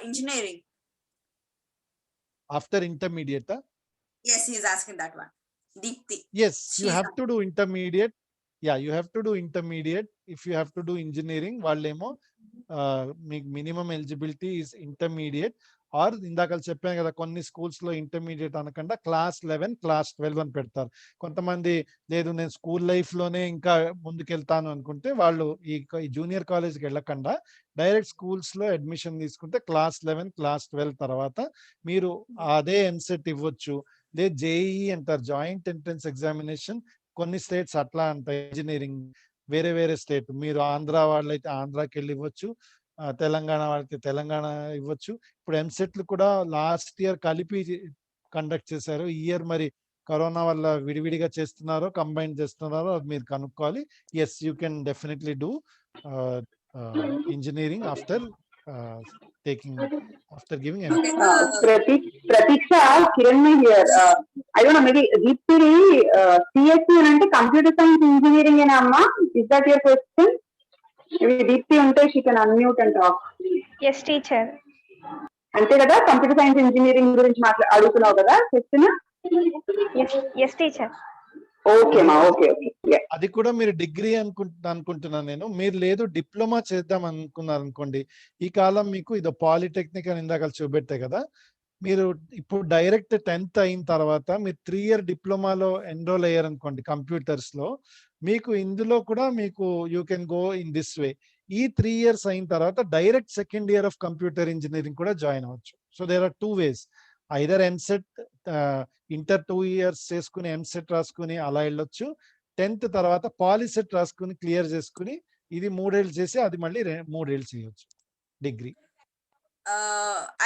engineering. After intermediate, Yes, he is asking that one. Deepthi. yes, you She's have to do intermediate. Yeah, you have to do intermediate. If you have to do engineering, వాళ్ళేమో మీకు minimum eligibility is intermediate or ఇందాక చెప్పాను కదా కొన్ని schools లో intermediate అనకుండా class 11 class 12 అని పెడతారు. కొంతమంది లేదు నేను స్కూల్ లైఫ్ లోనే ఇంకా ముందుకెళ్తాను అనుకుంటే వాళ్ళు ఈ జూనియర్ కాలేజ్కి వెళ్ళకుండా డైరెక్ట్ స్కూల్స్ లో అడ్మిషన్ తీసుకుంటే క్లాస్ 11 క్లాస్ 12 తర్వాత మీరు అదే ఎంసెట్ ఇవ్వచ్చు. లేదు జేఈ అంటారు, జాయింట్ ఎంట్రన్స్ ఎగ్జామినేషన్. కొన్ని స్టేట్స్ అట్లా అంటాయి. ఇంజనీరింగ్ వేరే వేరే స్టేట్, మీరు ఆంధ్ర వాళ్ళైతే ఆంధ్రాకి వెళ్ళి ఇవ్వచ్చు, తెలంగాణ వాళ్ళకి తెలంగాణ ఇవ్వచ్చు. ఇప్పుడు ఎంసెట్లు కూడా లాస్ట్ ఇయర్ కలిపి కండక్ట్ చేశారు. ఈ ఇయర్ మరి కరోనా వల్ల విడివిడిగా చేస్తున్నారో కంబైన్ చేస్తున్నారో అది మీరు కనుక్కోవాలి. Yes, you can definitely do engineering after giving Pratiksha, Kiranmay here. I don't know, maybe Deepthi, CSC అంటే computer science engineering ena amma? Is that your question? Maybe Deepthi unte she can unmute and talk. Yes, teacher. అంతే కదా, computer science engineering గురించి అడుగుతున్నావు కదా question? Yes, teacher. Okay మా, okay. అది కూడా మీరు డిగ్రీ అనుకుంటున్నాను నేను. మీరు లేదు డిప్లొమా చేద్దాం అనుకున్నారు అనుకోండి, ఈ కాలం మీకు ఇది పాలిటెక్నిక్ అని ఇందాక చూపెట్టే కదా, మీరు ఇప్పుడు డైరెక్ట్ 10th అయిన తర్వాత మీరు 3 year డిప్లొమాలో ఎన్రోల్ అయ్యారు అనుకోండి కంప్యూటర్స్ లో, మీకు ఇందులో కూడా మీకు you can go in this way. ఈ 3 years అయిన తర్వాత direct second year of computer engineering కూడా జాయిన్ అవ్వచ్చు. So there are 2 ways. Either EAMCET inter 2 years చేసుకుని ఎంసెట్ రాసుకుని అలా వెళ్ళొచ్చు. 10th తర్వాత పాలిసెట్ రాసుకుని క్లియర్ చేసుకుని ఇది 3 ఏళ్ళు చేసి అది మళ్ళీ 3 ఏళ్ళు చేయొచ్చు degree.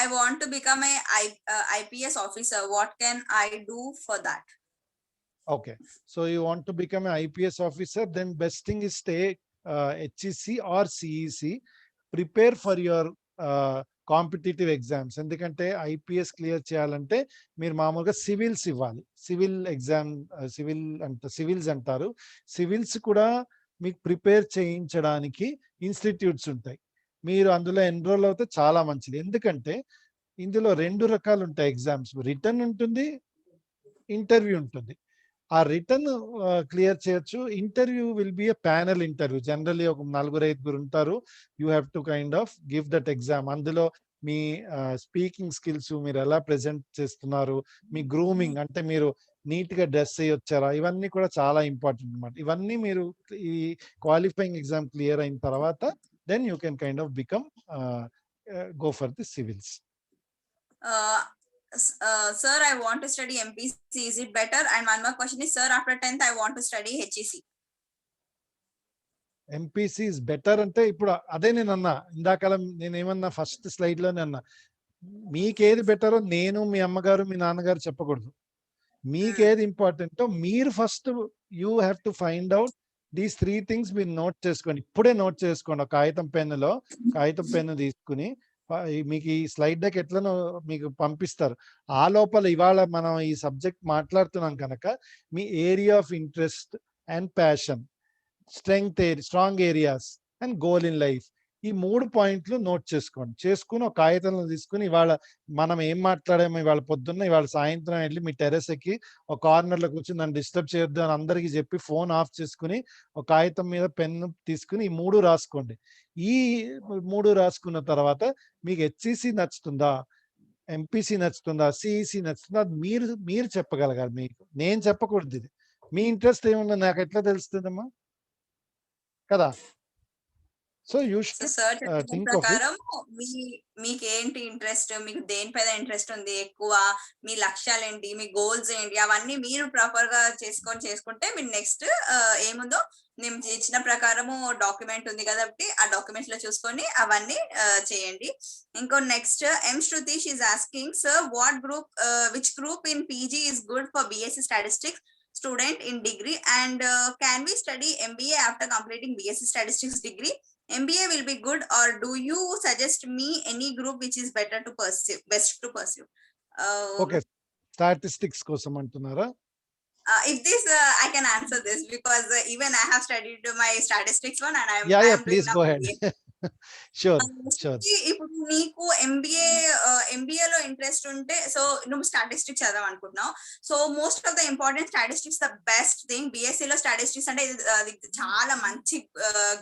I want to become a IPS officer. What can I do for that? Okay, so you want to become an IPS officer, then best thing is take HEC or CEC. Prepare for your competitive exams. ఎందుకంటే IPS clear చేయాలంటే మీరు మామూలుగా civils ఇవ్వాలి. Civil exam, civils అంటారు. Civils కూడా మీకు prepare చేయించడానికి institutes ఉంటాయి. మీరు అందులో ఎన్రోల్ అవుతే చాలా మంచిది. ఎందుకంటే ఇందులో 2 రకాలు ఉంటాయి ఎగ్జామ్స్, రిటర్న్ ఉంటుంది, ఇంటర్వ్యూ ఉంటుంది. ఆ రిటర్న్ క్లియర్ చేయొచ్చు. Interview will be a panel interview. Generally ఒక 4-5 ఉంటారు. You have to kind of give that exam. అందులో మీ స్పీకింగ్ స్కిల్స్, మీరు ఎలా ప్రెజెంట్ చేస్తున్నారు, మీ గ్రూమింగ్ అంటే మీరు నీట్ గా డ్రెస్ అయ్యి వచ్చారా, ఇవన్నీ కూడా చాలా ఇంపార్టెంట్ అన్నమాట. ఇవన్నీ మీరు ఈ క్వాలిఫైయింగ్ ఎగ్జామ్ క్లియర్ అయిన తర్వాత then you can kind of become go for the civils. Sir, I want to study MPC. Is it better? And one more question is, sir, after 10th, I want to study HEC. MPC is better అంటే ఇప్పుడు అదే నేను అన్నా ఇందాక, నేనేమన్నా first slide లోనే అన్నా, మీకేది బెటరో నేను, మీ అమ్మగారు, మీ నాన్నగారు చెప్పకూడదు. మీకేది ఇంపార్టెంటో మీరు first you have to find out these 3 things. మీరు నోట్ చేసుకోండి, ఇప్పుడే నోట్ చేసుకోండి. కాగితం పెన్ను తీసుకుని మీకు ఈ స్లైడ్ డెక్ ఎట్లనో మీకు పంపిస్తారు. ఆ లోపల ఇవాళ మనం ఈ సబ్జెక్ట్ మాట్లాడుతున్నాం కనుక మీ area of interest and passion, strong areas and goal in life, ఈ 3 పాయింట్లు నోట్ చేసుకోండి. చేసుకుని ఒక కాగితంలో తీసుకుని ఇవాళ మనం ఏం మాట్లాడామో ఇవాళ పొద్దున్న, ఇవాళ సాయంత్రం వెళ్ళి మీ టెర్రస్ ఎక్కి ఒక కార్నర్లో కూర్చొని నన్ను డిస్టర్బ్ చేయొద్దు అని అందరికీ చెప్పి ఫోన్ ఆఫ్ చేసుకుని ఒక కాగితం మీద పెన్ను తీసుకుని ఈ 3 రాసుకోండి. ఈ 3 రాసుకున్న తర్వాత మీకు HEC నచ్చుతుందా, ఎంపీసీ నచ్చుతుందా, సిఈసి నచ్చుతుందా, మీరు చెప్పగలగాలి. మీకు నేను చెప్పకూడదు. ఇది మీ ఇంట్రెస్ట్ ఏముందో నాకు ఎట్లా తెలుస్తుందమ్మా కదా. So you should think of it. మీకు ఏంటి ఇంట్రెస్ట్, మీకు దేనిపైన ఇంట్రెస్ట్ ఉంది ఎక్కువ, మీ లక్ష్యాలు ఏంటి, మీ గోల్స్ ఏంటి, అవన్నీ మీరు ప్రాపర్ గా చేసుకుంటే మీరు నెక్స్ట్ ఏముందో నేను ఇచ్చిన ప్రకారము డాక్యుమెంట్ ఉంది కాబట్టి ఆ డాక్యుమెంట్ లో చూసుకొని అవన్నీ చేయండి. ఇంకో next M Shritish is asking, sir what group which group in PG is good for BSc statistics student in degree, and can we study MBA after completing BSc Statistics degree? MBA will be good, or do you suggest me any group which is best to pursue? Okay, statistics కోసం అంటున్నారా? If this I can answer this, because even I have studied my statistics one, and I Yeah, am doing please now go ahead. MBA. Sure. ఇప్పుడు నీకు MBA లో interest ఉంటే, so నువ్వు statistics చదవ అనుకుంటున్నావు. So most of the important statistics the best thing. BSc లో statistics అంటే అది చాలా మంచి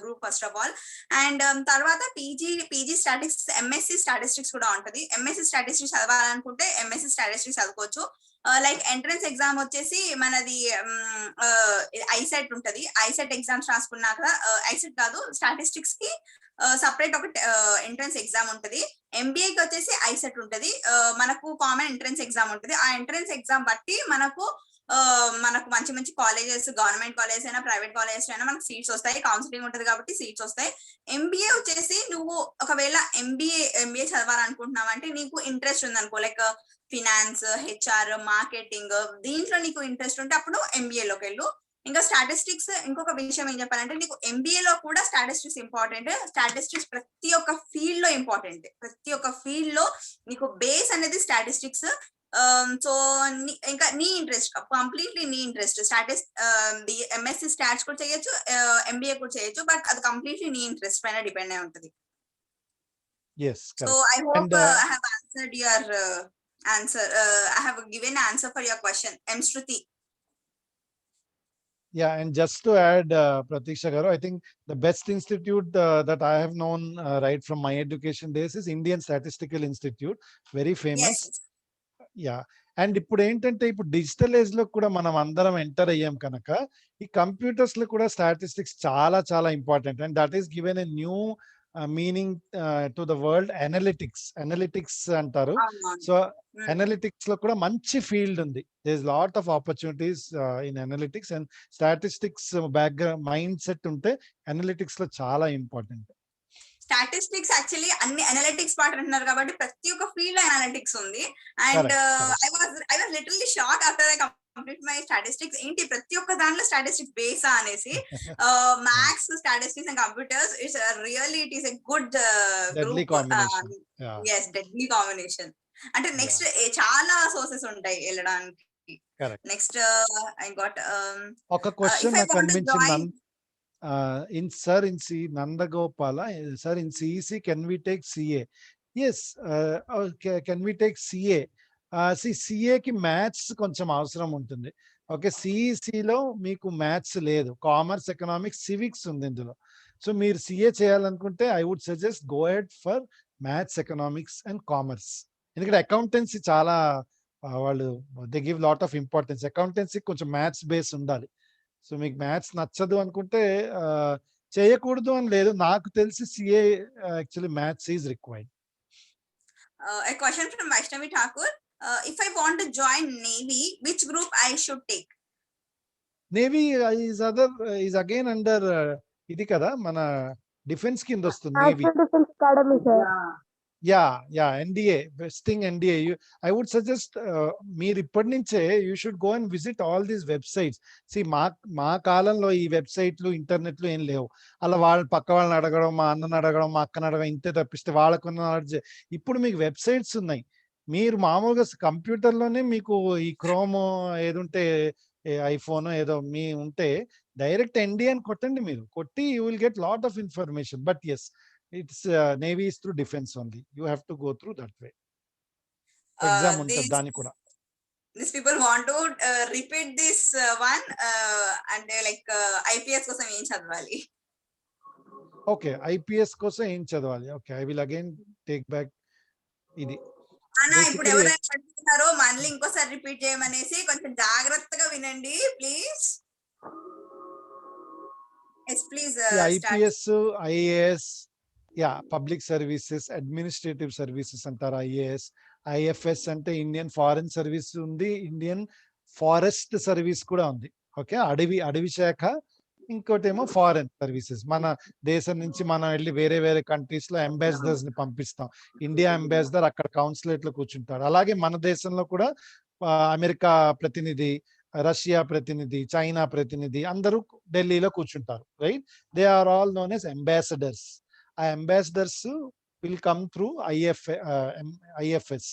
group first of all. And తర్వాత పీజీ స్టాటిస్టిక్స్, ఎంఎస్సి స్టాటిస్టిక్స్ కూడా ఉంటది. ఎంఎస్సి స్టాటిస్టిక్స్ చదవాలనుకుంటే ఎంఎస్సి స్టాటిస్టిక్స్ చదువుకోవచ్చు. లైక్ ఎంట్రన్స్ ఎగ్జామ్ వచ్చేసి మనది ఐసెట్ ఉంటది. ఐసెట్ ఎగ్జామ్స్ రాసుకున్నాక, ఐసెట్ కాదు, స్టాటిస్టిక్స్ కి సపరేట్ ఒక ఎంట్రన్స్ ఎగ్జామ్ ఉంటది. ఎంబీఏకి వచ్చేసి ఐసెట్ ఉంటది. మనకు కామన్ ఎంట్రన్స్ ఎగ్జామ్ ఉంటది. ఆ ఎంట్రన్స్ ఎగ్జామ్ బట్టి మనకు మంచి మంచి కాలేజెస్, గవర్నమెంట్ కాలేజెస్ అయినా ప్రైవేట్ కాలేజెస్ అయినా మనకు సీట్స్ వస్తాయి. కౌన్సిలింగ్ ఉంటది కాబట్టి సీట్స్ వస్తాయి. ఎంబీఏ వచ్చేసి నువ్వు ఒకవేళ ఎంబీఏ చదవాలనుకుంటున్నావు అంటే నీకు ఇంట్రెస్ట్ ఉంది అనుకో, లైక్ ఫినాన్స్, హెచ్ఆర్, మార్కెటింగ్, దీంట్లో నీకు ఇంట్రెస్ట్ ఉంటే అప్పుడు ఎంబీఏ లోకి వెళ్ళు. ఇంకా స్టాటిస్టిక్స్, ఇంకొక విషయం ఏం చెప్పాలంటే, నీకు ఎంబీఏ లో కూడా స్టాటిస్టిక్స్ ఇంపార్టెంట్. స్టాటిస్టిక్స్ ప్రతి ఒక్క ఫీల్డ్ లో ఇంపార్టెంట్. ప్రతి ఒక్క ఫీల్డ్ లో నీకు బేస్ అనేది స్టాటిస్టిక్స్. సో ఇంకా నీ ఇంట్రెస్ట్, కంప్లీట్లీ నీ ఇంట్రెస్ట్. ఎంఎస్సి స్టాట్స్ కూడా చేయొచ్చు, ఎంబీఏ కూడా చేయొచ్చు, బట్ అది కంప్లీట్లీ నీ ఇంట్రెస్ట్ పైన డిపెండ్ అయి ఉంటది. So I hope I have answered your answer. I have given answer for your question. M. Shruti. Yeah, and just to add, Pratiksha garu, I think the best institute that I have known right from my education days is Indian Statistical Institute, very famous. Yes. Yeah, and ఇప్పుడు ఏంటంటే, ఇప్పుడు digital age లో కూడా మనం అందరం enter అయ్యాం కనుక ఈ కంప్యూటర్స్ లో కూడా స్టాటిస్టిక్స్ చాలా చాలా important. And that is given a new meaning to the world. Analytics అంటారు. సో అనలిటిక్స్ లో కూడా మంచి ఫీల్డ్ ఉంది. There is lot of opportunities in analytics. And statistics background mindset ఉంటే అనలిటిక్స్ లో చాలా ఇంపార్టెంట్. స్టాటిస్టిక్స్ యాక్చువల్లీ అన్ని అనలిటిక్స్ పార్ట్ అంటున్నారు కాబట్టి ప్రతి ఒక్క ఫీల్డ్ లో అనలిటిక్స్ ఉంది. And I was literally shock after I complete my statistics. ఏంటి ప్రతి ఒక్క దాంట్లో స్టాటిస్టిక్స్ బేసా అనేసి. Maths, statistics and computers, it's really it is a good group. yes, deadly combination. అంటే నెక్స్ట్ చాలా సోర్సెస్ ఉంటాయి వెళ్ళడానికి. నెక్స్ట్ ఐ గాట్ ఒక క్వశ్చన్ నాకు అనిపించింది. In Nandagopala, sir, in CEC, can we take CA? Yes, can we take CA? See, CA ki maths కొంచెం అవసరం ఉంటుంది. ఓకే, సిఈసిలో మీకు మ్యాథ్స్ లేదు, కామర్స్, ఎకనామిక్స్, సివిక్స్ ఉంది ఇందులో. సో మీరు సిఏ చేయాలనుకుంటే I would suggest go ahead for maths, economics and commerce. ఎందుకంటే అకౌంటెన్సీ చాలా వాళ్ళు they give lot of importance. Accountancy కొంచెం మ్యాథ్స్ బేస్ ఉండాలి. సో మీకు మ్యాథ్స్ నచ్చదు అనుకుంటే చేయకూడదు అని లేదు. నాకు తెలిసి CA actually maths is required. A question from Vaishnavi Thakur. If I want to join Navy, which group I should take? Navy is again under ఇది కదా మన డిఫెన్స్ కింద వస్తుంది. నేవీ యా ఎన్డిఏ, బెస్టింగ్ ఎన్డిఏ. ఐ వుడ్ సజెస్ట్ మీరు ఇప్పటి నుంచే you should go and visit all these websites. See మా కాలంలో ఈ వెబ్సైట్లు, ఇంటర్నెట్లు ఏం లేవు. అలా పక్క వాళ్ళని అడగడం, మా అన్నని అడగడం, మా అక్కని అడగడం, ఇంతే తప్పిస్తే వాళ్ళకున్న నాలెడ్జ్. ఇప్పుడు మీకు వెబ్సైట్స్ ఉన్నాయి. మీరు మామూలుగా కంప్యూటర్లోనే మీకు ఈ క్రోమ్ ఏదుంటే, ఐఫోన్ ఏదో మీ ఉంటే డైరెక్ట్ ఎన్డిఏ అని కొట్టండి. మీరు కొట్టి you will get lot of information. But yes, it's Navy is through defense only. You have to go through that way. Exam untadi dani kuda. These people want to repeat this one and like IPS kosam em chadavali. Okay, IPS kosam em chadavali. Okay, I will again take back idi. Anna ippudu evarayina adugutunnaro mali inkosari repeat cheyamanesi koncham jagrattaga vinandi please. Yes, please. IPS, IAS, yeah, public services, administrative services అంటారు. IAS, IFS అంటే Indian foreign service ఉంది, Indian forest service కూడా ఉంది. Okay, అడవి శాఖ. ఇంకోటేమో foreign services. మన దేశం నుంచి మనం వెళ్ళి వేరే వేరే కంట్రీస్ లో అంబాసిడర్స్ ని పంపిస్తాం. ఇండియా అంబాసిడర్ అక్కడ కౌన్సిలేట్ లో కూర్చుంటాడు. అలాగే మన దేశంలో కూడా అమెరికా ప్రతినిధి, రష్యా ప్రతినిధి, చైనా ప్రతినిధి అందరూ ఢిల్లీలో కూర్చుంటారు, right? They are all known as ambassadors. ఆ ambassadors will come through IFS.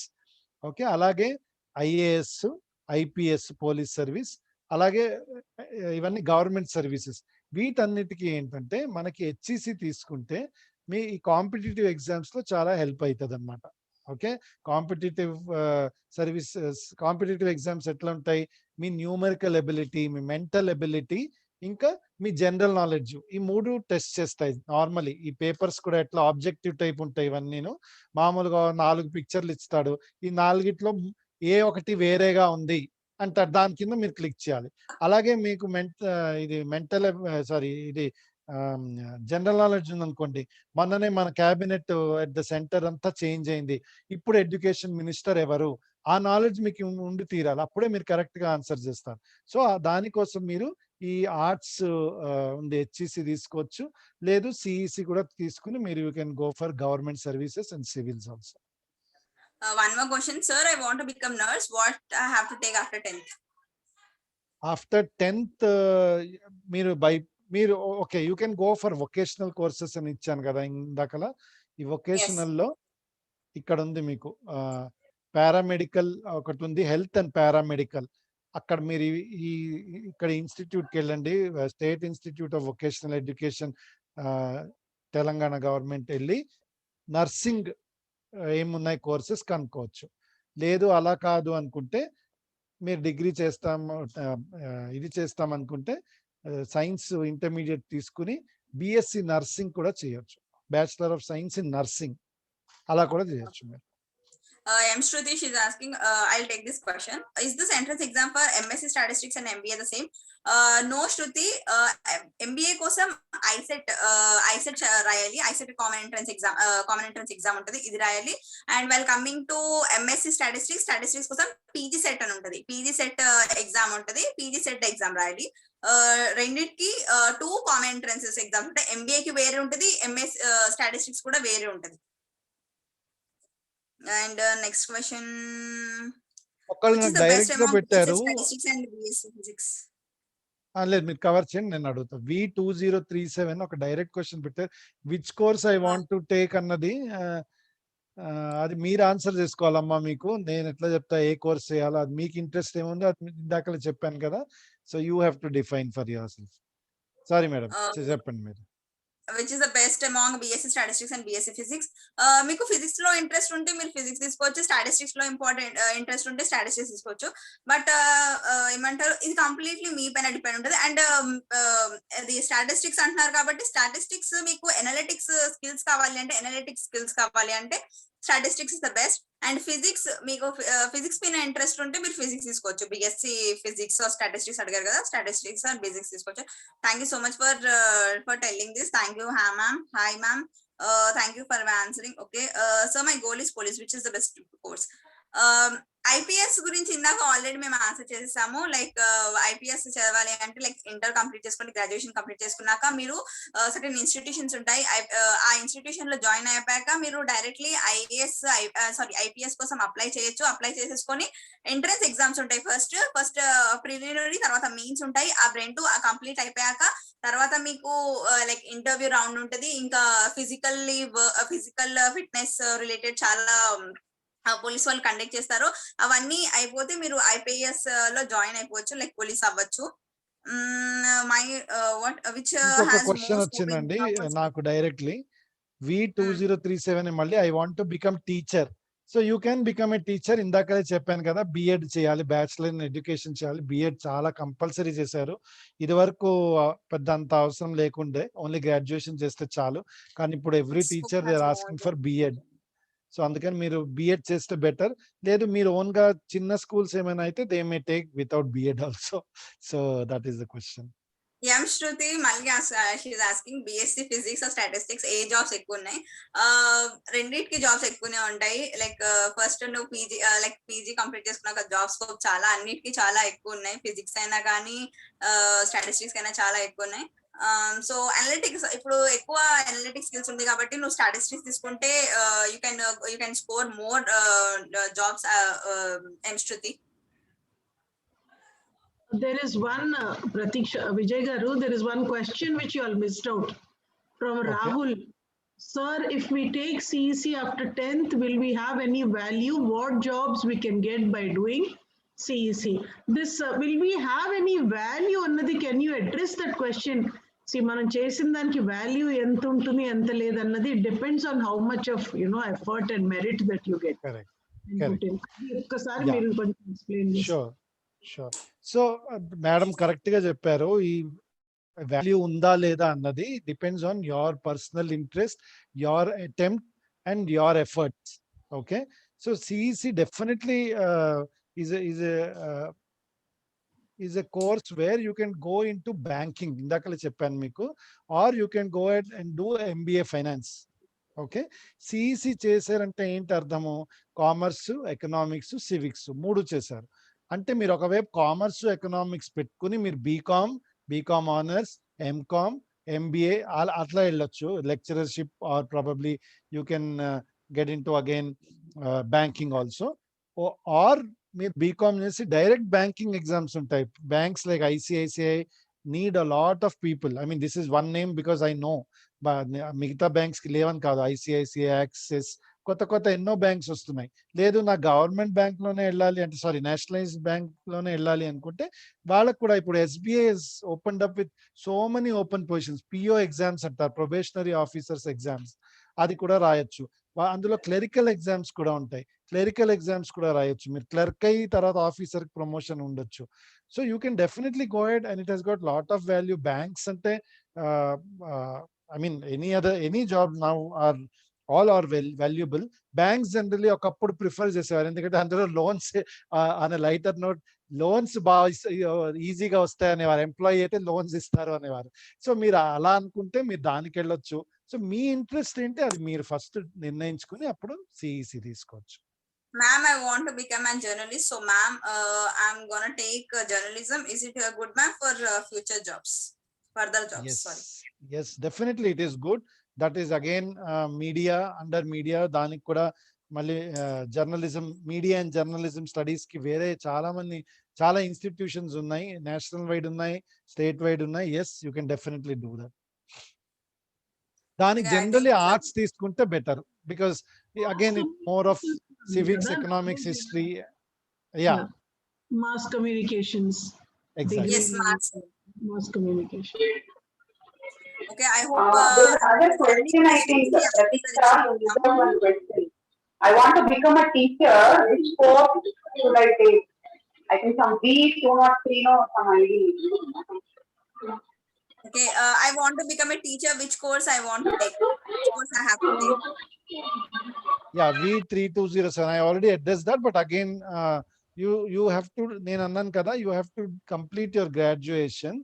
Okay, అలాగే ఐఏఎస్, ఐపీఎస్ పోలీస్ సర్వీస్, అలాగే ఇవన్నీ గవర్నమెంట్ సర్వీసెస్. వీటన్నిటికీ ఏంటంటే మనకి హెచ్ఈసి తీసుకుంటే మీ ఈ కాంపిటేటివ్ ఎగ్జామ్స్ లో చాలా హెల్ప్ అవుతుంది అనమాట. Okay, competitive services, competitive exams ఎట్లా ఉంటాయి? మీ న్యూమరికల్ ఎబిలిటీ, మీ మెంటల్ ఎబిలిటీ, ఇంకా మీ జనరల్ నాలెడ్జ్, ఈ 3 టెస్ట్ చేస్తాయి. నార్మలీ ఈ పేపర్స్ కూడా ఎట్లా ఆబ్జెక్టివ్ టైప్ ఉంటాయి. ఇవన్నీను మామూలుగా 4 పిక్చర్లు ఇస్తాడు, ఈ 4గిట్లో ఏ ఒకటి వేరేగా ఉంది అంటారు, దాని కింద మీరు క్లిక్ చేయాలి. అలాగే మీకు ఇది జనరల్ నాలెడ్జ్ ఉందనుకోండి, మొన్ననే మన క్యాబినెట్ ఎట్ ద సెంటర్ అంతా చేంజ్ అయింది, ఇప్పుడు ఎడ్యుకేషన్ మినిస్టర్ ఎవరు, ఆ నాలెడ్జ్ మీకు ఉండి తీరాలి, అప్పుడే మీరు కరెక్ట్ గా ఆన్సర్ చేస్తారు. సో దానికోసం మీరు ఈ ఆర్ట్స్ ఉంది హెచ్ఈసి తీసుకోవచ్చు, లేదు సిఈసి కూడా తీసుకుని మీరు you can go for government services and civils also. One more question, sir. I want to become nurse. What I have to take after 10th? After 10th, మీరు okay, you can go for vocational courses అని ఇచ్చాను కదా ఇందాకలా. ఈ vocational లో ఇక్కడ ఉంది మీకు paramedical ఒకటి ఉంది, హెల్త్ అండ్ పారామెడికల్. అక్కడ మీరు ఇక్కడ ఇన్స్టిట్యూట్కి వెళ్ళండి, state institute of vocational education Telangana government వెళ్ళి నర్సింగ్ ఏమున్నాయి కోర్సెస్ కనుక్కోవచ్చు. లేదు అలా కాదు అనుకుంటే మీరు డిగ్రీ ఇది చేస్తాం అనుకుంటే సైన్స్ ఇంటర్మీడియట్ తీసుకుని బిఎస్సి నర్సింగ్ కూడా చేయొచ్చు, bachelor of science in nursing, అలా కూడా చేయొచ్చు మీరు. M. Shruti, she's asking, I'll take this question. Is this entrance exam for MSc Statistics and MBA the same? No, Shruti. MBA kosam ICET రాయాలి, ICET common entrance exam ఉంటుంది, ఇది రాయాలి. And while coming to MSc Statistics కోసం PG set అని ఉంటుంది, PG set exam ఉంటుంది, PG set exam రాయాలి. రెండిటికి 2 common entrances exams ఉంటాయి. MBA కి వేరే ఉంటుంది, MS Statistics కూడా వేరే ఉంటుంది. And next question, ఒకళ్ళు డైరెక్ట్ గా పెట్టారు, లేదు మీరు కవర్ చేయండి, నేను అడుగుతా. V2037 ఒక డైరెక్ట్ క్వశ్చన్ పెట్టారు, which course I want to take అన్నది. అది మీరు ఆన్సర్ చేసుకోవాలమ్మా. మీకు నేను ఎట్లా చెప్తా ఏ కోర్స్ చేయాలో, అది మీకు ఇంట్రెస్ట్ ఏముందో అది ఇందాకలే చెప్పాను కదా. So you have to define for your self. Sorry madam, చెప్పండి మీరు. Which is the best among BSc Statistics and BSc Physics? మీకు ఫిజిక్స్ లో ఇంట్రెస్ట్ ఉంటే మీరు ఫిజిక్స్ తీసుకోవచ్చు, స్టాటిస్టిక్స్ లో ఇంట్రెస్ట్ ఉంటే స్టాటిస్టిక్స్ తీసుకోవచ్చు. బట్ ఏమంటారు, ఇది కంప్లీట్లీ మీ పైన డిపెండ్ ఉంటుంది. అండ్ అది స్టాటిస్టిక్స్ అంటున్నారు కాబట్టి స్టాటిస్టిక్స్ మీకు ఎనలిటిక్స్ స్కిల్స్ కావాలి అంటే statistics is the best. And physics మీకు ఫిజిక్స్ పైన ఇంట్రెస్ట్ ఉంటే మీరు ఫిజిక్స్ తీసుకోవచ్చు, బిఎస్సి ఫిజిక్స్ స్టాటిస్టిక్స్ అడిగారు కదా, స్టాటిస్టిక్స్ అండ్ ఫిజిక్స్ తీసుకోవచ్చు. Thank you so much for telling this. Thank you ma'am. Hi ma'am, thank you for answering. Okay, so my goal is police, which is the best course? IPS గురించి ఇందాక already మేము answer చేసేసాము. Like IPS చదవాలి అంటే like inter complete చేసుకుని graduation complete చేసుకున్నాక మీరు certain institutions ఉంటాయి, ఆ ఇన్స్టిట్యూషన్ లో జాయిన్ అయ్యాక మీరు డైరెక్ట్లీ ఐపీఎస్ కోసం అప్లై చేయొచ్చు. అప్లై చేసేసుకొని ఎంట్రన్స్ ఎగ్జామ్స్ ఉంటాయి, ఫస్ట్ ప్రిలిమినరీ, తర్వాత మెయిన్స్ ఉంటాయి. ఆ రెండు కంప్లీట్ అయిపోయాక తర్వాత మీకు లైక్ ఇంటర్వ్యూ రౌండ్ ఉంటుంది, ఇంకా ఫిజికల్ ఫిట్నెస్ రిలేటెడ్ చాలా పోలీస్ వాళ్ళు కండక్ట్ చేస్తారు. అవన్నీ అయిపోతే మీరు ఐపీఎస్ లో జాయిన్ అయిపోవచ్చు, లైక్ పోలీస్ అవ్వచ్చు. క్వశ్చన్ వచ్చిందండి నాకు డైరెక్ట్లీ, V2037 మళ్ళీ I want to become teacher. So you can become a teacher. ఇందాకనే చెప్పాను కదా, బిఎడ్ చేయాలి, బ్యాచిలర్ ఇన్ ఎడ్యుకేషన్ చేయాలి. బిఎడ్ చాలా కంపల్సరీ చేశారు. ఇది వరకు పెద్ద అంత అవసరం లేకుండే, ఓన్లీ గ్రాడ్యుయేషన్ చేస్తే చాలు. కానీ ఇప్పుడు every teacher they are asking for BEd. So అందుకని మీరు బిఎడ్ చేస్తే బెటర్. లేదు మీరు ఓన్ గా చిన్న స్కూల్స్ ఏమైనా అయితే they may take without BEd also. So that is the question. M. Shruti మళ్ళీ she is asking BSc physics or statistics ఏ జాబ్స్ ఎక్కువ ఉన్నాయి? రెండింటికి జాబ్స్ ఎక్కువనే ఉంటాయి. లైక్ ఫస్ట్ నువ్వు పీజీ కంప్లీట్ చేసుకున్నాక జాబ్ స్కోప్ చాలా అన్నిటికీ చాలా ఎక్కువ ఉన్నాయి. ఫిజిక్స్ అయినా కానీ స్టాటిస్టిక్స్ అయినా చాలా ఎక్కువ ఉన్నాయి. సో అనలిటిక్స్ ఇప్పుడు ఎక్కువ అనలిటిక్స్ స్కిల్స్ ఉంది కాబట్టి నువ్వు స్టాటిస్టిక్స్ తీసుకుంటే you can score more jobs. M. Shruti. There is one, Pratiksha, Vijay Garu, there is one question which you all missed out from Rahul. Sir, if we take CEC after 10th, will we have any value? What jobs we can get by doing CEC? This, will we have any value? Annadi, can you address that question? See, మనం చేసిన దానికి value ఎంత ఉంటుంది ఎంత లేదు అన్నది depends on how much of effort and merit that you get. Correct. ఒక్కసారి Yeah. మీరు కొంచెం explain చేసి. Sure. So, మేడం కరెక్ట్ గా చెప్పారు. ఈ వాల్యూ ఉందా లేదా అన్నది depends on your personal interest, your attempt and your efforts. Okay, so CEC definitely is a course where you can go into banking, ఇందాకలే చెప్పాను మీకు, or you can go ahead and do MBA finance. Okay, CEC చేశారంటే ఏంటి అర్థము? Commerce, economics, civics 3 చేశారు అంటే మీరు ఒకవైపు commerce, economics పెట్టుకుని మీరు బీకామ్ ఆనర్స్, ఎంకామ్, ఎంబీఏ అట్లా వెళ్ళొచ్చు, lectureship, or probably you can get into again banking also. Or మీరు బీకామ్ చేసి డైరెక్ట్ బ్యాంకింగ్ ఎగ్జామ్స్ ఉంటాయి. Banks like ICICI need a lot of people. I mean, this is one name because I know, but మిగతా banks కి లేవని కాదు. ICICI, axis, కొత్త ఎన్నో banks వస్తున్నాయి. లేదు నా గవర్నమెంట్ బ్యాంక్ లోనే వెళ్ళాలి అంటే, సారీ నేషనలైజ్డ్ బ్యాంక్ లోనే వెళ్ళాలి అనుకుంటే వాళ్ళకు కూడా ఇప్పుడు SBI opened up with so many open positions. PO exams అంటారు, ప్రొబేషనరీ ఆఫీసర్స్ ఎగ్జామ్స్, అది కూడా రాయొచ్చు. అందులో క్లరికల్ ఎగ్జామ్స్ కూడా ఉంటాయి, క్లరికల్ ఎగ్జామ్స్ కూడా రాయొచ్చు. మీరు క్లర్క్ అయ్యి తర్వాత ఆఫీసర్ ప్రమోషన్ ఉండొచ్చు. So you can definitely go ahead, and it has got lot of value. Banks ante I mean any job now are all are valuable. Banks generally okappudu prefer chesevaru endukante andalo loans on a lighter note, loans easy ga vastayi anevaru, employee aithe loans istaru anevaru. So meer ala anukunte meer daniki vellochu. So me interest ఏంటి అది మీరు first నిర్ణయించుకుని అప్పుడు CEC తీసుకోవచ్చు. Ma'am, I want to become a journalist. So, ma'am, I'm gonna take journalism. Is it good, ma'am, for future jobs, further jobs? Yes. Sorry. Yes, definitely it is good. That is again media, under media దానికి కూడా మళ్ళీ journalism, media and journalism studies కి వేరే చాలా institutions ఉన్నాయి, national wide ఉన్నాయి, state wide ఉన్నాయి. Yes, you can definitely do that. దానికి జనరల్లీ ఆర్ట్స్ తీసుకుంటే better, because again it more of civics, economics, history, yeah, mass communications. Exactly. Yes, mass communication. Okay, I hope other question I think Pratikshha, one question. I want to become a teacher. Which course should I take? I think some B203 or some ID. Okay, I want to become a teacher. Which course I want to take? Which course I have to take? Yeah, V3207. I already addressed that, but again, you have to, నేను అన్నాను కదా, you have to complete your graduation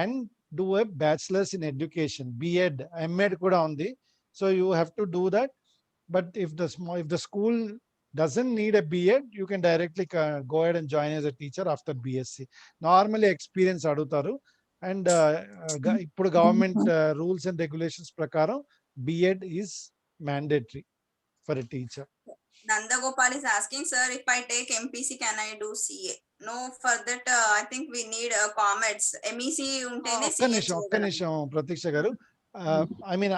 and do a bachelor's in education, B.Ed, M.Ed కూడా ఉంది. So you have to do that. But if the school doesn't need a B.Ed, you can directly go ahead and join as a teacher after BSc. Normally experience అడుగుతారు. And ఇప్పుడు government rules and regulations ప్రకారం B.Ed is mandatory for a teacher. Nanda Gopal is asking, sir, if I take MPC, can I do CA? No, for that, I think we need comments. MEC untene CA. ఒక్క నిమిషం Pratiksha garu. I mean,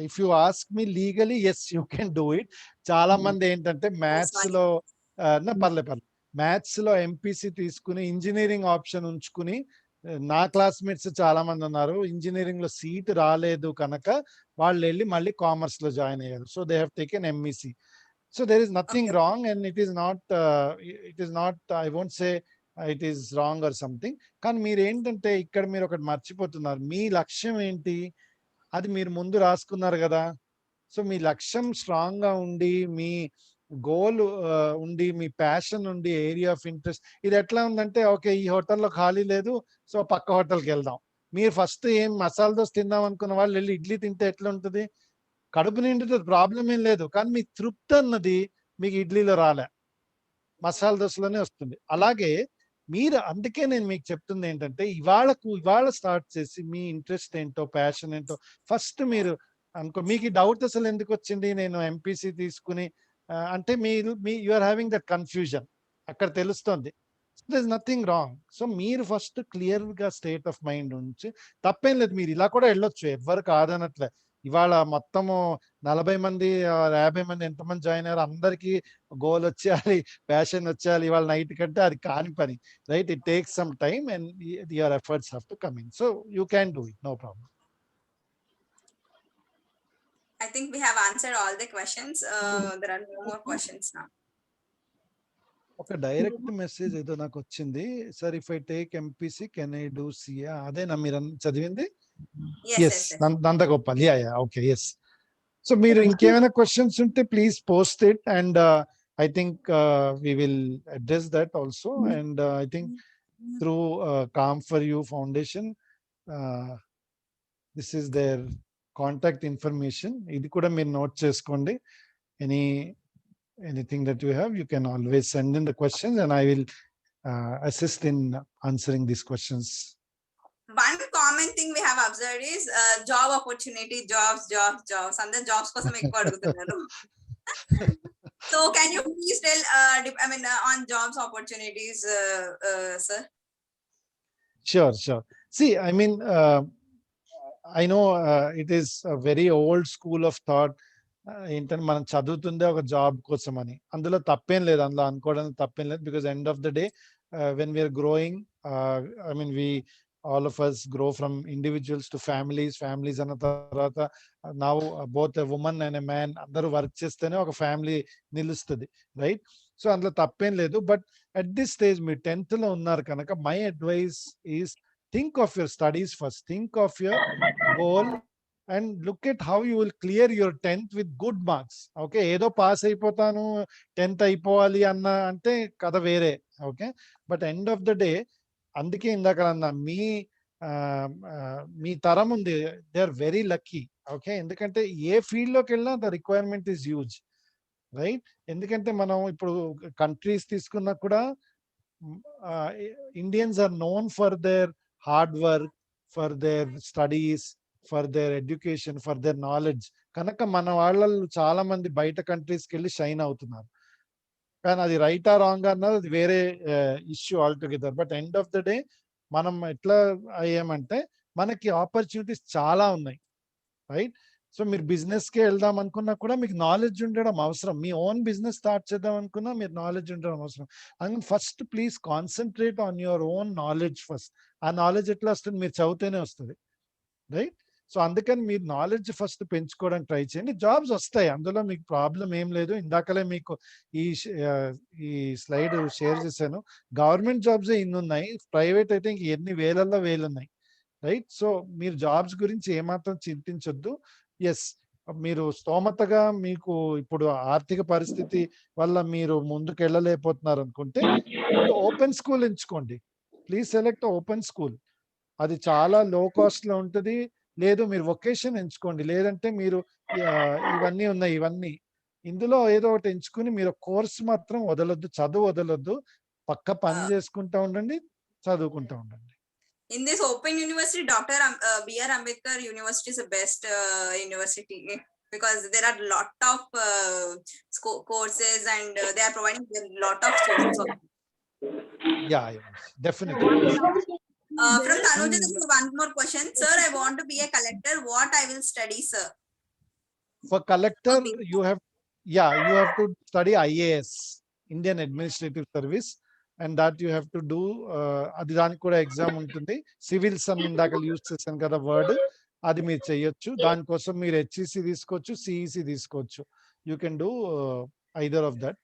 if you ask me legally, yes, you can do it. చాలా మంది ఏంటంటే maths లో పర్లేదు maths లో MPC తీసుకుని engineering option ఉంచుకుని, నా క్లాస్మేట్స్ చాలా మంది ఉన్నారు, ఇంజనీరింగ్ లో సీట్ రాలేదు కనుక వాళ్ళు వెళ్ళి మళ్ళీ కామర్స్ లో జాయిన్ అయ్యారు. So they have taken MEC. So there is nothing wrong, and it is not I won't say it is wrong or something. కానీ మీరు ఏంటంటే ఇక్కడ మీరు ఒకటి మర్చిపోతున్నారు, మీ లక్ష్యం ఏంటి అది మీరు ముందు రాసుకున్నారు కదా. సో మీ లక్ష్యం స్ట్రాంగ్ గా ఉండి, మీ గోల్ ఉండి, మీ ప్యాషన్ ఉండి, ఏరియా ఆఫ్ ఇంట్రెస్ట్, ఇది ఎట్లా ఉందంటే ఓకే ఈ హోటల్లో ఖాళీ లేదు సో పక్క హోటల్కి వెళ్దాం. మీరు ఫస్ట్ ఏం మసాలా దోశ తిందాం అనుకున్న వాళ్ళు వెళ్ళి ఇడ్లీ తింటే ఎట్లా ఉంటుంది? కడుపు నిండుతుంది, ప్రాబ్లం ఏం లేదు, కానీ మీ తృప్తి అన్నది మీకు ఇడ్లీలో రాలే, మసాలా దోశలోనే వస్తుంది. అలాగే మీరు, అందుకే నేను మీకు చెప్తుంది ఏంటంటే ఇవాళ స్టార్ట్ చేసి మీ ఇంట్రెస్ట్ ఏంటో, ప్యాషన్ ఏంటో ఫస్ట్ మీరు అనుకో. మీకు డౌట్ అసలు ఎందుకు వచ్చింది నేను ఎంపీసీ తీసుకుని అంటే you are having that confusion, అక్కడ తెలుస్తుంది. there's nothing wrong. So మీరు ఫస్ట్ క్లియర్ గా స్టేట్ ఆఫ్ మైండ్ ఉంచి తప్పేం లేదు, మీరు ఇలా కూడా వెళ్ళొచ్చు, ఎవరు కాదనట్లే. ఇవాళ మొత్తము 40 మంది 50 మంది ఎంతమంది జాయిన్ అయ్యారు, అందరికి గోల్ వచ్చేయాలి, ప్యాషన్ వచ్చేయాలి ఇవాళ నైట్ కంటే, అది కాని పని, right? It takes some time and your efforts have to come in. So you can do it, no problem. I think we have answered all the questions. There are no more questions now. ఒక direct message ఏదో నాకు వచ్చింది sir, if I take MPC can I do CA? అదేనా మీరు చదివింది? Yes, Nandagopal. Yeah okay, yes. So మీరు ఇంకేమైనా questions ఉంటే please post it, and I think we will address that also. And I think through com for you foundation, this is their contact information. ఇది కూడా మీరు note చేసుకోండి. Anything that you have, you can always send in the questions and I will assist in answering these questions. One common thing we have observed is job opportunity, jobs. Sometimes jobs kosam ekku adugutunnaru. So can you please tell on jobs opportunities, sir? Sure. See, I mean, I know it is a very old school of thought. ఏంటంటే మనం చదువుతుందే ఒక job కోసం అని. అందులో తప్పేం లేదు, అందులో అనుకోవడానికి తప్పేం లేదు. Because end of the day when we're growing, I mean all of us grow from individuals to families అన్న తర్వాత now both a woman and a man అందరూ వర్క్ చేస్తేనే ఒక ఫ్యామిలీ నిలుస్తుంది, రైట్? సో అందులో తప్పేం లేదు. బట్ అట్ దిస్ స్టేజ్ మీరు 10th లో ఉన్నారు కనుక my advice is think of your studies first, think of your goal and look at how you will clear your 10th with good marks. Okay, ఏదో pass అయిపోతాను 10th అయిపోవాలి అన్న అంటే కథ వేరే. Okay, but end of the day, అందుకే ఇందాక అన్న మీ తరం ఉంది, they are very lucky. Okay, ఎందుకంటే ఏ ఫీల్డ్ లోకి వెళ్ళినా the requirement is huge, right? ఎందుకంటే మనం ఇప్పుడు కంట్రీస్ తీసుకున్నా కూడా Indians are known for their hard work, for their studies, for their education, for their knowledge. కనుక మన వాళ్ళు చాలా మంది బయట కంట్రీస్కి వెళ్ళి షైన్ అవుతున్నారు. కానీ అది రైటా రాంగ్ అన్నది అది వేరే issue altogether. But end of the day మనం ఎట్లా అయ్యామంటే మనకి ఆపర్చునిటీస్ చాలా ఉన్నాయి, రైట్? సో మీరు బిజినెస్కే వెళ్దాం అనుకున్నా కూడా మీకు నాలెడ్జ్ ఉండడం అవసరం. మీ ఓన్ బిజినెస్ స్టార్ట్ చేద్దాం అనుకున్నా మీరు నాలెడ్జ్ ఉండడం అవసరం. అందుకని first please concentrate on your own knowledge first. ఆ నాలెడ్జ్ ఎట్లా వస్తుంది? మీరు చదివితేనే వస్తుంది, రైట్? సో అందుకని మీరు నాలెడ్జ్ ఫస్ట్ పెంచుకోవడానికి ట్రై చేయండి. జాబ్స్ వస్తాయి, అందులో మీకు ప్రాబ్లం ఏం లేదు. ఇందాకలే మీకు ఈ స్లైడ్ షేర్ చేశాను. గవర్నమెంట్ జాబ్స్ ఇన్ని ఉన్నాయి, ప్రైవేట్ అయితే ఇంక ఎన్ని వేలల్లో వేలు ఉన్నాయి, రైట్? సో మీరు జాబ్స్ గురించి ఏమాత్రం చింతించొద్దు. ఎస్, మీరు స్తోమతగా మీకు ఇప్పుడు ఆర్థిక పరిస్థితి వల్ల మీరు ముందుకు వెళ్ళలేకపోతున్నారు అనుకుంటే ఓపెన్ స్కూల్ ఎంచుకోండి. ప్లీజ్ సెలెక్ట్ ఓపెన్ స్కూల్, అది చాలా లో కాస్ట్ లో ఉంటుంది. లేదు మీరు వొకేషన్ ఎంచుకోండి, లేదంటే మీరు ఇవన్నీ ఉన్నాయి, ఇవన్నీ ఇందులో ఏదో ఒకటి ఎంచుకుని మీరు కోర్స్ మాత్రం వదలొద్దు, చదువు వదలొద్దు. పక్క పని చేసుకుంటా ఉండండి, చదువుకుంటా ఉండండి. In this open university, Dr. B.R. Ambedkar University is the best university because there are lot of courses and they are providing a lot of students. Yeah, definitely. From Tanuja, there is one more question. Sir, I want to be a collector. What I will study, sir? For collector, you have to study IAS, Indian Administrative Service, and that you have to do. అది దానికి కూడా exam ఉంటుంది. Civils అని ఇందాక use చేశాను కదా word, అది మీరు చేయొచ్చు. దానికోసం మీరు HEC తీసుకోవచ్చు, CEC తీసుకోవచ్చు. You can do either of that.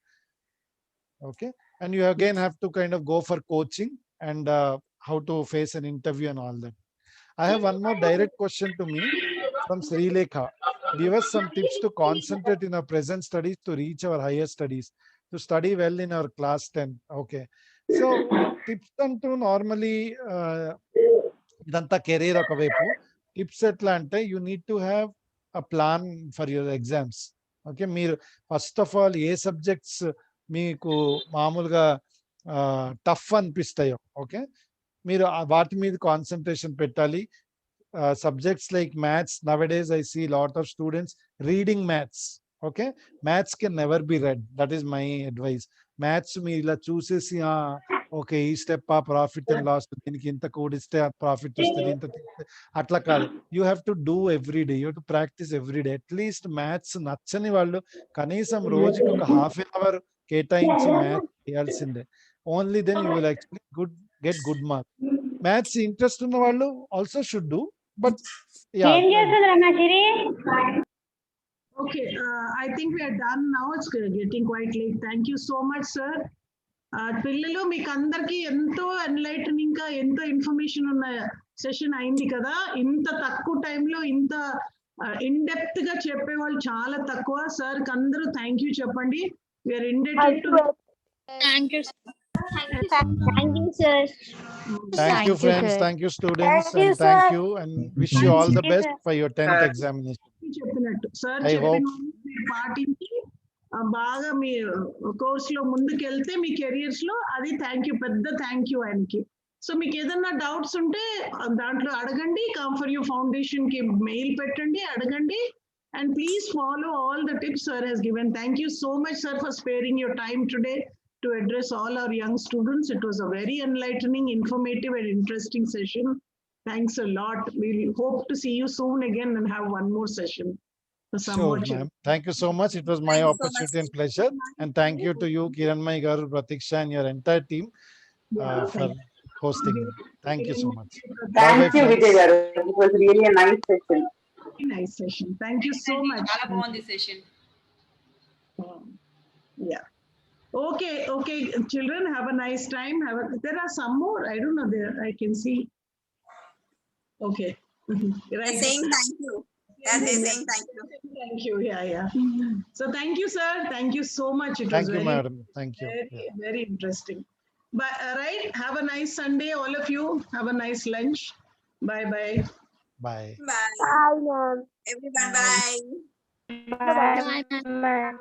Okay, and you again have to kind of go for coaching and how to face an interview and all that. I have one more direct question to me from Sri Lekha. Give us some tips to concentrate in our present studies to reach our higher studies, to study well in our class 10. Okay, so tips antu normally idanta career oka vaipu. Tips etla ante you need to have a plan for your exams. Okay, మీరు first of all A subjects మీకు మామూలుగా tough అనిపిస్తాయో, okay, మీరు వాటి మీద concentration పెట్టాలి. Subjects like maths, nowadays I see lot of students reading maths. Okay, maths can never be read, that is my advice. Maths మీరు ఇలా చూసేసి ఓకే ఈ స్టెప్ ఆ ప్రాఫిట్ అండ్ లాస్ దీనికి ఇంత కూడిస్తే ఆ ప్రాఫిట్ వస్తుంది ఇంత తీస్తే అట్లా కాదు. You have to do every day, you to practice every day. At least maths నచ్చని వాళ్ళు కనీసం రోజుకి ఒక హాఫ్ అన్ అవర్ కేటాయించి మ్యాథ్స్ చేయాల్సిందే. Only then you will actually get good mark. Maths interest ఉన్న వాళ్ళు also should do, but Okay, I think we are done now. It's getting quite late. Thank you so much, sir. పిల్లలు మీకు అందరికి ఎంతో enlightening గా ఎంతో information ఉన్న session అయింది కదా. ఇంత తక్కువ టైంలో ఇంత ఇన్ డెప్త్ గా చెప్పే వాళ్ళు చాలా తక్కువ. సార్ కి అందరూ థ్యాంక్ యూ చెప్పండి. We're indebted to Thank you, sir. Thank you, sir. Thank you friends, thank you students, and thank you and wish you all the best for your 10th examination. చెప్పినట్టు sir I hope మీరు పాటించి బాగా మీ course లో ముందుకెళ్తే మీ careers లో అది పెద్ద thank you ఆయనకి. సో మీకు ఏదన్నా డౌట్స్ ఉంటే దాంట్లో అడగండి. Comforyu Foundation కి మెయిల్ పెట్టండి, అడగండి. And please follow all the tips sir has given. Thank you so much, sir, for sparing your time today to address all our young students. It was a very enlightening, informative and interesting session. Thanks a lot. We hope to see you soon again and have one more session. Sure, ma'am. Thank you so much. It was my opportunity and pleasure. And thank you to you, Kiranmai garu, Pratiksha, and your entire team for hosting me. Thank you so much. Thank you, Vijay garu. It was really a nice session. Nice session. Thank you so much. చాలా బాగుంది session. Yeah. Okay, children, have a nice time. There are some more. I don't know. There I can see. Okay. They're saying thank you. Yeah, they're saying thank you. Thank you. Yeah. So thank you, sir. Thank you so much. It Thank was you, very, madam. Thank you. very interesting. But right, have a nice Sunday, all of you. Have a nice lunch. Bye. Bye. Bye. Bye, ma'am. Everyone, bye. Bye, ma'am.